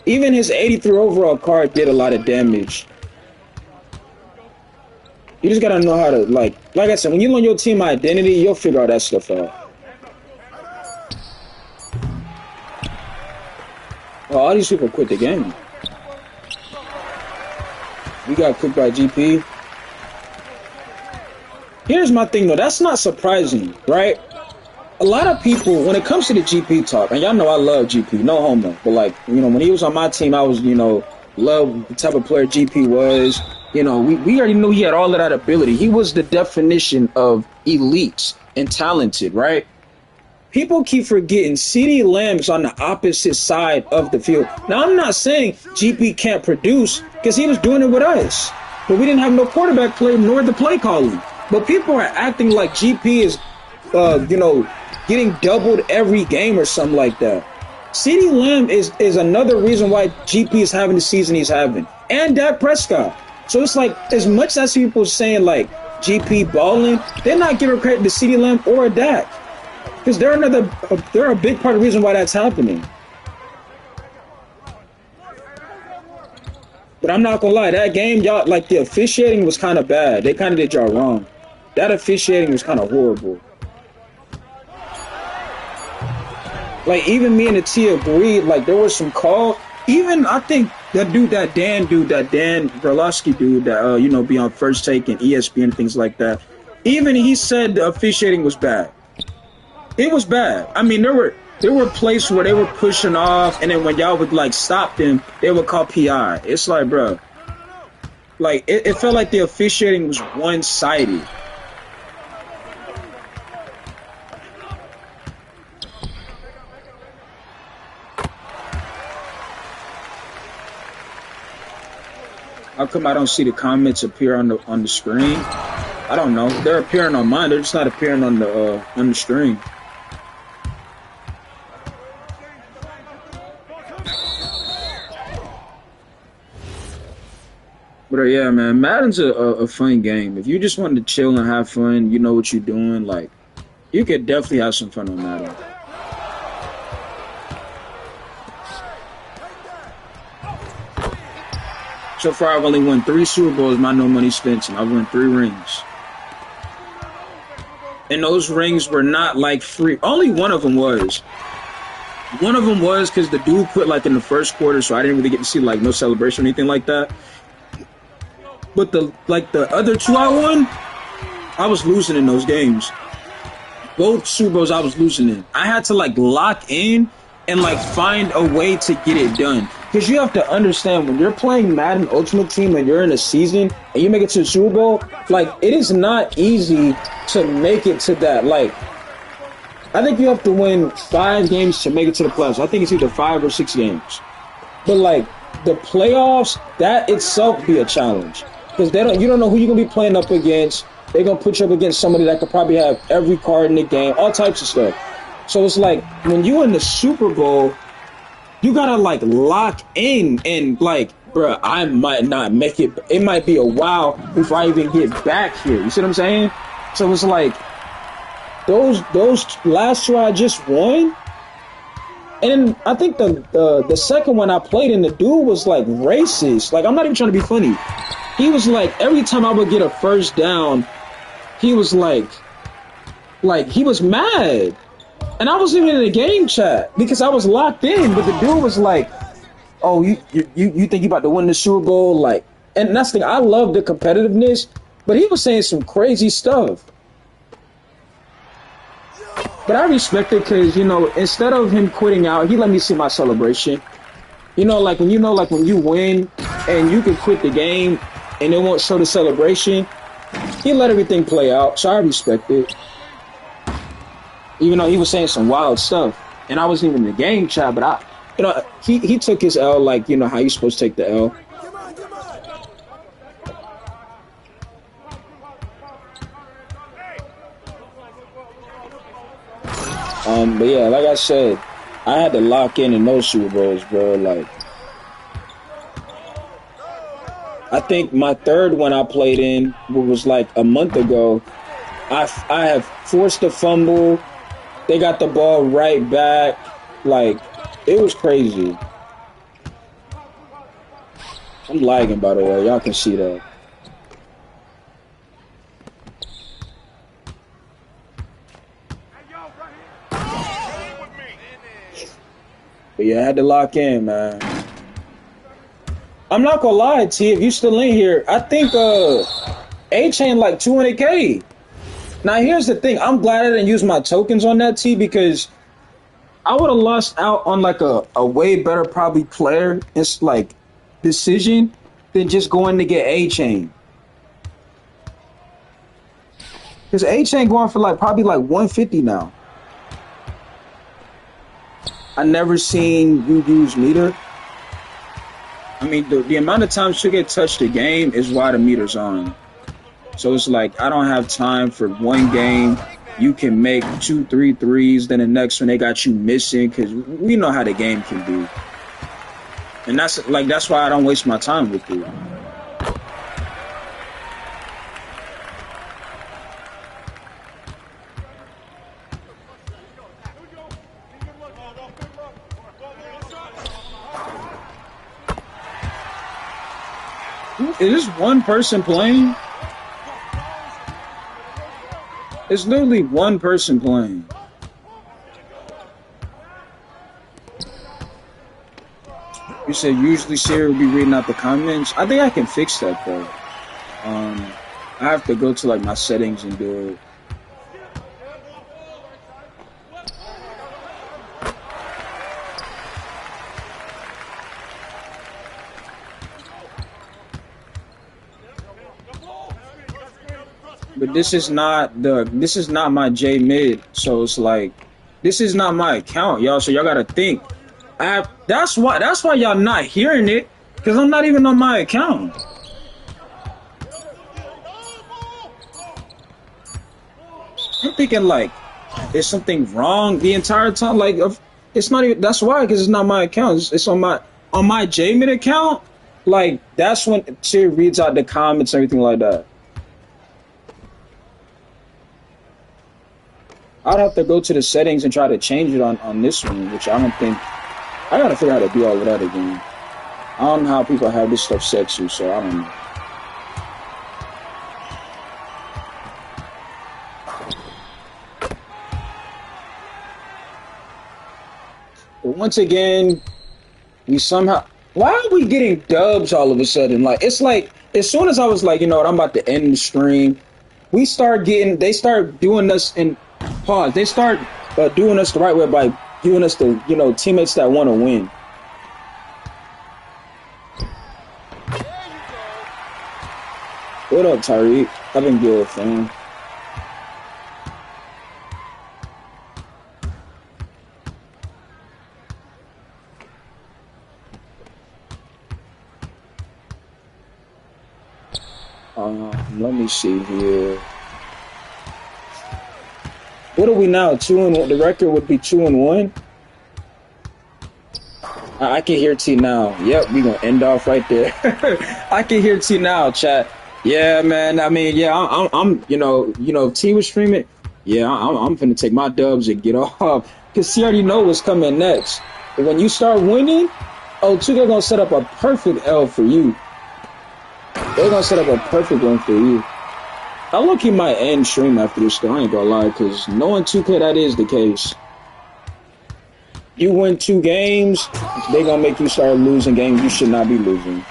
Speaker 1: Even his 83 overall card did a lot of damage. You just gotta know how to, like I said, when you learn your team identity, you'll figure all that stuff out. Oh, all these people quit the game. We got cooked by GP. Here's my thing, though. That's not surprising, right? A lot of people, when it comes to the GP talk, and y'all know I love GP, no homo. But, when he was on my team, I was, love the type of player GP was. We already knew he had all of that ability. He was the definition of elite and talented, right? People keep forgetting CeeDee Lamb's on the opposite side of the field. Now, I'm not saying GP can't produce because he was doing it with us. But we didn't have no quarterback play nor the play calling. But people are acting like GP is, getting doubled every game or something like that. CeeDee Lamb is another reason why GP is having the season he's having. And Dak Prescott. So it's like, as much as people saying, GP balling, they're not giving credit to CeeDee Lamb or Dak. Because they're a big part of the reason why that's happening. But I'm not gonna lie, that game, y'all, the officiating was kind of bad. They kind of did y'all wrong. That officiating was kind of horrible. Even me and the T agreed, there was some call. Even, I think, that Dan Berlowski dude that, be on First Take and ESPN and things like that. Even he said the officiating was bad. It was bad. I mean, there were places where they were pushing off, and then when y'all would, stop them, they would call PI. It's like, bro. It felt like the officiating was one-sided. How come I don't see the comments appear on the screen? I don't know. They're appearing on mine. They're just not appearing on the screen. But yeah, man, Madden's a fun game. If you just want to chill and have fun, you know what you're doing. You could definitely have some fun on Madden. So far, I've only won 3 Super Bowls, my no money spent, and I've won 3 rings. And those rings were not free. Only one of them was. One of them was because the dude quit in the first quarter, so I didn't really get to see no celebration or anything like that. But the other 2 I won, I was losing in those games. Both Super Bowls I was losing in. I had to lock in and find a way to get it done. Because you have to understand, when you're playing Madden Ultimate Team and you're in a season and you make it to the Super Bowl, it is not easy to make it to that. I think you have to win 5 games to make it to the playoffs. I think it's either 5 or 6 games. But the playoffs, that itself be a challenge. Because you don't know who you're going to be playing up against. They're going to put you up against somebody that could probably have every card in the game, all types of stuff. So it's when you in the Super Bowl, you gotta lock in and bruh, I might not make it. It might be a while before I even get back here. You see what I'm saying? So it's those last 2 I just won. And then I think the second one I played in, the dude was racist. I'm not even trying to be funny. He was every time I would get a first down, he was he was mad. And I wasn't even in the game chat because I was locked in. But the dude was oh, you think you about to win the Super Bowl? And that's the thing. I love the competitiveness, but he was saying some crazy stuff. But I respect it because, instead of him quitting out, he let me see my celebration. When when you win and you can quit the game and it won't show the celebration, he let everything play out. So I respect it. Even though he was saying some wild stuff, and I wasn't even in the game chat, but he took his L how you're supposed to take the L. But yeah, like I said, I had to lock in those Super Bowls, bro. Like, I think my third one I played in was like a month ago. I have forced a fumble. They got the ball right back. Like, it was crazy. I'm lagging, by the way. Y'all can see that. But yeah, I had to lock in, man. I'm not gonna lie, T, if you still in here, I think A-Chain like 200K. Now here's the thing, I'm glad I didn't use my tokens on that, T, because I would have lost out on like a way better probably player. It's like decision than just going to get A-Chain. Because A-Chain going for like probably like 150 now. I never seen you use meter. I mean, the amount of times you get touched the game is why the meter's on. So it's like, I don't have time for one game. You can make 2-3 threes, then the next one they got you missing, because we know how the game can be. And that's why I don't waste my time with you. Is this one person playing? It's literally one person playing. You said usually Siri will be reading out the comments. I think I can fix that though. I have to go to like my settings and do it. But this is not my J mid, so it's like this is not my account, y'all. So y'all gotta think. That's why y'all not hearing it, because I'm not even on my account. I'm thinking like, is something wrong the entire time? Like, it's not even. That's why, because it's not my account. It's on my J mid account. Like, that's when Siri reads out the comments and everything like that. I'd have to go to the settings and try to change it on this one, which I don't think. I gotta figure out how to do all of that again. I don't know how people have this stuff set to, so I don't know. But once again, we somehow. Why are we getting dubs all of a sudden? Like, it's like, as soon as I was like, you know what, I'm about to end the stream, they start doing us in. Pause. They start doing us the right way by giving us the, teammates that want to win. What up, Tyreek? I've been good, fam. Let me see here. What are we now? 2-1. The record would be 2-1. I can hear T now. Yep, we gonna end off right there. I can hear T now, chat. Yeah, man. I mean, yeah, I'm if T was streaming, yeah, I'm finna take my dubs and get off, cause he already know what's coming next. And when you start winning, they're gonna set up a perfect L for you. They're gonna set up a perfect one for you. I look, he might end stream after this, though. I ain't gonna lie, because knowing 2K, that is the case. You win 2 games, they gonna make you start losing games you should not be losing.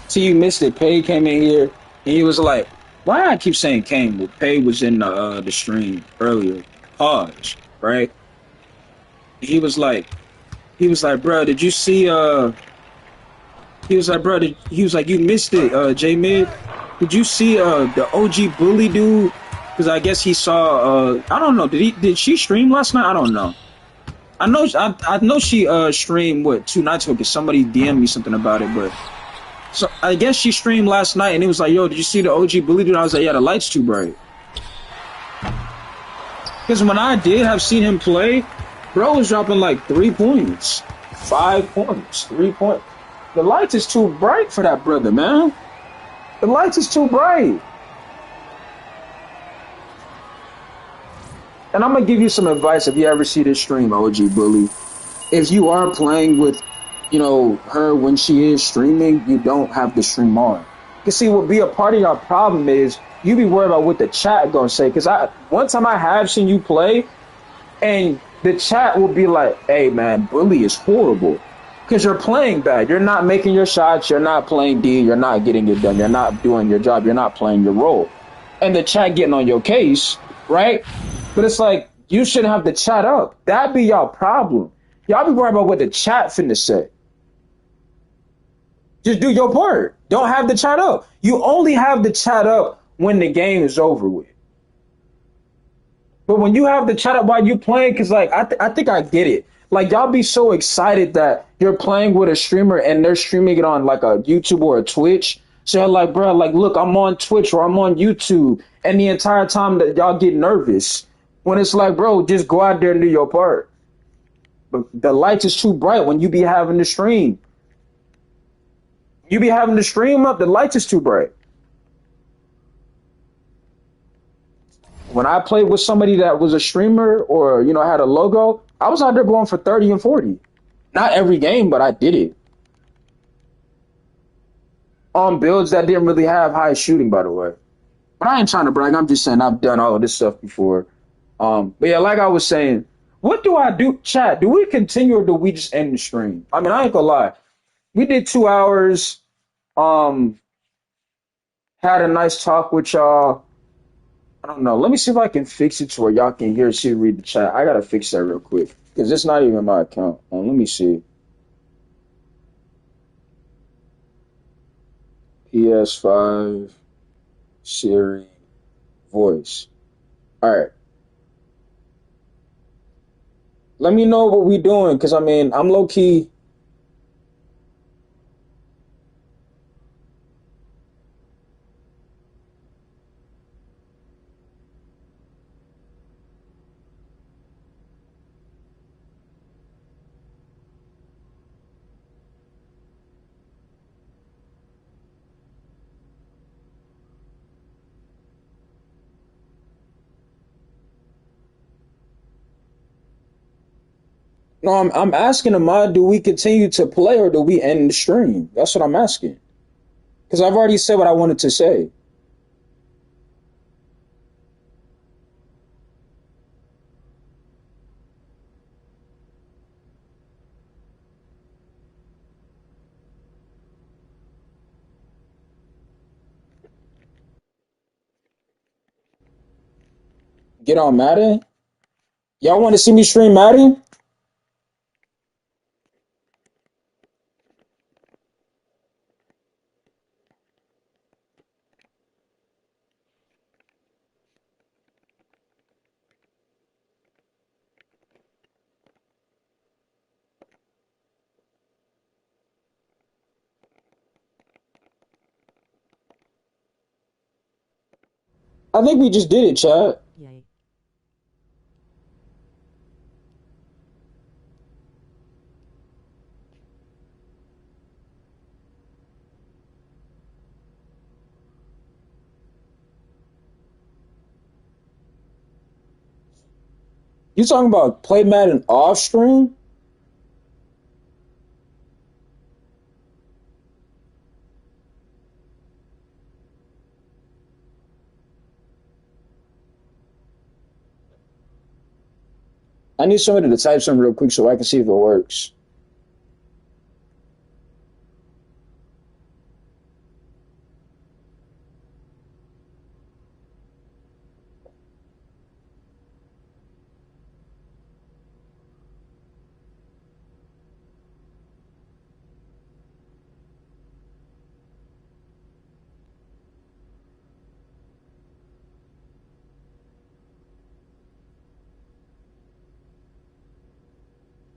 Speaker 1: See, you missed it. Pay came in here, and he was like, why I keep saying came? Well, Pay was in the stream earlier. Pause. Right? He was like, bro, did you see, he was like, bro, you missed it, J Mid. Did you see, the OG bully dude? Because I guess he saw, I don't know, did she stream last night? I don't know. I know she streamed what 2 nights ago because somebody DM'd me something about it, but so I guess she streamed last night and it was like, yo, did you see the OG bully dude? I was like, yeah, the light's too bright. Because when I did have seen him play, bro was dropping like 3 points, 5 points, 3 points. The lights is too bright for that brother, man. The lights is too bright. And I'm gonna give you some advice if you ever see this stream, OG Bully. If you are playing with, her when she is streaming, you don't have the stream on. Cause see, what be a part of your problem is you be worried about what the chat gonna say. Cause one time I have seen you play, and the chat will be like, "Hey man, Bully is horrible." Cause you're playing bad. You're not making your shots. You're not playing D. You're not getting it done. You're not doing your job. You're not playing your role. And the chat getting on your case, right? But it's like, you shouldn't have the chat up. That be y'all problem. Y'all be worried about what the chat finna say. Just do your part. Don't have the chat up. You only have the chat up when the game is over with. But when you have the chat up while you playing, because like I think I get it. Like y'all be so excited that you're playing with a streamer and they're streaming it on like a YouTube or a Twitch. So you're like, bro, like look, I'm on Twitch or I'm on YouTube, and the entire time that y'all get nervous. When it's like, bro, just go out there and do your part. But the lights is too bright when you be having the stream. You be having the stream up, the lights is too bright. When I played with somebody that was a streamer or, had a logo, I was out there going for 30 and 40. Not every game, but I did it. On builds that didn't really have high shooting, by the way. But I ain't trying to brag. I'm just saying I've done all of this stuff before. But yeah, like I was saying, what do I do? Chat, do we continue or do we just end the stream? I mean, I ain't gonna lie. We did 2 hours. Um, had a nice talk with y'all. I don't know. Let me see if I can fix it to where y'all can hear, see, read the chat. I gotta fix that real quick because it's not even my account. Let me see. PS5, Siri, voice. All right. Let me know what we doing because I mean, I'm low key. No, I'm asking Ahmad, do we continue to play or do we end the stream? That's what I'm asking. Because I've already said what I wanted to say. Get on Madden? Y'all want to see me stream Madden? I think we just did it, Chad. You talking about play Madden off stream? I need somebody to type something real quick so I can see if it works.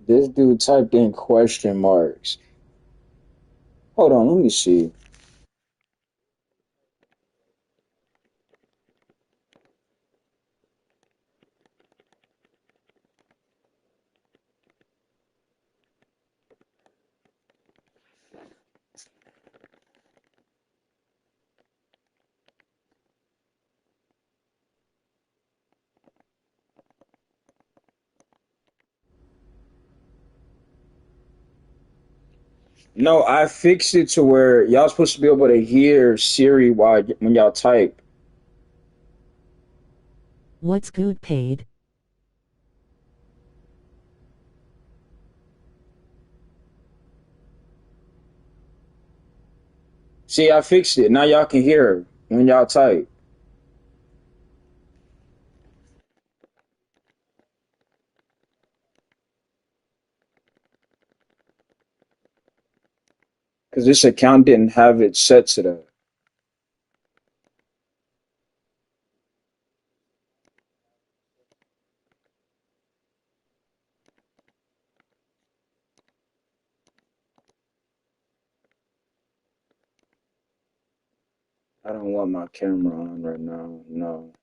Speaker 1: This dude typed in question marks. Hold on, let me see. No, I fixed it to where y'all supposed to be able to hear Siri while when y'all type.
Speaker 8: What's good paid?
Speaker 1: See, I fixed it. Now y'all can hear her when y'all type. Because this account didn't have it set to that. I don't want my camera on right now. No.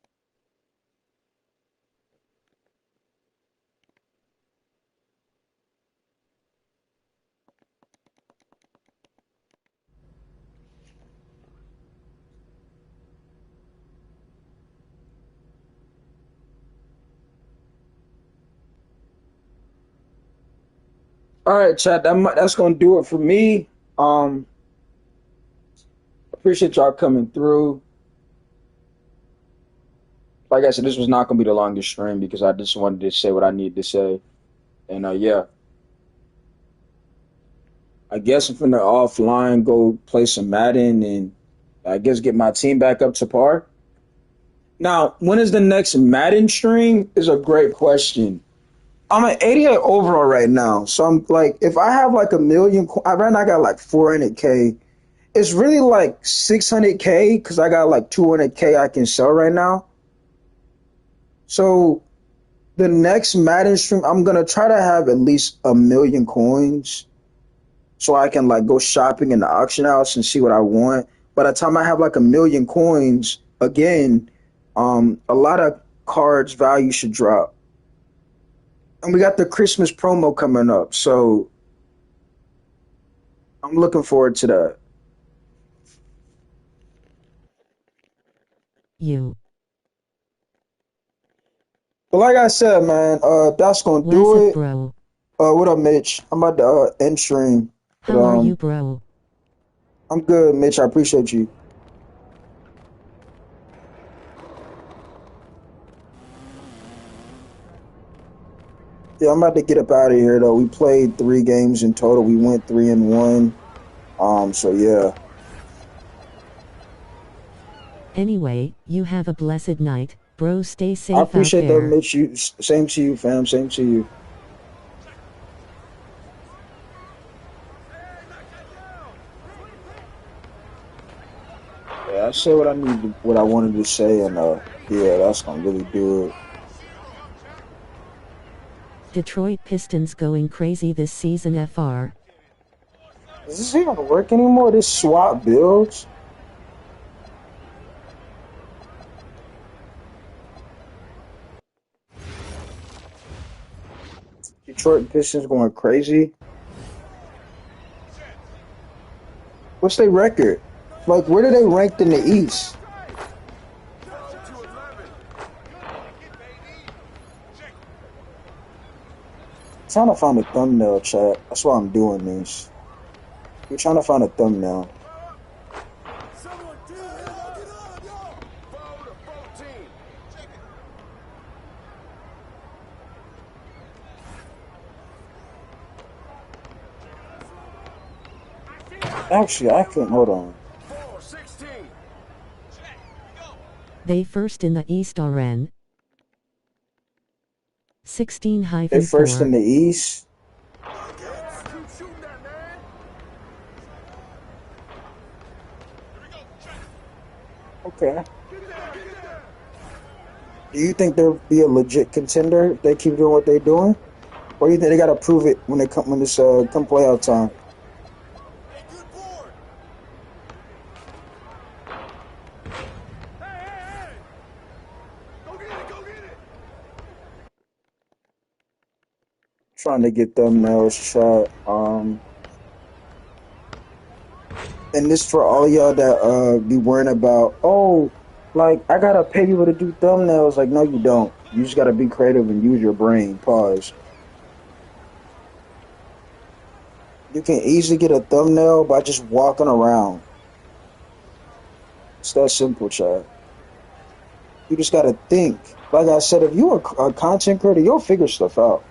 Speaker 1: All right, chat. That's gonna do it for me. Um, appreciate y'all coming through. Like I said, this was not gonna be the longest stream because I just wanted to say what I needed to say. And yeah, I guess I'm finna offline go play some Madden and I guess get my team back up to par. Now, when is the next Madden stream? Is a great question. I'm at 88 overall right now, so I'm like, if I have like a million, right now I got like 400K. It's really like 600K because I got like 200K I can sell right now. So the next Madden stream, I'm gonna try to have at least a million coins so I can like go shopping in the auction house and see what I want. By the time I have like a million coins, again, a lot of cards value should drop. And we got the Christmas promo coming up, so I'm looking forward to that.
Speaker 8: You.
Speaker 1: But like I said, man, that's gonna
Speaker 8: What's
Speaker 1: do
Speaker 8: up,
Speaker 1: it.
Speaker 8: bro?
Speaker 1: What up, Mitch? I'm about to end stream. But
Speaker 8: How are you, bro?
Speaker 1: I'm good, Mitch. I appreciate you. Yeah, I'm about to get up out of here though. We played 3 games in total. We went 3-1. So yeah.
Speaker 8: Anyway, you have a blessed night, bro. Stay
Speaker 1: I
Speaker 8: safe out
Speaker 1: appreciate that,
Speaker 8: there.
Speaker 1: Mitch. You same to you, fam. Same to you. Yeah, I said what I needed, what I wanted to say, and yeah, that's gonna really do it.
Speaker 8: Detroit Pistons going crazy this season. FR.
Speaker 1: Does this even work anymore? This swap builds? Detroit Pistons going crazy. What's their record? Like, where do they ranked in the East? Trying to find a thumbnail, chat. That's why I'm doing this. We're trying to find a thumbnail. Actually, I can hold on.
Speaker 8: They first in the East RN. 16-4.
Speaker 1: They first in the East. Okay. Do you think they'll be a legit contender if they keep doing what they're doing? Or you think they gotta prove it when come playoff time? Trying to get thumbnails shot. And this for all y'all that be worrying about, oh, like I gotta pay people to do thumbnails. Like, no, you don't. You just gotta be creative and use your brain. Pause. You can easily get a thumbnail by just walking around. It's that simple, chat. You just gotta think. Like I said, if you're a content creator, you'll figure stuff out.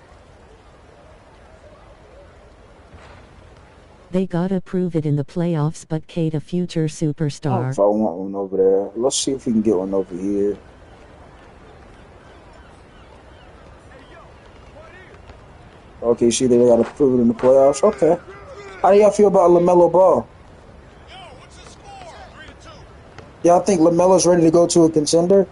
Speaker 8: They gotta prove it in the playoffs, but Kate a future superstar.
Speaker 1: If I want one over there. Let's see if we can get one over here. Okay, see, they gotta prove it in the playoffs. Okay. How do y'all feel about LaMelo Ball? Y'all think LaMelo's ready to go to a contender?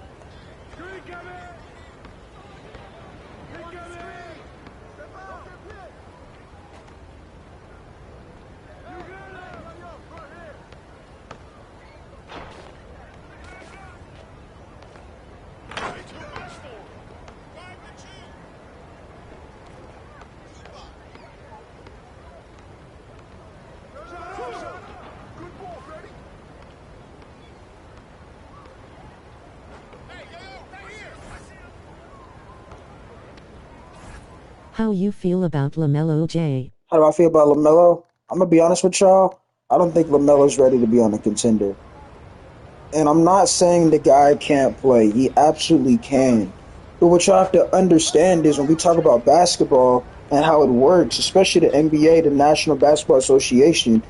Speaker 8: How you feel about LaMelo, Jay?
Speaker 1: How do I feel about LaMelo? I'm going to be honest with y'all. I don't think LaMelo's ready to be on a contender. And I'm not saying the guy can't play. He absolutely can. But what y'all have to understand is when we talk about basketball and how it works, especially the NBA, the National Basketball Association,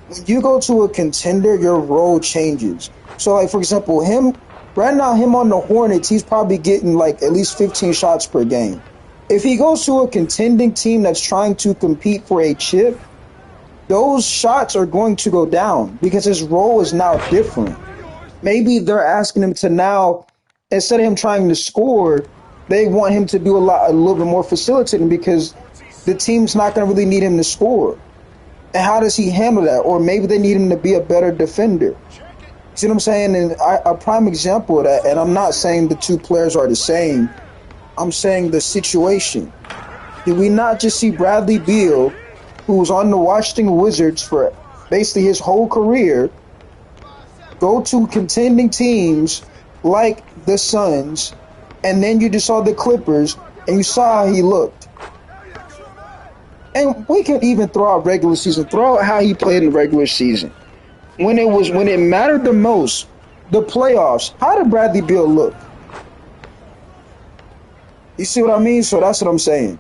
Speaker 1: when you go to a contender, your role changes. So, like, for example, right now, him on the Hornets, he's probably getting, like, at least 15 shots per game. If he goes to a contending team that's trying to compete for a chip, those shots are going to go down because his role is now different. Maybe they're asking him to now, instead of him trying to score, they want him to do a little bit more facilitating because the team's not going to really need him to score. And how does he handle that? Or maybe they need him to be a better defender. See what I'm saying? And a prime example of that, and I'm not saying the two players are the same, I'm saying the situation. Did we not just see Bradley Beal, who was on the Washington Wizards for basically his whole career, go to contending teams like the Suns, and then you just saw the Clippers, and you saw how he looked. And we can even throw out regular season, throw out how he played in regular season. When it mattered the most, the playoffs, how did Bradley Beal look? You see what I mean? So that's what I'm saying.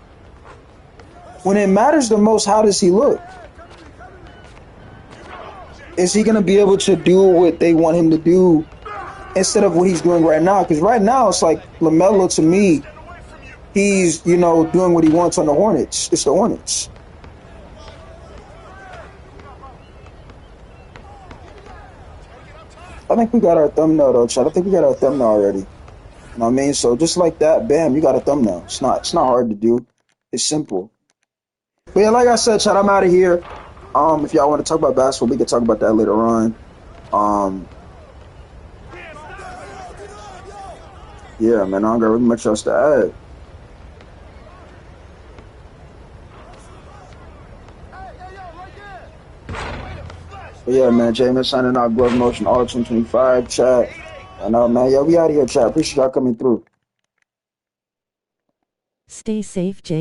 Speaker 1: When it matters the most, how does he look? Is he going to be able to do what they want him to do instead of what he's doing right now? Because right now, it's like LaMelo, to me, he's, doing what he wants on the Hornets. It's the Hornets. I think we got our thumbnail, though, Chad. I think we got our thumbnail already. You know what I mean? So just like that, bam, you got a thumbnail. It's not hard to do. It's simple. But yeah, like I said, Chad, I'm out of here. If y'all want to talk about basketball, we can talk about that later on. Yeah, man, I don't got really much else to add. But yeah, man, Jamin signing out, Glove Motion, all 2025, chat. And man, yeah, we out of here, chat. Appreciate y'all coming through.
Speaker 8: Stay safe, Jay.